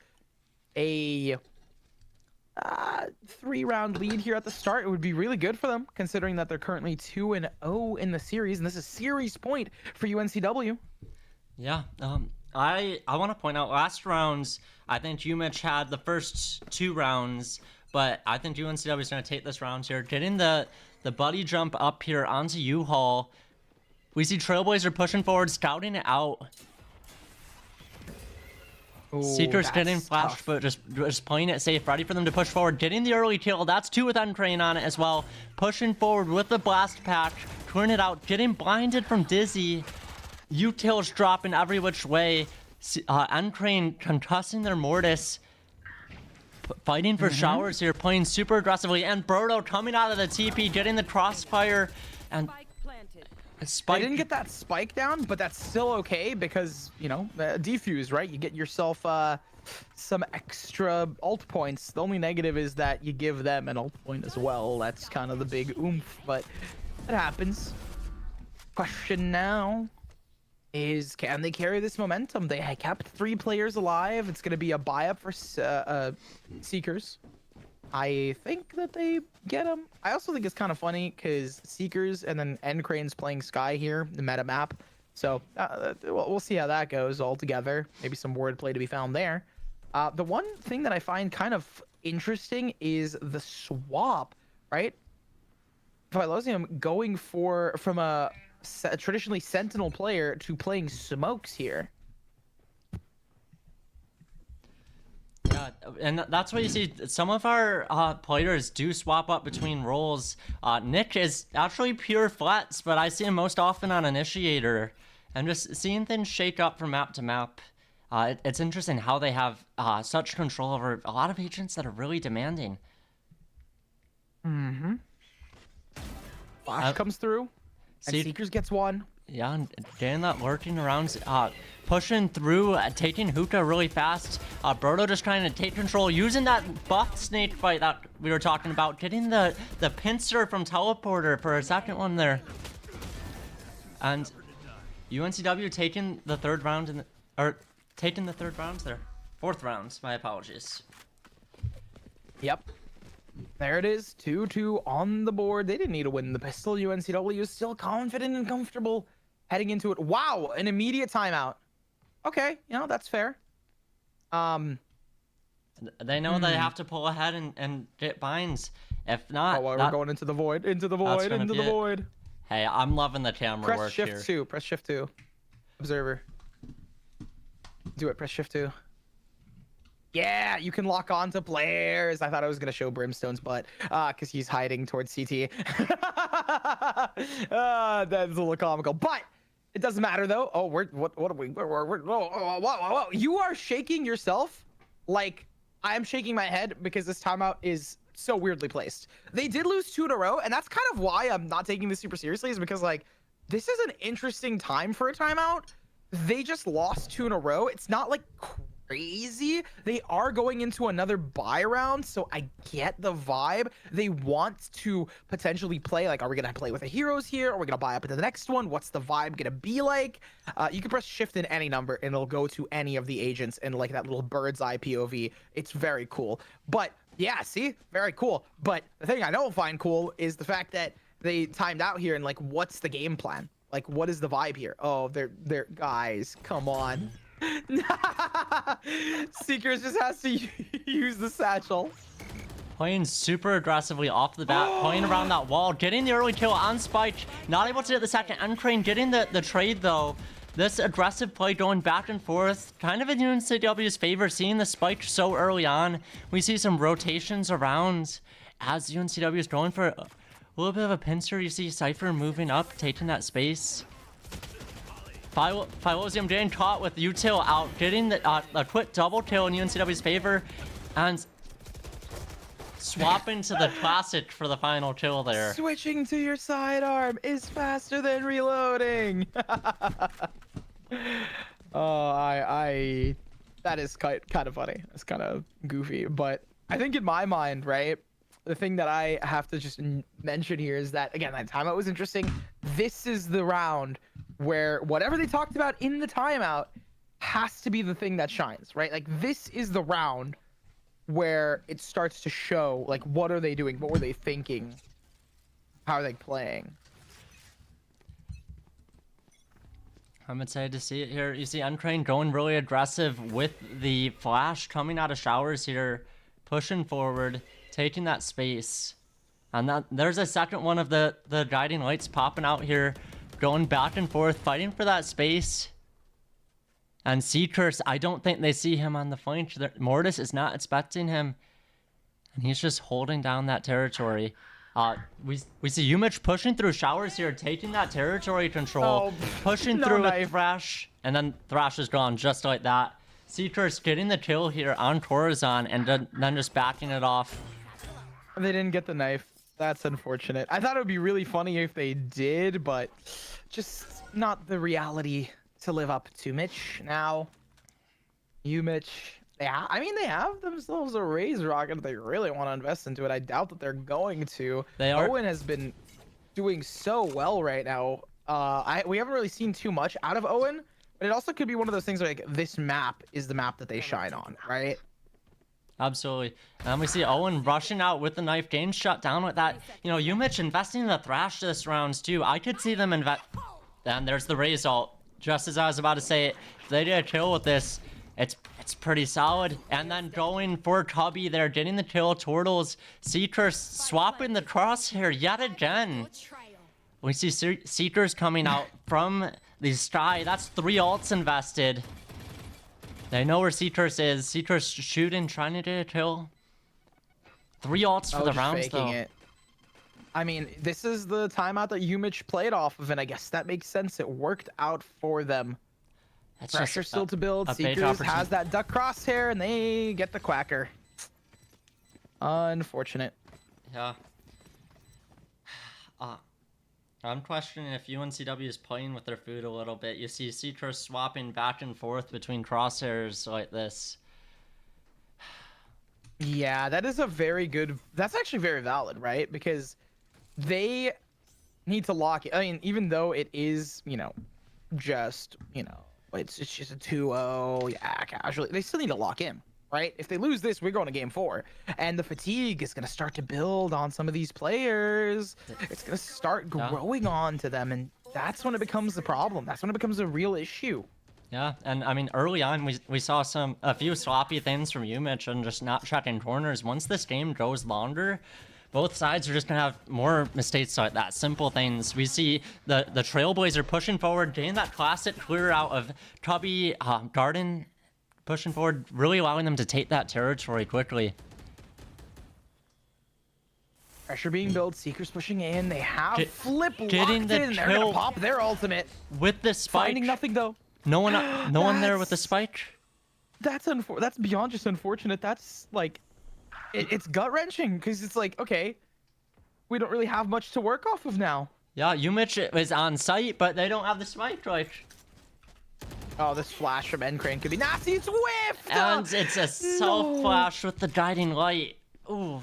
a 3-round lead here at the start. It would be really good for them, considering that they're currently 2-0 in the series, and this is series point for UNCW. Yeah, I want to point out last rounds, I think UMich had the first 2 rounds, but I think UNCW is going to take this round here. Getting the buddy jump up here onto U-Haul. We see Trailblazer pushing forward, scouting it out. Seeker's getting flashed, but just playing it safe, ready for them to push forward. Getting the early kill. That's 2 with NCrane on it as well. Pushing forward with the blast patch, clearing it out, getting blinded from Dizzy. Utils dropping every which way. NCrane concussing their Mortis. Fighting for showers here, playing super aggressively. And Brodo coming out of the TP, getting the crossfire. And Spike planted. Spike. I didn't get that spike down, but that's still okay because, you know, defuse, right? You get yourself some extra ult points. The only negative is that you give them an ult point as well. That's kind of the big oomph, but it happens. Question now is, can they carry this momentum? They kept 3 players alive. It's going to be a buy-up for Seekers. I think that they get them. I also think it's kind of funny because Seekers and then NCrane's playing Sky here, the meta map. So we'll see how that goes all together. Maybe some wordplay to be found there. The one thing that I find kind of interesting is the swap, right? Phylosium going from a traditionally Sentinel player to playing Smokes here. Yeah, and that's what you see. Some of our players do swap up between roles. Nick is actually pure flats, but I see him most often on Initiator. And just seeing things shake up from map to map. It's interesting how they have such control over a lot of agents that are really demanding. Mm-hmm. Flash comes through, and Seekers gets one. Yeah, and getting that lurking around, pushing through, taking Hookah really fast. Brodo just trying to take control, using that buff snake fight that we were talking about, getting the pincer from Teleporter for a second one there. And UNCW taking the third round taking the third rounds there. 4th rounds, my apologies. Yep. There it is, 2-2 on the board. They didn't need to win the pistol. UNCW is still confident and comfortable heading into it. Wow, an immediate timeout. Okay, that's fair. They know they have to pull ahead and get binds. If not, Oh, well, we're going into the void, into the void, gonna into be the it. void. Hey, I'm loving the camera Press work shift here. 2. Press shift 2. Observer. Do it. Press shift 2. Yeah, you can lock on to players. I thought I was gonna show Brimstone's butt, cause he's hiding towards CT. That's a little comical, but it doesn't matter though. Oh, what are we? Whoa. You are shaking yourself like I am shaking my head because this timeout is so weirdly placed. They did lose 2 in a row, and that's kind of why I'm not taking this super seriously, is because like this is an interesting time for a timeout. They just lost 2 in a row. It's not like crazy. They are going into another buy round, so I get the vibe. They want to potentially play like, are we gonna play with the heroes here? Are we gonna buy up into the next one? What's the vibe gonna be like? You can press shift in any number and it'll go to any of the agents and like that little bird's eye POV. It's very cool. But yeah, see, very cool. But the thing I don't find cool is the fact that they timed out here and like, what's the game plan? Like, what is the vibe here? Oh, they're guys, come on. Seekers just has to use the satchel. Playing super aggressively off the bat, playing around that wall, getting the early kill on Spike, not able to get the second. NCrane getting the trade though. This aggressive play going back and forth, kind of in UNCW's favor, seeing the Spike so early on. We see some rotations around as UNCW is going for a little bit of a pincer. You see Cypher moving up, taking that space. Phylosium getting caught with util out, getting a quick double kill in UNCW's favor, and swapping to the classic for the final kill there. Switching to your sidearm is faster than reloading. Oh, that is kind of funny. It's kind of goofy, but I think in my mind, right, the thing that I have to just mention here is that, again, that timeout was interesting. This is the round where whatever they talked about in the timeout has to be the thing that shines, right? Like, this is the round where it starts to show, like, what are they doing? What were they thinking? How are they playing? I'm excited to see it here. You see NCrane going really aggressive with the flash coming out of showers here, pushing forward, taking that space. And there's a second one of the guiding lights popping out here, going back and forth, fighting for that space. And Seekers, I don't think they see him on the flank. Mortis is not expecting him. And he's just holding down that territory. We see UMich pushing through showers here, taking that territory control, pushing through with Thrash, and then Thrash is gone just like that. Seekers getting the kill here on Corazon, and then just backing it off. They didn't get the knife. That's unfortunate. I thought it would be really funny if they did, but just not the reality to live up to. Mitch now. UMich. Yeah, I mean, they have themselves a raise rocket if they really want to invest into it. I doubt that they're going to. They are. Owen has been doing so well right now. We haven't really seen too much out of Owen, but it also could be one of those things where, like, this map is the map that they shine on, right? Absolutely. And we see Owen rushing out with the knife, getting shut down with that. You know, UMich investing in the Thrash this rounds too. I could see them invest. And there's the raise ult. Just as I was about to say it, if they get a kill with this, it's pretty solid. And then going for Kavi there, getting the kill. Turtles, Seekers swapping the crosshair yet again. We see Seekers coming out from the sky. That's 3 ults invested. They know where Seekers is. Seekers shooting, trying to get a kill. 3 ults for the rounds, though. It. I mean, this is the timeout that UMich played off of, and I guess that makes sense. It worked out for them. That's Pressure still to build. a big Seekers opportunity. has that duck crosshair, and they get the quacker. Unfortunate. Yeah. I'm questioning if UNCW is playing with their food a little bit. You see Seekers swapping back and forth between crosshairs like this. Yeah, that is a very good... That's actually very valid, right? Because they need to lock it. I mean, even though it is, just, it's just a 2-0, yeah, casually. They still need to lock in, right? If they lose this, we're going to game 4. And the fatigue is going to start to build on some of these players. It's going to start growing on to them, and that's when it becomes a problem. That's when it becomes a real issue. Yeah, and I mean, early on, we saw a few sloppy things from UMich and just not checking corners. Once this game goes longer, both sides are just gonna have more mistakes like that. Simple things. We see the Trailblazer pushing forward, getting that classic clear out of Cubby Garden, pushing forward, really allowing them to take that territory quickly. Pressure being built, Seekers pushing in. They have Flip locked getting in. the They're gonna kill pop their ultimate. with the spike. Finding nothing though. No one there with the spike. That's beyond just unfortunate. That's like, it's gut wrenching because it's like, okay, we don't really have much to work off of now. Yeah, UMich is on site, but they don't have the spike, like. Oh, this flash from NCrane could be nasty. It's whiffed! And it's a self flash with the guiding light. Ooh.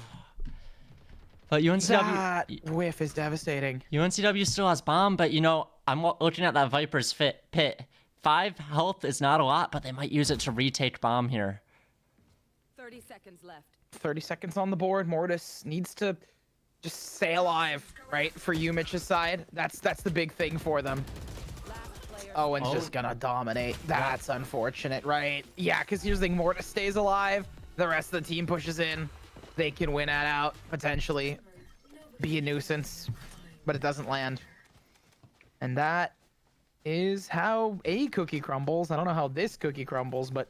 But UNCW. That whiff is devastating. UNCW still has bomb, but you know, I'm looking at that Viper's pit. 5 health is not a lot, but they might use it to retake bomb here. 30 seconds left. 30 seconds on the board. Mortis needs to just stay alive, right? For UMich's side. That's the big thing for them. Last player. Owen's just gonna dominate. That's unfortunate, right? Yeah, because here's the thing. Mortis stays alive. The rest of the team pushes in. They can win that out, potentially. Be a nuisance, but it doesn't land. And that is how a cookie crumbles. I don't know how this cookie crumbles, but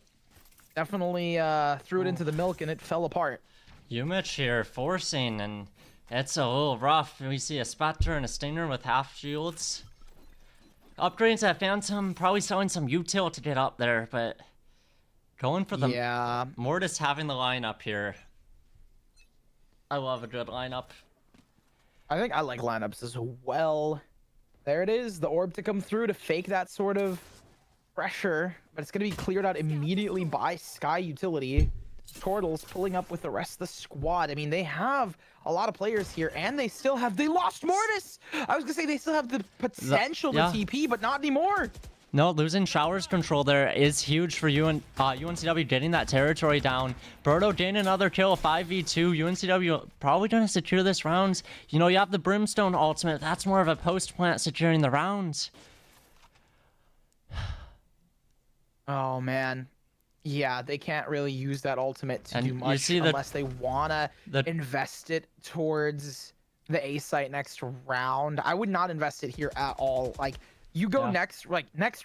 definitely threw it into the milk and it fell apart. UMich here forcing, and it's a little rough. We see a Spectre and a Stinger with half shields. Upgrading to that Phantom, probably selling some util to get up there, but going for the Mortis having the lineup here. I love a good lineup. I think I like lineups as well. There it is, the orb to come through to fake that sort of pressure, but it's going to be cleared out immediately by Sky Utility. Turtles pulling up with the rest of the squad. I mean, they have a lot of players here, and they lost Mortis! I was going to say they still have the potential to TP, but not anymore. No, losing Shower's control there is huge for UNCW getting that territory down. Brodo getting another kill, 5v2. UNCW probably going to secure this round. You know, you have the Brimstone ultimate. That's more of a post-plant securing the rounds. Oh, man. Yeah, they can't really use that ultimate to do much unless they want to invest it towards the A site next round. I would not invest it here at all. Like, you go next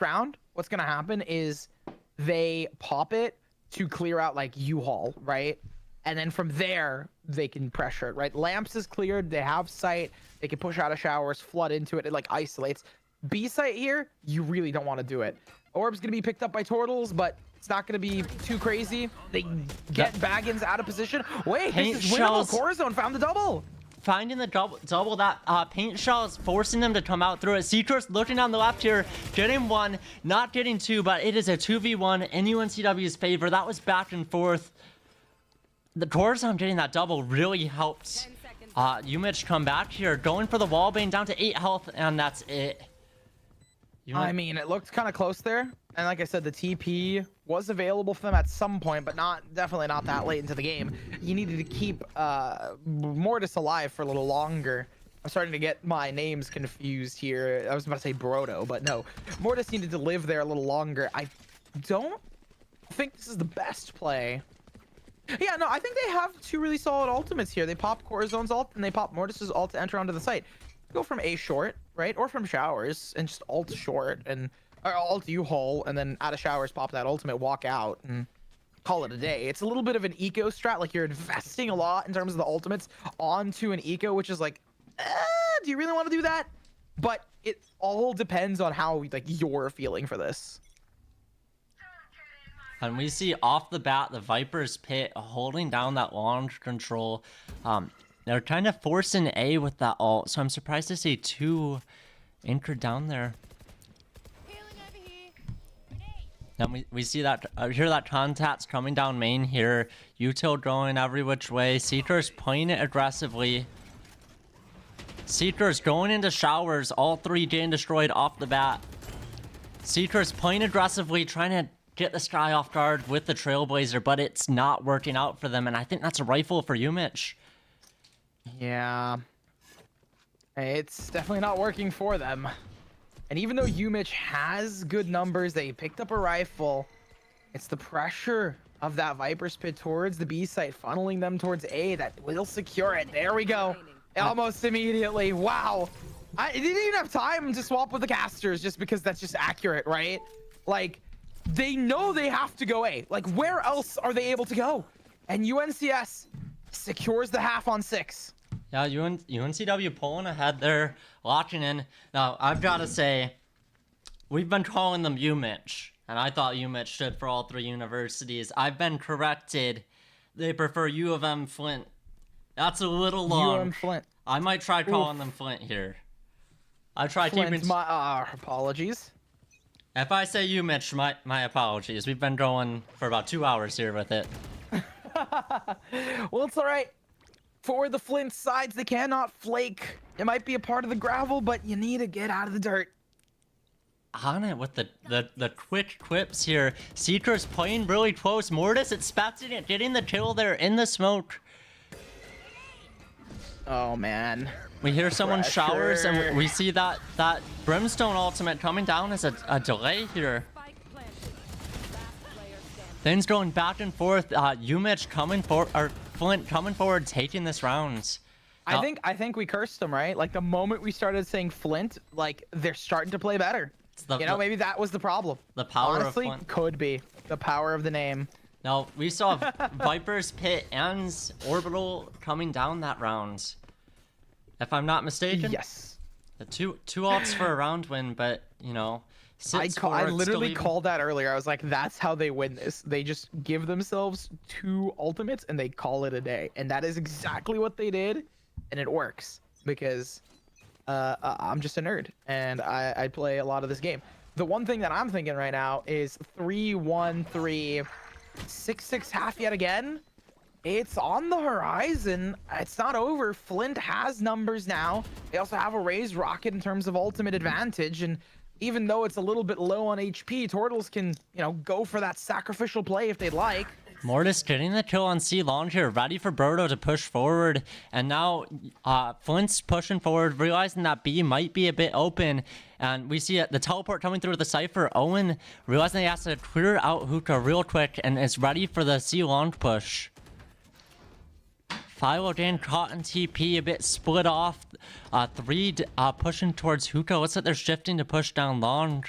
round, what's going to happen is they pop it to clear out, like, U-Haul, right? And then from there, they can pressure it, right? Lamps is cleared. They have sight. They can push out of showers, flood into it. It, like, isolates. B site here, you really don't want to do it. Orb's going to be picked up by Turtles, but it's not going to be too crazy. They get Baggins out of position. Wait, this is winnable. Corazon found the double. Finding the double, that paint shell is forcing them to come out through it. Seekers looking on the left here, getting 1, not getting 2, but it is a 2v1 in UNCW's favor. That was back and forth. The Corazon getting that double really helped UMich come back here, going for the wallbane down to 8 health, and that's it. I mean, it looked kind of close there. And like I said, the TP was available for them at some point, but definitely not that late into the game. You needed to keep Mortis alive for a little longer. I'm starting to get my names confused here. I was about to say Brodo, but no. Mortis needed to live there a little longer. I don't think this is the best play. Yeah, no, I think they have 2 really solid ultimates here. They pop Corazon's ult, and they pop Mortis's ult to enter onto the site. Go from A short, right? Or from showers, and just ult short, and or ult U-Haul, and then out of showers, pop that ultimate, walk out, and call it a day. It's a little bit of an eco strat. Like, you're investing a lot in terms of the ultimates onto an eco, which is like, do you really want to do that? But it all depends on how, like, you're feeling for this. And we see off the bat the Viper's pit holding down that launch control. They're kind of forcing A with that ult, so I'm surprised to see 2 anchored down there. Then we see that, hear that contact's coming down main here. Util going every which way. Seekers playing it aggressively. Seekers going into showers, all 3 getting destroyed off the bat. Seekers playing aggressively, trying to get this guy off guard with the Trailblazer, but it's not working out for them, and I think that's a rifle for UMich. Yeah. It's definitely not working for them. And even though UMich has good numbers, they picked up a rifle. It's the pressure of that Viper's pit towards the B site, funneling them towards A that will secure it. There we go. Almost immediately. Wow. I didn't even have time to swap with the casters just because that's just accurate, right? Like, they know they have to go A. Like, where else are they able to go? And UNCS secures the half on 6. Yeah, UNCW pulling ahead there, locking in. Now, I've got to say, we've been calling them UMich, and I thought UMich stood for all 3 universities. I've been corrected. They prefer U of M Flint. That's a little long. UM Flint. I might try calling them Flint here. I try keeping. My apologies. If I say UMich, my apologies. We've been going for about 2 hours here with it. Well, it's all right. For the Flint sides, they cannot flake. It might be a part of the gravel, but you need to get out of the dirt. On it with the quick quips here. Seeker's playing really close. Mortis expecting it, getting the kill there in the smoke. Oh, man. We hear someone showers, and Pressure. we see that Brimstone ultimate coming down as a delay here. Spike planted. Last player standing. Things going back and forth. UMich coming for, or Flint coming forward, taking this round. I think we cursed them, right? Like, the moment we started saying Flint, like, they're starting to play better. You know, maybe that was the problem. The power Honestly, of Flint. could be. The power of the name. Now, we saw Viper's Pit and Orbital coming down that round. If I'm not mistaken. Yes. The two ults for a round win, but, you know, I literally called that earlier. I was like, that's how they win this. They just give themselves 2 ultimates and they call it a day. And that is exactly what they did. And it works because I'm just a nerd and I play a lot of this game. The one thing that I'm thinking right now is 3-1-3, 6-6 half yet again. It's on the horizon. It's not over. Flint has numbers now. They also have a raised rocket in terms of ultimate advantage. And even though it's a little bit low on HP, Turtles can, you know, go for that sacrificial play if they'd like. Mortis getting the kill on C long here, ready for Brodo to push forward. And now Flint's pushing forward, realizing that B might be a bit open. And we see the teleport coming through the Cypher. Owen realizing he has to clear out Hookah real quick and is ready for the C long push. Philo getting caught in TP, a bit split off. 3 pushing towards Hookah. Looks like they're shifting to push down long.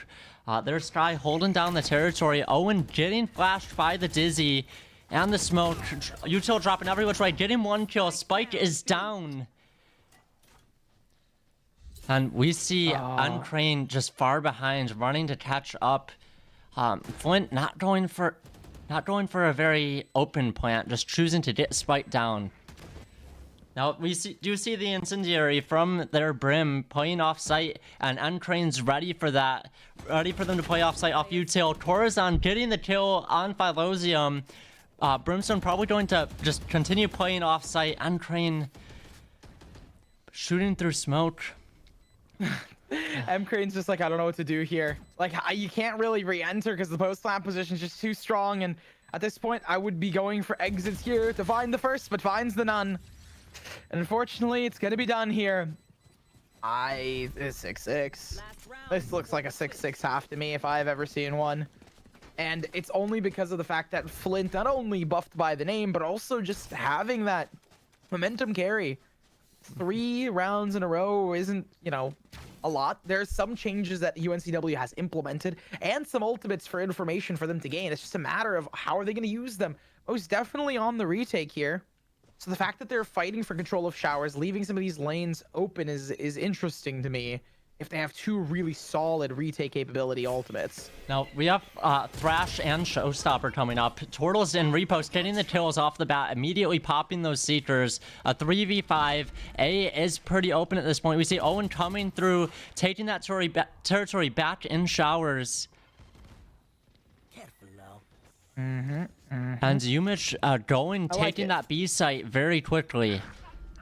There's Sky holding down the territory. Owen getting flashed by the Dizzy and the smoke. Util dropping every which way, getting 1 kill. Spike is down. And we see NCrane just far behind, running to catch up. Flint not going for a very open plant, just choosing to get Spike down. Now, we do see the incendiary from their Brim playing off-site, and NCrane's ready for that. Ready for them to play off-site off Util. Corazon getting the kill on Phylosium. Brimstone probably going to just continue playing off-site. NCrane shooting through smoke. Crane's just like, I don't know what to do here. Like, you can't really re-enter because the post-plant position is just too strong, and at this point, I would be going for exits here to find the first, but finds the none. And unfortunately, it's gonna be done here. It's 6-6. This looks like a 6-6 half to me if I've ever seen one. And it's only because of the fact that Flint not only buffed by the name, but also just having that momentum carry. 3 rounds in a row isn't, you know, a lot. There's some changes that UNCW has implemented and some ultimates for information for them to gain. It's just a matter of how are they going to use them. Most definitely on the retake here. So the fact that they're fighting for control of showers, leaving some of these lanes open is interesting to me if they have 2 really solid retake capability ultimates. Now, we have Thrash and Showstopper coming up. Turtles and Repost getting the kills off the bat, immediately popping those Seekers. A 3v5. A is pretty open at this point. We see Owen coming through, taking that territory back in showers. And UMich taking that B site very quickly.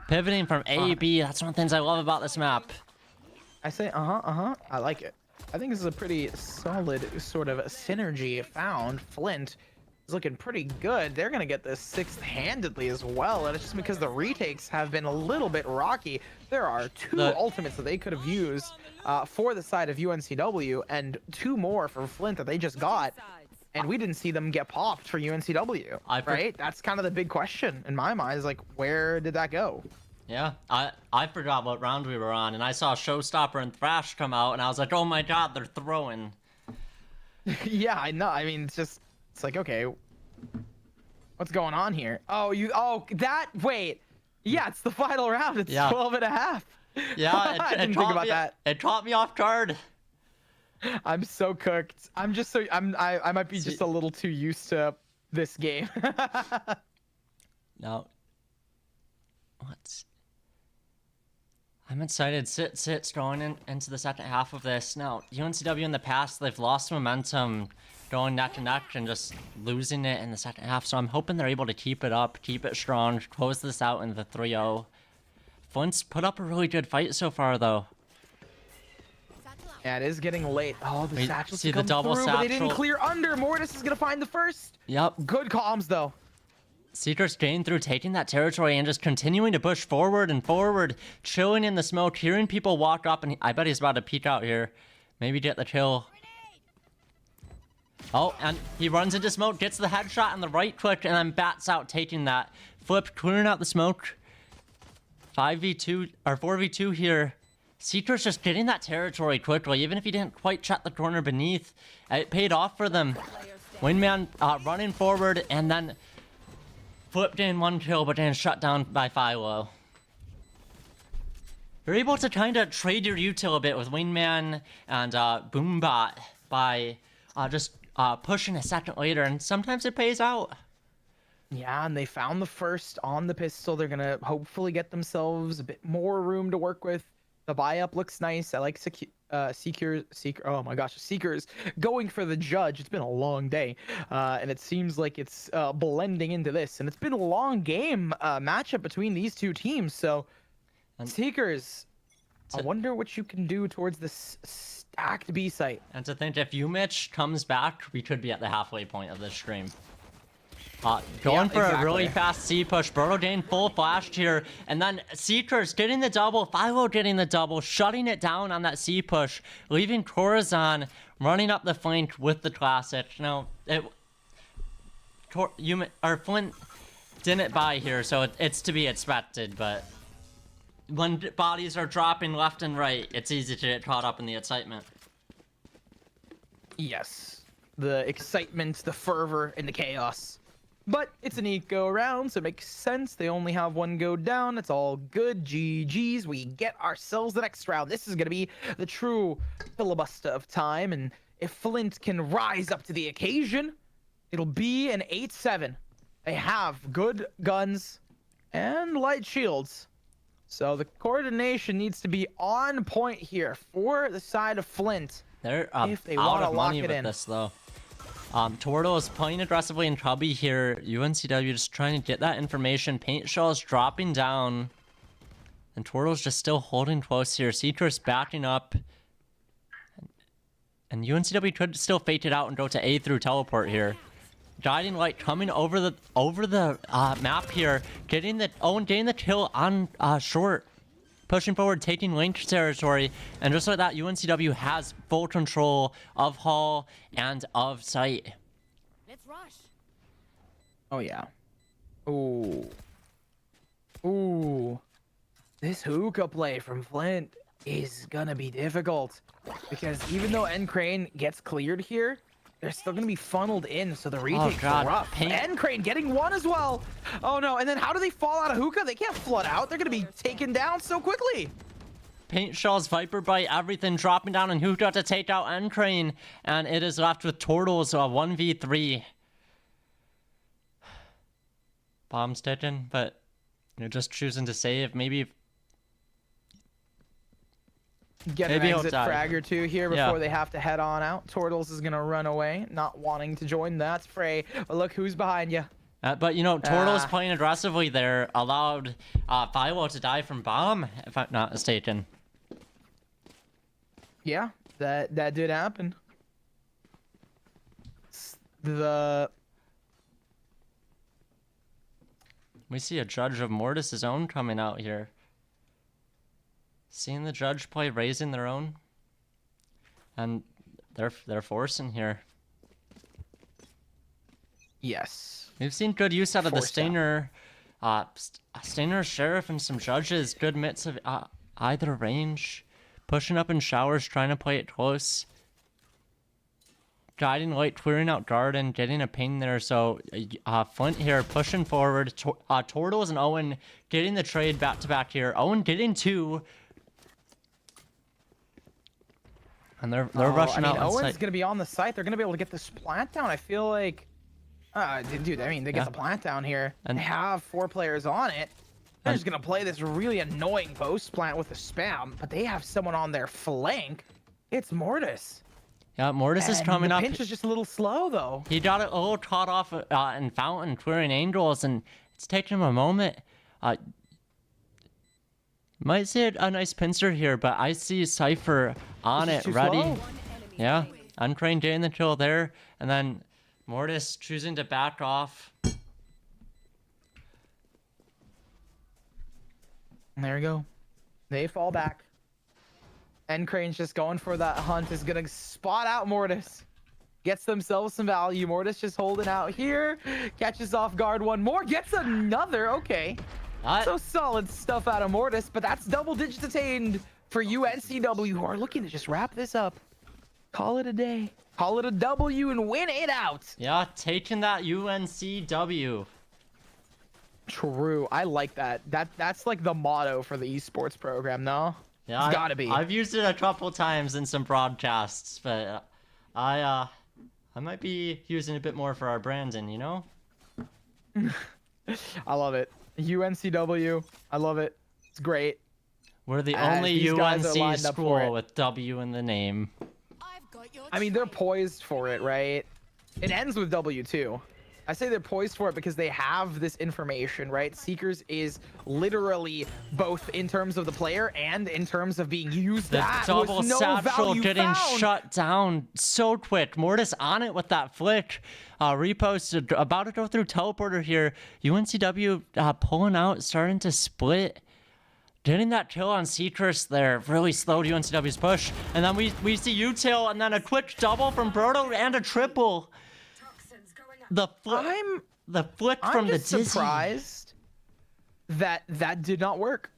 Pivoting from A, B. That's one of the things I love about this map. I say, I like it. I think this is a pretty solid sort of synergy found. Flint is looking pretty good. They're gonna get this sixth-handedly as well, and it's just because the retakes have been a little bit rocky. There are two ultimates that they could have used for the side of UNCW, and 2 more for Flint that they just got, and we didn't see them get popped for UNCW. Right? That's kind of the big question in my mind. Is like, where did that go? Yeah, I forgot what round we were on, and I saw Showstopper and Thrash come out, and I was like, oh my god, they're throwing. Yeah, I know. I mean, it's like, okay, what's going on here? Wait. Yeah, it's the final round. It's 12 and a half. Yeah, I didn't think about that. It caught me off guard. I'm so cooked. I might be just a little too used to this game. No. I'm excited. Sit's going into the second half of this. Now, UNCW in the past, they've lost momentum going neck to neck and just losing it in the second half. So I'm hoping they're able to keep it up, keep it strong, close this out in the 3-0. Flint's put up a really good fight so far, though. Yeah, it is getting late. Oh, the satchels see the double through, satchel. but they didn't clear under. Mortis is gonna find the first. Yep. Good comms though. Seeker's getting through, taking that territory, and just continuing to push forward and forward, chilling in the smoke, hearing people walk up, and I bet he's about to peek out here. Maybe get the kill. Oh, and he runs into smoke, gets the headshot and the right click, and then bats out, taking that. Flip, clearing out the smoke. 5v2, or 4v2 here. Seeker's just getting that territory quickly, even if he didn't quite shut the corner beneath. It paid off for them. Wingman running forward, and then flipped in 1 kill, but then shut down by Philo. You're able to kind of trade your util a bit with Wingman and Boombot by just pushing a second later, and sometimes it pays out. Yeah, and they found the first on the pistol. They're gonna hopefully get themselves a bit more room to work with. The buy-up looks nice. I like Seekers going for the judge. It's been a long day, and it seems like it's blending into this. And it's been a long game matchup between these two teams. So, Seekers, I wonder what you can do towards this stacked B site. And to think, if UMich comes back, we could be at the halfway point of this stream. Going for a really fast C push. Brodobaggins full flashed here. And then Seekers getting the double. Philo getting the double. Shutting it down on that C push. Leaving Corazon running up the flank with the classic. Now, Flint didn't buy here, so it's to be expected. But when bodies are dropping left and right, it's easy to get caught up in the excitement. Yes. The excitement, the fervor, and the chaos. But it's an eco round, so it makes sense. They only have 1 go down. It's all good. GG's. We get ourselves the next round. This is going to be the true filibuster of time. And if Flint can rise up to the occasion, it'll be an 8-7. They have good guns and light shields. So the coordination needs to be on point here for the side of Flint. They're if they out want to of lock money it with in. this, though. Tordo is playing aggressively in Cubby here. UNCW just trying to get that information. Paint Shell is dropping down. And Tordo's just still holding close here. Seeker's backing up. And UNCW could still fake it out and go to A through teleport here. Guiding Light coming over the map here. Owen getting the kill on short. Pushing forward, taking link territory, and just like that, UNCW has full control of Hall and of site. Let's rush. Oh, yeah. Ooh. Ooh. This hookah play from Flint is gonna be difficult. Because even though NCrane gets cleared here, they're still gonna be funneled in, so the retake's rough. NCrane getting 1 as well. Oh no, and then how do they fall out of hookah? They can't flood out. They're gonna be taken down so quickly. Paint Shells, Viper Bite, everything dropping down, and Hookah to take out NCrane, and it is left with Turtles 1v3. Bomb's taken, but you're just choosing to save. Maybe get an exit frag or 2 here before they have to head on out. Turtles is gonna run away, not wanting to join that fray. But look who's behind you. But you know, Turtles playing aggressively there allowed Philo to die from bomb, if I'm not mistaken. Yeah, that did happen. The We see a judge of Mortis's own coming out here. Seeing the judge play raising their own. And they're forcing here. Yes. We've seen good use out of the Forced out. Stainer. Stainer, Sheriff, and some judges. Good mitts of either range. Pushing up in showers, trying to play it close. Guiding light, clearing out garden, getting a ping there. So Flint here pushing forward. Tortles and Owen getting the trade back to back here. Owen getting 2. And they're rushing out. Owen's Site. gonna be on the site. They're gonna be able to get this plant down. I feel like, dude. I mean, they get the plant down here. And- They have 4 players on it. They're just gonna play this really annoying post plant with a spam, but they have someone on their flank. It's Mortis. Yeah, Mortis is And coming the up. pinch is just a little slow though. He got it a little caught off in Fountain, clearing angles, and it's taking him a moment. Might see a nice pincer here, but I see Cypher on This it, is too ready. slow. Yeah, NCrane getting the kill there, and then Mortis choosing to back off. And there we go. They fall back. NCrane's just going for that hunt. Is gonna spot out Mortis. Gets themselves some value. Mortis just holding out here. Catches off guard one more. Gets another. Okay. So solid stuff out of Mortis, but that's double digits attained for UNCW, who are looking to just wrap this up. Call it a day. Call it a W and win it out. Yeah, taking that UNCW. True. I like that. That's like the motto for the esports program, no? Yeah, It's gotta be. I've used it a couple times in some broadcasts, but I might be using it a bit more for our branding, you know? I love it. UNCW. I love it. It's great. We're the As only these guys are UNC lined up for it. school with W in the name. I've got your I mean, they're trail. poised for it, right? It ends with W too. I say they're poised for it because they have this information, right? Seekers is literally both in terms of the player and in terms of being used. The That double was no satchel value getting found. shut down so quick. Mortis on it with that flick. Repost about to go through teleporter here. UNCW pulling out, starting to split. Getting that kill on Seekers there really slowed UNCW's push. And then we see Util and then a quick double from Brodo and a triple. The flick I'm from the just dizzy. surprised that did not work.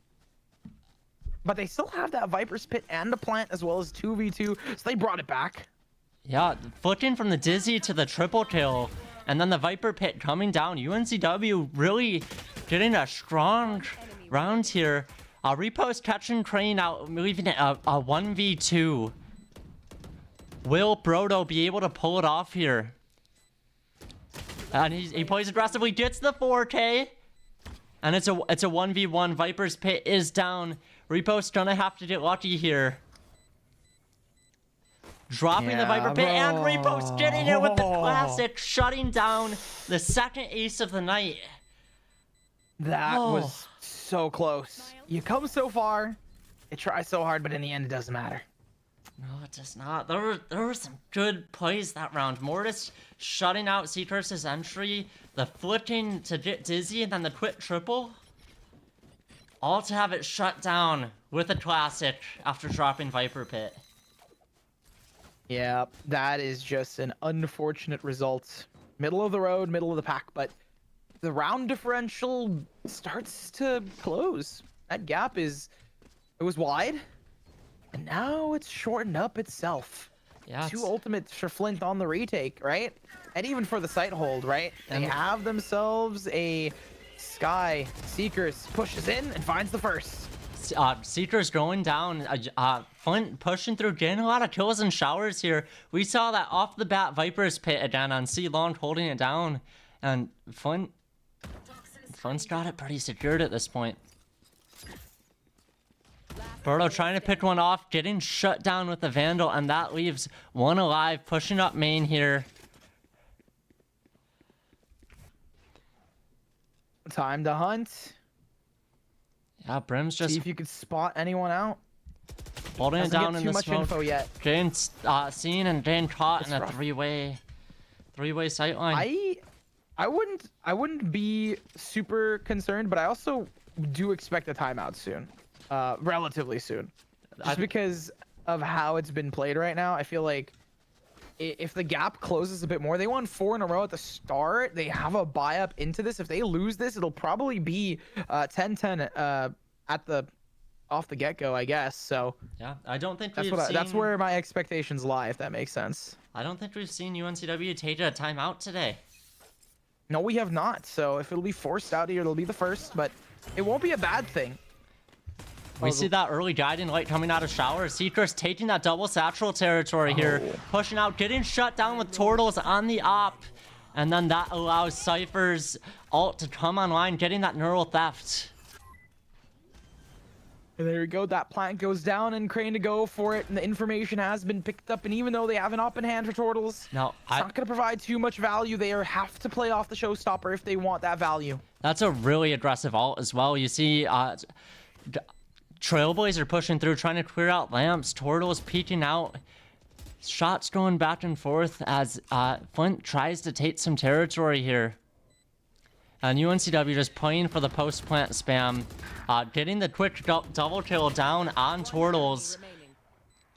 But they still have that Viper's Pit and the plant as well as 2v2, so they brought it back. Yeah, flicking from the dizzy to the triple kill, and then the Viper Pit coming down. UNCW really getting a strong round here. Repost catching Crane out, leaving it a 1v2. Will Brodo be able to pull it off here? And he plays aggressively, gets the 4K. And it's a 1v1. Viper's Pit is down. Repost gonna have to get lucky here. Dropping the Viper Pit, and Repost getting it with the classic, shutting down the second ace of the night. That was so close. You come so far, you try so hard, but in the end, it doesn't matter. No, it does not. There were some good plays that round. Mortis shutting out Seacurs's entry, the flicking to get dizzy, and then the quick triple. All to have it shut down with a classic after dropping Viper Pit. Yeah, that is just an unfortunate result. Middle of the road, middle of the pack, but the round differential starts to close. That gap it was wide, and now it's shortened up itself. Yeah, Two ultimates for Flint on the retake, right? And even for the site hold, right? They And- have themselves a Sky. Seekers pushes in and finds the first. Seekers going down. Flint pushing through, getting a lot of kills and showers here. We saw that off the bat Viper's Pit again on C Long holding it down, and Flint's got it pretty secured at this point. Brodo trying to pick one off, getting shut down with the Vandal, and that leaves one alive, pushing up main here. Time to hunt. Yeah, Brim's just See if you could spot anyone out. holding it Doesn't down get in too the much smoke. info yet. Getting seen and getting caught It's in a rough. three-way sightline. I wouldn't be super concerned, but I also do expect a timeout soon, relatively soon, just because of how it's been played right now. I feel like if the gap closes a bit more, they won 4 in a row at the start. They have a buy up into this. If they lose this, it'll probably be 10-10 at the off the get-go, I guess. So Yeah, I don't think that's where my expectations lie, if that makes sense. I don't think we've seen UNCW take a timeout today. No, we have not. So if it'll be forced out here, it'll be the first, but it won't be a bad thing. We see that early guiding light coming out of shower. Citrus taking that double satchel territory here, pushing out, getting shut down with Turtles on the op. And then that allows Cypher's ult to come online, getting that neural theft. And there you go. That plant goes down and Crane to go for it. And the information has been picked up. And even though they have an op in hand for Turtles, No, it's not going to provide too much value. They have to play off the showstopper if they want that value. That's a really aggressive ult as well. You see Trailblazer pushing through, trying to clear out lamps. Turtles peeking out. Shots going back and forth as Flint tries to take some territory here. And UNCW just playing for the post-plant spam. Getting the quick double kill down on Turtles.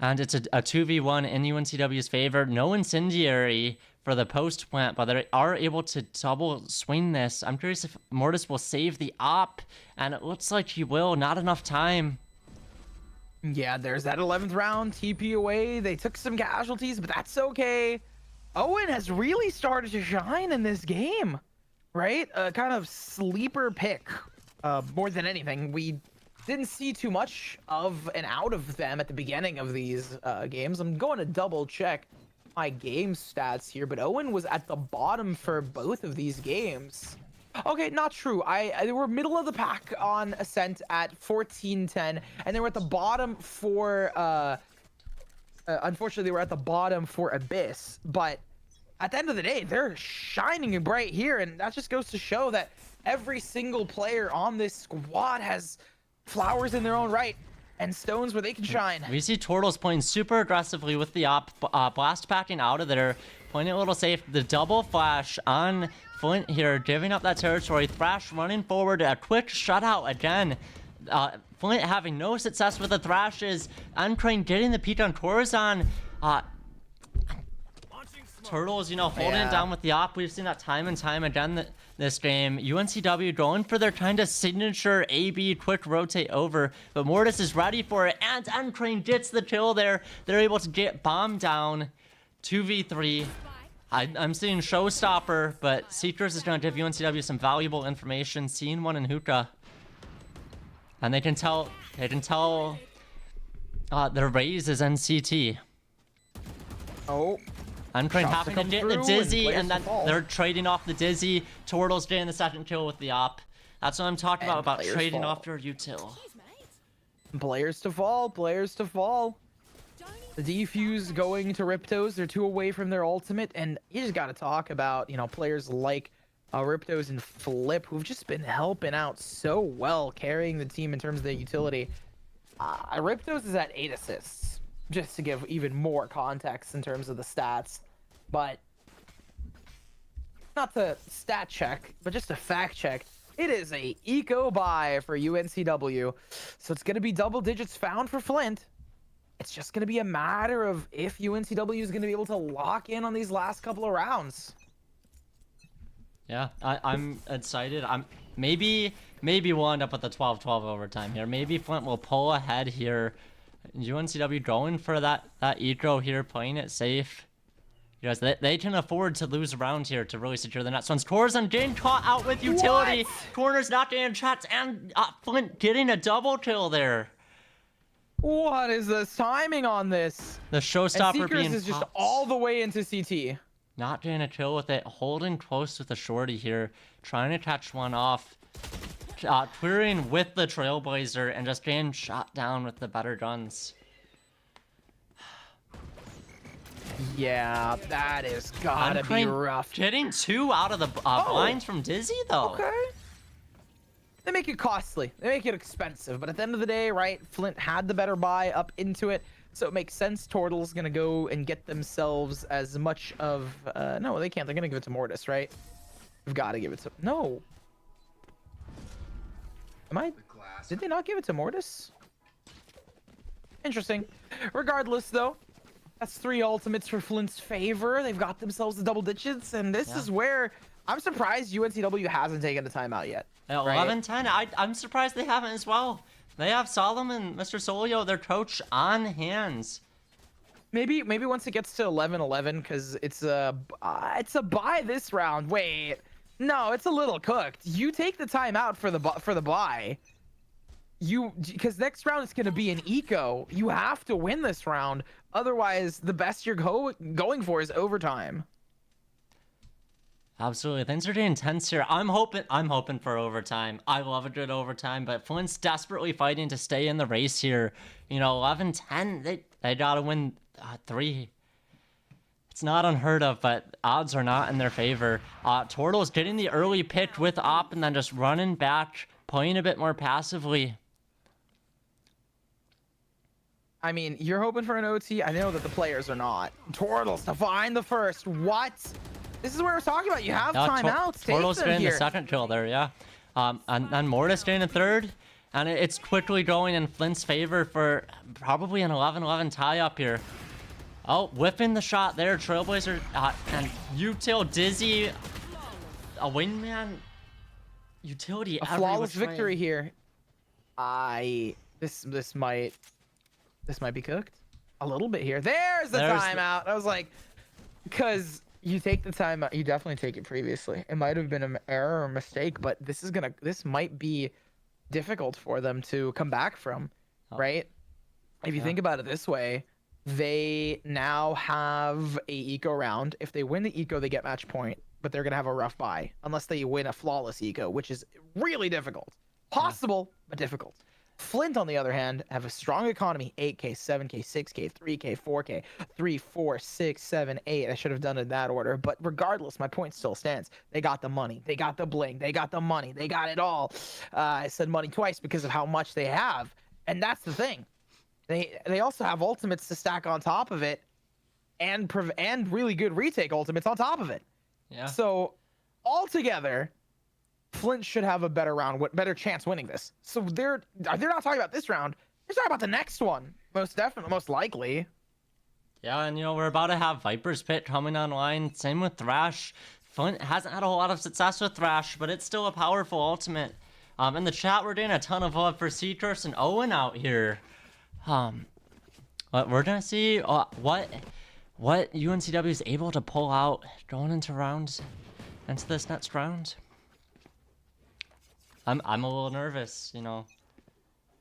And it's a 2v1 in UNCW's favor. No incendiary for the post-plant, but they are able to double swing this. I'm curious if Mortis will save the op. And it looks like he will. Not enough time. Yeah, there's that 11th round. TP away. They took some casualties, but that's okay. Owen has really started to shine in this game. Right? A kind of sleeper pick, more than anything. We didn't see too much of and out of them at the beginning of these games. I'm going to double check my game stats here, but Owen was at the bottom for both of these games. Okay, not true. They were middle of the pack on Ascent at 14-10, and they were at the bottom for, unfortunately, they were at the bottom for Abyss, but at the end of the day, they're shining bright here, and that just goes to show that every single player on this squad has flowers in their own right and stones where they can shine. We see Turtles playing super aggressively with the op, blast packing out of there, playing it a little safe. The double flash on Flint here, giving up that territory. Thrash running forward, a quick shutout again. Flint having no success with the Thrashes. NCrane getting the peak on Corazon. Turtles, holding it down with the op. We've seen that time and time again this game. UNCW going for their kind of signature AB quick rotate over, but Mortis is ready for it, and NCrane gets the kill there. They're able to get bomb down. 2v3. I'm seeing showstopper, but Seekers is going to give UNCW some valuable information. Seeing one in hookah, and they can tell their raise is NCT. Oh. NCrane having to get the Dizzy, and then they're trading off the Dizzy. Turtles getting the second kill with the op. That's what I'm talking about trading off your util. Players to fall, players to fall. The defuse going to Riptos. They're 2 away from their ultimate, and you just got to talk about, players like Riptos and Flip, who've just been helping out so well, carrying the team in terms of their utility. Riptos is at 8 assists, just to give even more context in terms of the stats. But not to stat check, but just a fact check. It is a eco buy for UNCW. So it's going to be double digits found for Flint. It's just going to be a matter of if UNCW is going to be able to lock in on these last couple of rounds. Yeah, I'm excited. Maybe we'll end up with a 12-12 overtime here. Maybe Flint will pull ahead here. UNCW going for that eco here, playing it safe. Because they can afford to lose a round here to really secure the next ones. Corazon getting caught out with utility. What? Corners not getting shots, and Flint getting a double kill there. What is the timing on this? The showstopper being is just all the way into CT. Not getting a kill with it, holding close with the shorty here, trying to catch one off. Clearing with the Trailblazer and just getting shot down with the better guns. Yeah, that is gotta be rough. Getting 2 out of the blinds from Dizzy, though. Okay. They make it costly. They make it expensive. But at the end of the day, right, Flint had the better buy up into it. So it makes sense. Turtle's going to go and get themselves as much of... no, they can't. They're going to give it to Mortis, right? We've got to give it to... No. Am I... Did they not give it to Mortis? Interesting. Regardless, though, that's 3 ultimates for Flint's favor. They've got themselves the double digits, and this is where I'm surprised UNCW hasn't taken a timeout yet. At 11-10, I'm surprised they haven't as well. They have Solomon, Mr. Solio, their coach, on hands. Maybe once it gets to 11-11, because it's a bye this round. Wait, no, it's a little cooked. You take the timeout for the bye. Because next round is going to be an eco. You have to win this round, otherwise the best you're going for is overtime. Absolutely, things are getting intense here. I'm hoping for overtime. I love a good overtime, but Flint's desperately fighting to stay in the race here. You know, 11-10, they gotta win 3. It's not unheard of, but odds are not in their favor. Tortle's getting the early pick with Op and then just running back, playing a bit more passively. I mean, you're hoping for an OT. I know that the players are not. Tortles to find the first. What? This is what we're talking about. You have timeouts. Tortle's getting the second kill there, yeah. And then Mortis getting a third. And it's quickly going in Flint's favor for probably an 11-11 tie-up here. Oh, whipping the shot there. Trailblazer and Util Dizzy. A wingman. Utility. A flawless victory here. This might be cooked. A little bit here. There's the timeout. I was like, because you take the timeout. You definitely take it previously. It might have been an error or mistake, but this might be difficult for them to come back from, right? If you think about it this way, they now have a eco round. If they win the eco, they get match point, but they're gonna have a rough bye unless they win a flawless eco, which is really difficult. Possible, but difficult. Flint, on the other hand, have a strong economy. 8K, 7K, 6K, 3K, 4K, 3, 4, 6, 7, 8. I should have done it in that order. But regardless, my point still stands. They got the money. They got the bling. They got the money. They got it all. I said money twice because of how much they have. And that's the thing. They also have ultimates to stack on top of it and really good retake ultimates on top of it. Yeah. So altogether, Flint should have a better chance winning this. So they're not talking about this round. They're talking about the next one. Most definitely, most likely. Yeah, and we're about to have Viper's Pit coming online. Same with Thrash. Flint hasn't had a whole lot of success with Thrash, but it's still a powerful ultimate. In the chat, we're doing a ton of love for Seahawks and Owen out here. We're gonna see what UNCW is able to pull out going into this next round. I'm a little nervous,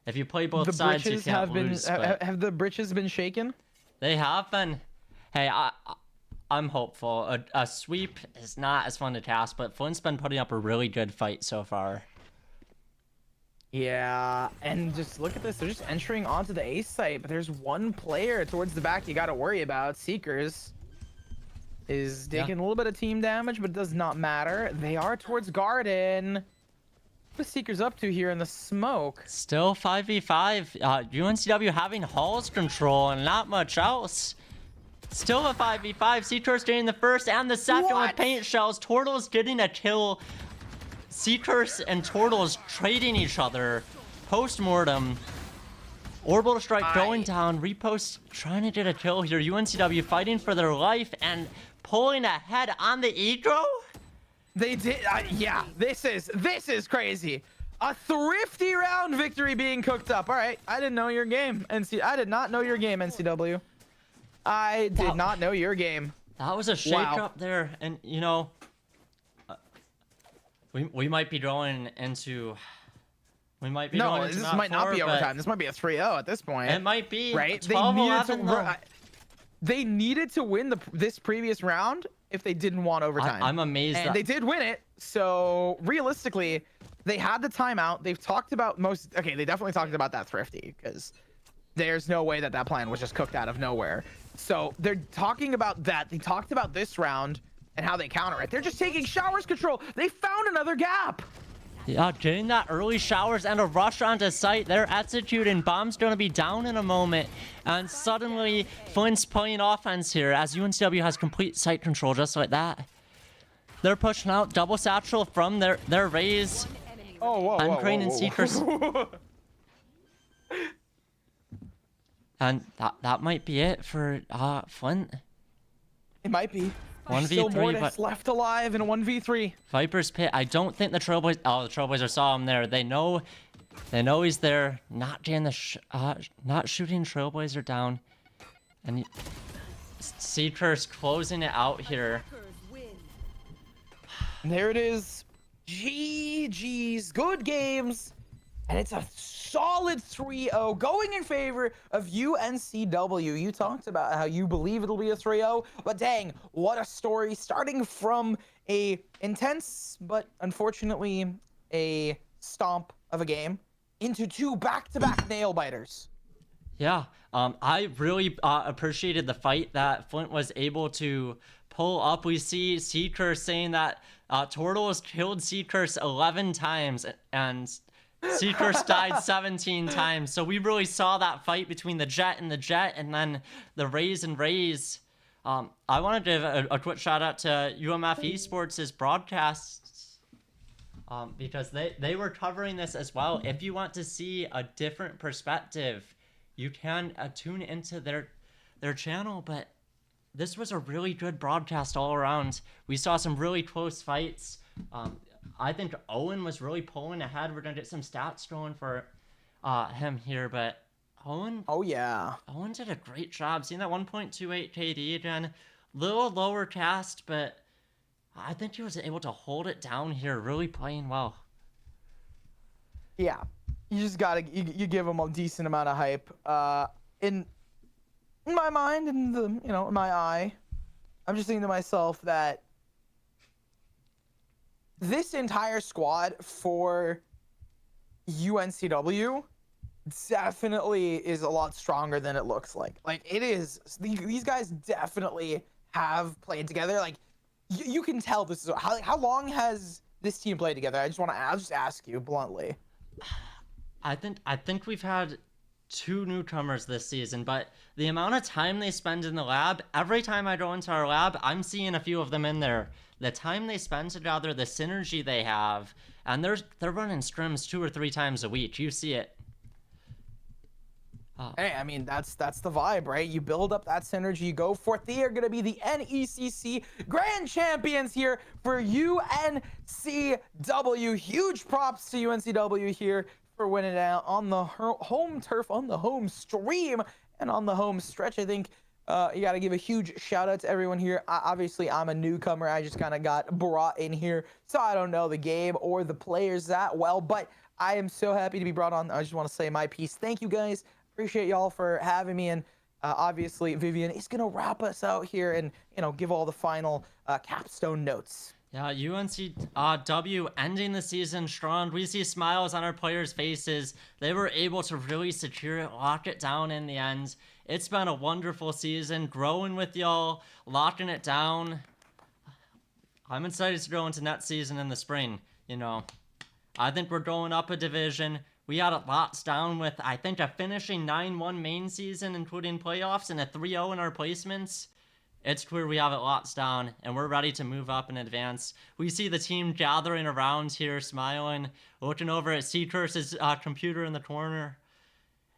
If you play both sides, you can't lose. Have the britches been shaken? They have been. Hey, I'm hopeful. A sweep is not as fun to cast, but Flint's been putting up a really good fight so far. Yeah, and just look at this. They're just entering onto the A site, but there's one player towards the back you got to worry about. Seekers is taking a little bit of team damage, but it does not matter. They are towards Garden. What is Seekers up to here in the smoke? Still 5v5. UNCW having Hall's control and not much else. Still a 5v5. Seekers getting the first and the second with paint shells. Tortles getting a kill. Seekers and Tortles trading each other. Post-mortem. Orbital strike going down. Repost trying to get a kill here. UNCW fighting for their life and pulling ahead on the eco. They did. Yeah, this is crazy. A thrifty round victory being cooked up. All right, I didn't know your game, I did not know your game, NCW. I did not know your game. That was a shake-up there, and we might be going into. We might be going into this might not be overtime. This might be a 3-0 at this point. It might be. Right? They needed to win this previous round if they didn't want overtime. I'm amazed. And they did win it. So realistically, they had the timeout. They've talked about they definitely talked about that thrifty because there's no way that plan was just cooked out of nowhere. So they're talking about that. They talked about this round and how they counter it. They're just taking showers control. They found another gap. Yeah, getting that early showers and a rush onto site. They're executing. Bomb's going to be down in a moment. And suddenly, Flint's playing offense here as UNCW has complete site control just like that. They're pushing out double satchel from their raise. One enemy Oh, whoa, remaining. whoa, NCrane and whoa, Seekers. whoa. And that might be it for Flint. It might be. 1v3, Still Mortis but left alive in a 1v3. Viper's Pit. I don't think the Trailblazers. Oh, the Trailblazers saw him there. They know he's there. Not getting not shooting Trailblazer down. And Seekers closing it out here. Attackers win. And there it is. GG's. Good games. And it's a solid 3-0 going in favor of UNCW. You talked about how you believe it'll be a 3-0, but dang, what a story. Starting from a intense, but unfortunately a stomp of a game into two back-to-back nail biters. Yeah, I really appreciated the fight that Flint was able to pull up. We see Seekers saying that Turtles killed Seekers 11 times and Seekers died 17 times. So we really saw that fight between the Jet and then the Rays and Rays. I want to give a quick shout out to UMF Esports' broadcasts because they were covering this as well. If you want to see a different perspective, you can tune into their channel, but this was a really good broadcast all around. We saw some really close fights. I think Owen was really pulling ahead. We're going to get some stats going for him here, but Owen... Oh, yeah. Owen did a great job. Seeing that 1.28 KD again. Little lower cast, but I think he was able to hold it down here, really playing well. Yeah. You just gotta you give him a decent amount of hype. In my mind, in my eye, I'm just thinking to myself that this entire squad for UNCW definitely is a lot stronger than it looks like. Like, it is. These guys definitely have played together. Like, you can tell this is how long has this team played together? I'll just ask you bluntly. I think we've had 2 newcomers this season, but the amount of time they spend in the lab, every time I go into our lab, I'm seeing a few of them in there. The time they spend together, the synergy they have, and they're running scrims 2 or 3 times a week. You see it. Hey, I mean, that's the vibe, right? You build up that synergy, you go forth. They are going to be the NECC grand champions here for UNCW. Huge props to UNCW here for winning it out on the home turf, on the home stream, and on the home stretch. I think you got to give a huge shout out to everyone here. Obviously, I'm a newcomer. I just kind of got brought in here, so I don't know the game or the players that well, but I am so happy to be brought on. I just want to say my piece. Thank you, guys. Appreciate y'all for having me, and obviously Vivian is gonna wrap us out here and give all the final capstone notes. Yeah, UNCW ending the season strong. We see smiles on our players' faces. They were able to really secure it, lock it down in the end. It's been a wonderful season, growing with y'all, locking it down. I'm excited to go into next season in the spring. I think we're going up a division. We had it lots down with, I think, a finishing 9-1 main season, including playoffs, and a 3-0 in our placements. It's clear we have it lots down, and we're ready to move up and advance. We see the team gathering around here, smiling, looking over at Seacurs's computer in the corner.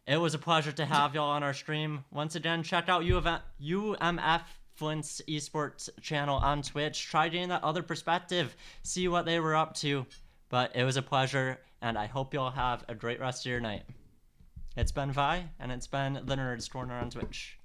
It was a pleasure to have y'all on our stream. Once again, check out UMF Flint's esports channel on Twitch. Try getting that other perspective, see what they were up to. But it was a pleasure, and I hope y'all have a great rest of your night. It's been Vi, and it's been the Nerds Corner on Twitch.